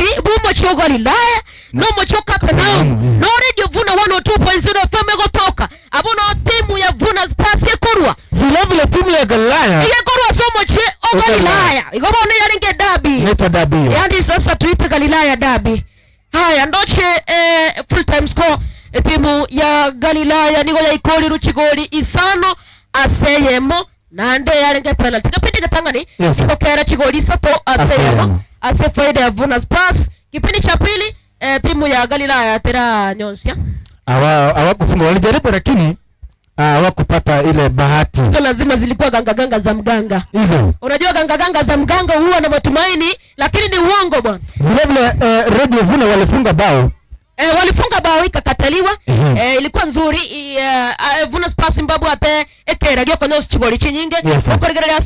Muchogo Galilaya no Muchogo Capernaum. No Radio Vuna 102.0 FM gotoka. Abono timu ya Vuna Spurs yekorwa. Vile timu ya Galilaya. Yekorwa somo che Galilaya. Igobone yaringe derby. Neta derby. Yaani sasa tuite Galilaya derby. Haya ndoche full time score timu ya Galilaya nigo ya ikoli ruchigoli isano aseyemo nande yarenga penalty kapindi gatangani kokera chigoli sato aseyemo asefaida ya Vuna Spurs. Kipindi cha pili timu ya Galilaya tera nyonsia hawakufunga, walijaribu lakini hawakupata ile bahati. Hizo lazima zilikuwa ganga za mganga. Hizo unajua ganga za mganga huwa na matumaini lakini ni uongo bwana. Vile Radio Vuna walifunga bao ikakataliwa. Ilikuwa nzuri Vuna Spurs mbabu ate ekera gyo kono chigoli chinyinge okorigera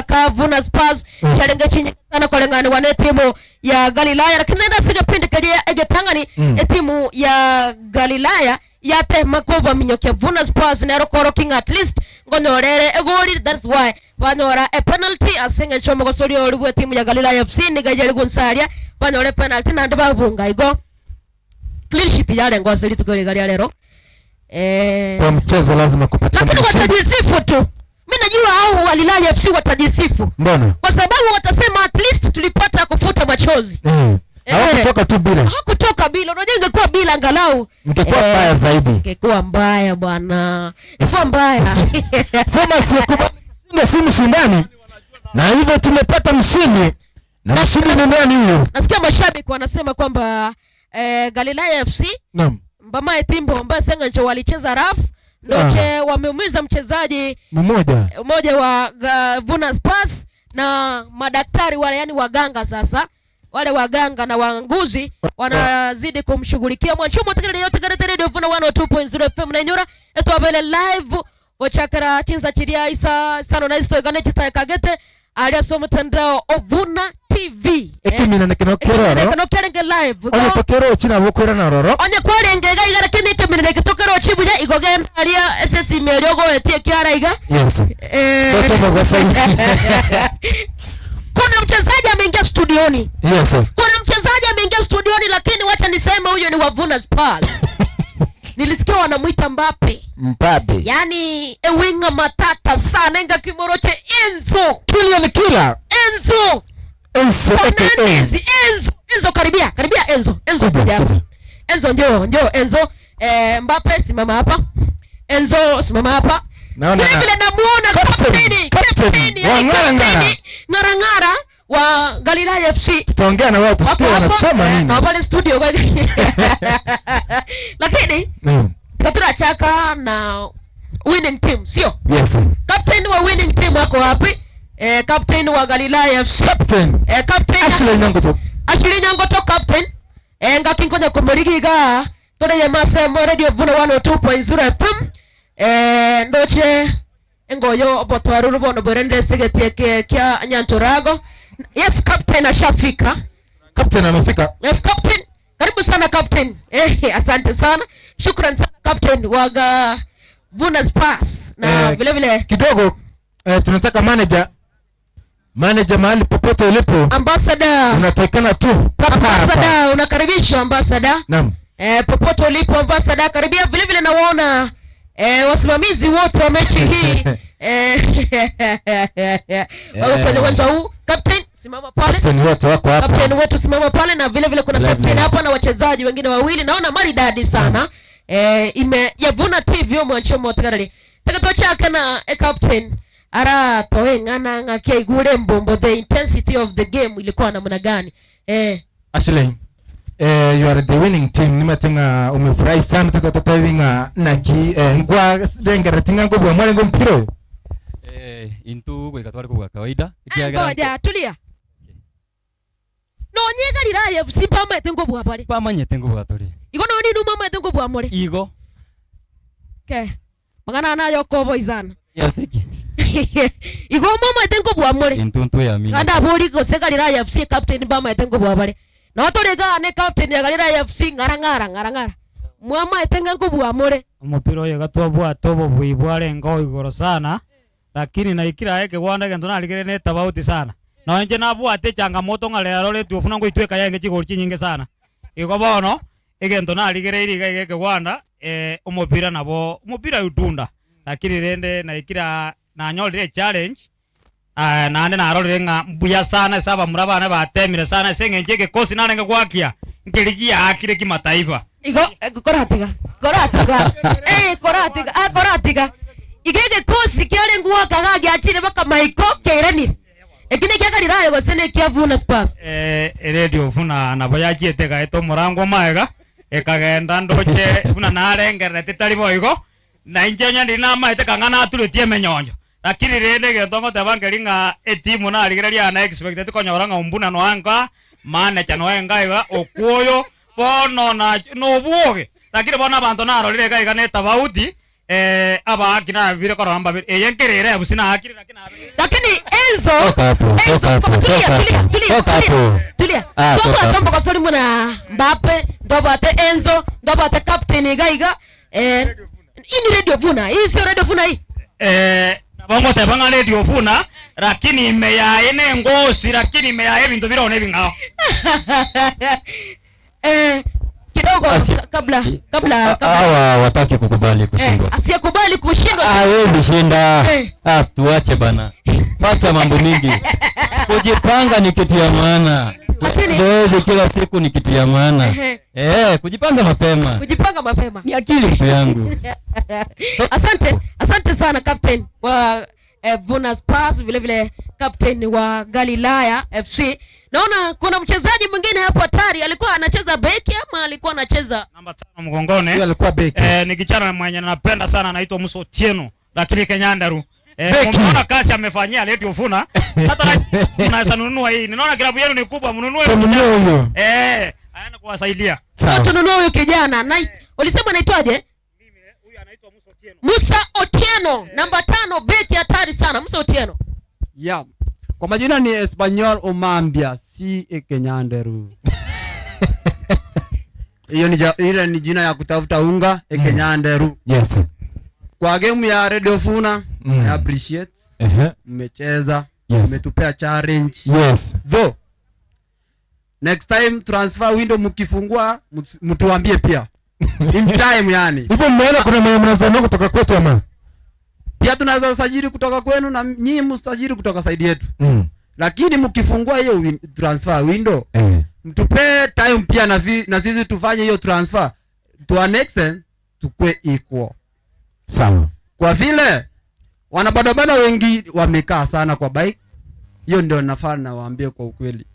Kavuna Spurs chalenga chinyi sana kwa lengani wane timu ya Galilaya lakini nenda siga pindi kaje egetangani timu ya Galilaya yate makoba minyokia Vuna Spurs na rokoro king at least ngonyorere egoli. That's why wanora a penalty asenga chomo gosori olubwe timu ya Galilaya FC ni gajali gonsalia wanore penalty na ndaba bunga igo clean sheet yale ngoseli tukole gali lero kwa mchezo lazima kupatikana lakini watajisifu tu. Mimi najua hao Galilaya FC watajisifu. Mbona? Kwa sababu watasema at least tulipata kufuta machozi. Hawakutoka tu bila. Hawakutoka bila. Unajua ingekuwa bila angalau ingekuwa mbaya zaidi. Ingekuwa mbaya bwana. Ingekuwa mbaya. Sema si mshindani. Na hivyo tumepata mshindi. Na mshindi ni nani huyo? Nasikia mashabiki wanasema kwamba Galilaya FC naam, mbama timbo ambaye senga ndio walicheza rafu ndoche wameumiza mchezaji mmoja wa Vuna Spurs na madaktari wale, yani waganga. Sasa wale waganga na wanguzi wanazidi kumshughulikia mwanchumo tekele yote gare radio Vuna 102.0 FM na nyura eto abele live ochakara chinza chiria isa sano na isto gane chita kagete alia so mtandao Vuna TV ekimina nekinokero live onye tokero china bukora na roro onye kwarengega igara kindi kimina nekitokero chibuja igogenda alia SS imeriogo etie kiara iga. Yes. Toto magosai. Kuna mchezaji ameingia studioni. Yes. Kuna mchezaji ameingia studioni lakini wacha niseme huyo ni wa Vuna Spurs. Nilisikia wanamuita Mbappe. Yani ewinga matata sana nga kimoroche Enzo. Kylian Killer. Enzo karibia Enzo hapa. Enzo njoo Enzo. Mbappe simama hapa. Enzo simama hapa. Naona vile namuona kapteni ngara wa Galilaya FC. Tutaongea na wao tusikie wanasema nini. Na pale studio lakini katura chaka na winning team sio? Yes. Captain wa winning team wako wapi? Captain wa Galilaya FC. Captain Ashley Nyangoto captain. Ngakingonya kumurigiga tore ya masemo radio Vuna 102.0 FM. Ndoche ngoyo botwaru rubono borende segetie kya Nyantorago. Yes captain ashafika. Captain amefika. Yes captain. Karibu sana captain. Asante sana. Shukran sana captain wa Vuna Spurs. Na vile vile kidogo tunataka manager mahali popote ulipo. Ambassador. Unatakana tu. Ambassador unakaribishwa ambassador. Naam. Popote ulipo ambassador karibia. Vile vile nawaona wasimamizi wote wa mechi hii. Wao kwenye uwanja huu. Captain simama pale. Captain wote wako hapa. Captain wote simama pale na vile vile kuna captain hapa na wachezaji wengine wawili. Naona maridadi sana. Ya Vuna TV mwanchomo tagarali. Takatocha kana captain ara toengana ngake igure mbombo. The intensity of the game ilikuwa namna gani? Ashley, you are the winning team. Nimetenga umefurahi sana tatawinga naki ngwa dengera tinga ngobwa mwale ngompiro. Intu kwa katwali kwa kawaida. Ngoja tulia. No nyega Galilaya FC pama etengo bwa pale. Pama nyetengo bwa tole. Igo no ni numa etengo bwa mole. Igo. Ke. Magana nayo kobo izana. Yasiki. Igo mama etengo bwa mole. Intuntu ya mimi. Anda boli go se Galilaya FC captain pama etengo bwa pale. Na watorega ne captain ya Galilaya FC ngarangara. Mwama etenga ngobwa mole. Umupira oyo gatwabwa tobo bwibware ngo igoro sana. Lakini na ikira yake gwanda gento naligere ne tabauti sana. Na nje nabwate changamoto ngalero le tufuna ngo itweka yange chigoro chinyinge sana. Iko bono egento naligere iri gake gwanda umupira nabo umupira utunda. Lakini rende na ikira na nyolire challenge nande narorire nga mbuya sana saba murabana batemire sana sengenje ke kosi nanenge gwakia nkirigia akire kimataifa. Igo koratiga. Koratiga. Igege kosi kiale nguwa kagagi achire baka maiko kereni. Ekine kya Galilaya gosene kya Vuna Spurs. Radio Vuna nabayachiete ga eto murango maega ekagenda ndoche Vuna narengere titari boigo na injenya ndina maite kangana aturutie menyonyo. Lakini rende getongo tabangeringa etimu na aligeria na expected konyoranga umbuna no anga mane chano enga okuoyo bono na no buoge. Lakini bona bantu narorire ga ne tabauti aba akina vile kwa ramba yenkerere busina akiri lakini Enzo tulia tombo kwa sori muna Mbappe ndoba ate Enzo ndoba ate captain gaiga ini Radio Vuna hii sio Radio Vuna hii bongo te banga Radio Vuna lakini imeyaye ne ngosi lakini imeyaye bintu birone bingao kidogo kabla hawa wataki kukubali kushindwa. Asiyekubali kushindwa hawezi shinda. Tuache bana. Facha mambo mingi. Kujipanga ni kitu ya maana. Zoezi kila siku ni kitu ya maana. Kujipanga mapema. Ni akili tu yangu. Asante sana captain wa Vuna Spurs, vile vile captain wa Galilaya FC. Naona kuna mchezaji mwingine hapo hatari, alikuwa anacheza beki ama alikuwa anacheza namba 5 mgongoni? Yeye alikuwa beki. Ni kijana mwenye napenda sana, anaitwa Musa Otieno lakini Kenyandaru. Unaona kazi amefanyia Radio Vuna. Hata unaweza nunua hii. Ninaona klabu yenu ni kubwa, mnunue huyo. Aenda kuwasaidia. Sasa tununue huyo kijana. Ulisema anaitwaje? Mimi huyu anaitwa Musa Otieno. Musa Otieno, namba 5 beki hatari sana, Musa Otieno. Yeah. Kwa majina ni Espanyol Omambia, si Kenyandaru. Hiyo ni jina ya kutafuta unga, Kenyandaru. Yes. Kwa game ya Radio Vuna, I appreciate. Mmecheza, mmetupea challenge. Yes. Though next time transfer window mkifungua mtuambie pia. In time yani. Hivyo mmeona kuna mnazana kutoka kwetu ama? Pia tunaweza sajili kutoka kwenu na nyinyi msajili kutoka side yetu. Lakini mkifungua hiyo transfer window, mtupe time pia na sisi tufanye hiyo transfer. To an extent tukue equal. Sawa. Kwa vile wanabadabada wengi wamekaa sana kwa bike. Hiyo ndio nafaa na waambie kwa ukweli.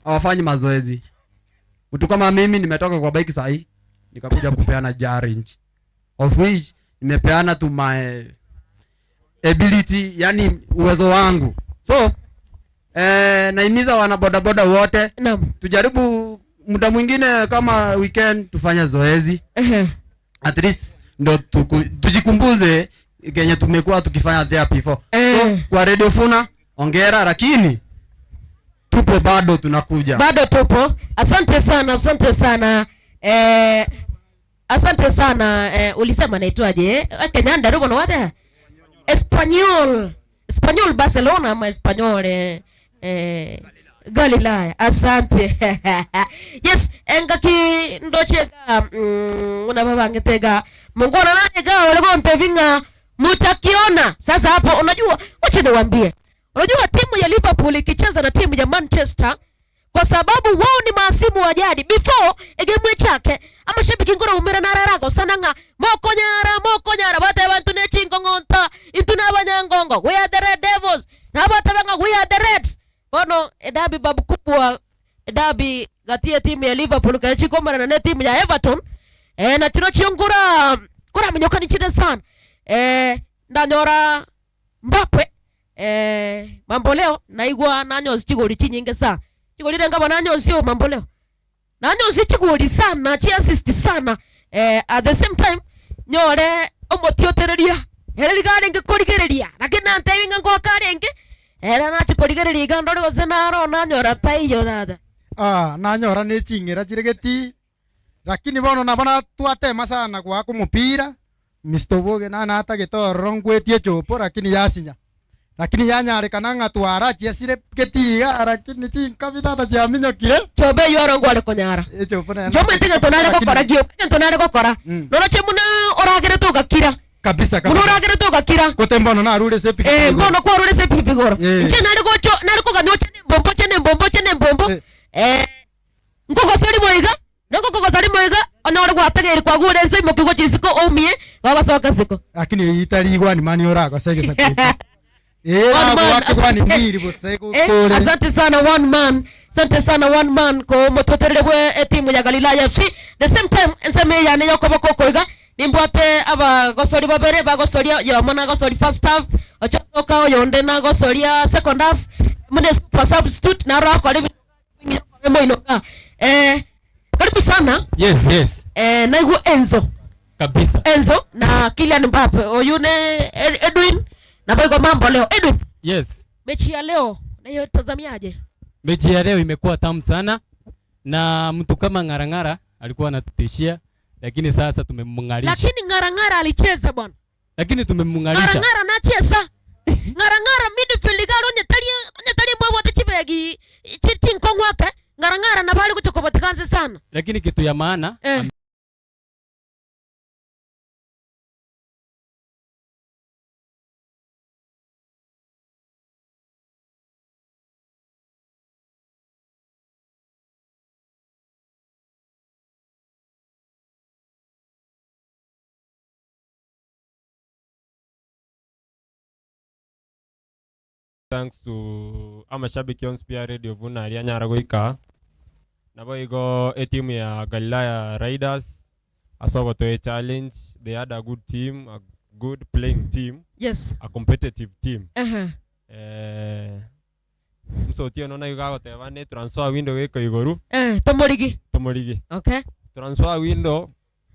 Hawafanyi mazoezi. Mtu kama mimi nimetoka kwa bike saa hii nikakuja kupeana challenge. Of which nimepeana to my ability, yani uwezo wangu. So naimiza wanabodaboda wote tujaribu muda mwingine kama weekend tufanye zoezi. At least ndo tujikumbuze kenye tumekuwa tukifanya there before. So kwa Radio Vuna ongera, lakini tupo bado tunakuja. Bado tupo. Asante sana. Asante sana. Ulisema naitwaje? Kenyandaru bwana wada? Espanyol Barcelona ama Espanyol Galilaya. Asante. Yes, engaki ndochega unababangetega mungona nanga wale mpevinga mutakiona. Sasa hapo unajua wacha niwaambie. Unajua timu ya Liverpool ikicheza na timu ya Manchester, kwa sababu wao ni maasimu wa jadi, before game chake ama shabiki ngora umera nararago sananga moko nyara bate bantu ne chingongonta ituna banyangongo, we are the Red Devils na bate banga we are the Reds. Bono edabi babu kubwa, edabi gatia timu ya Liverpool kachi komara na timu ya Everton na tino chiongura kura menyoka ni chide sana ndanyora Mbappe mambo leo naigwa nanyo chigoli chinyinge sana chigoli ngaba nanyo sio mambo leo nanyo si chigoli sana chi assist sana at the same time nyore omotiotereria herigare ngekorigereria lakini antewinga ngo karenge era na chikorigereria gandore gosenaro nanyora taiyo dada nanyora ni chingira chiregeti lakini bono nabona twatema sana kwa kumupira mistoboge na hata getoro ngwetie chopo lakini yasinya lakini yanyare kananga twara chiasire ketiga lakini chinka bidata chiaminyo kire chobe yoro ngwale konyara chopo na jome tinga tonale gokora gio tonale gokora nono chemuna oragere to gakira kabisa muno oragere to gakira kotembono na rule se piki mbono kwa rule se piki goro nche nale gocho nale ko ganyocha chene mbombo ngoko sari moiga ngoko sari moiga onore gwategere kwa gure nse mokigo chisiko omie bagasoka siko lakini itali igwa ni mani orago sege sakita asante sana one man ko mototerewe timu ya Galilaya FC. The same time nseme ya ne yakobo kokoiga nimbwate aba gosori babere bagosori yo mona gosori first half ochoka oyonde na gosori second half mune substitute na rako ali moinoka karibu sana. Yes naigo Enzo kabisa. Enzo na Kylian Mbappe. Oyune Edwin na boy kwa mambo leo. Edwin. Yes. Mechi ya leo na hiyo tazamiaje? Mechi ya leo imekuwa tamu sana na mtu kama Ngarangara alikuwa anatutishia lakini sasa tumemmungalisha. Lakini Ngarangara alicheza bwana. Lakini tumemmungalisha. Ngarangara anacheza. Ngarangara midfield garo nyetali mwa wote chibegi chiti nkongwake. Ngarangara na bali kuchokobotikanze sana. Lakini kitu ya maana thanks to amashabiki on Spear Radio Vuna alianyara goika nabo igo team ya Galilaya Riders asogo to a challenge. They had a good team, a good playing team, yes, a competitive team. Msotio nona yugago tebane transfer window weko igoru tomorigi tomorigi okay transfer window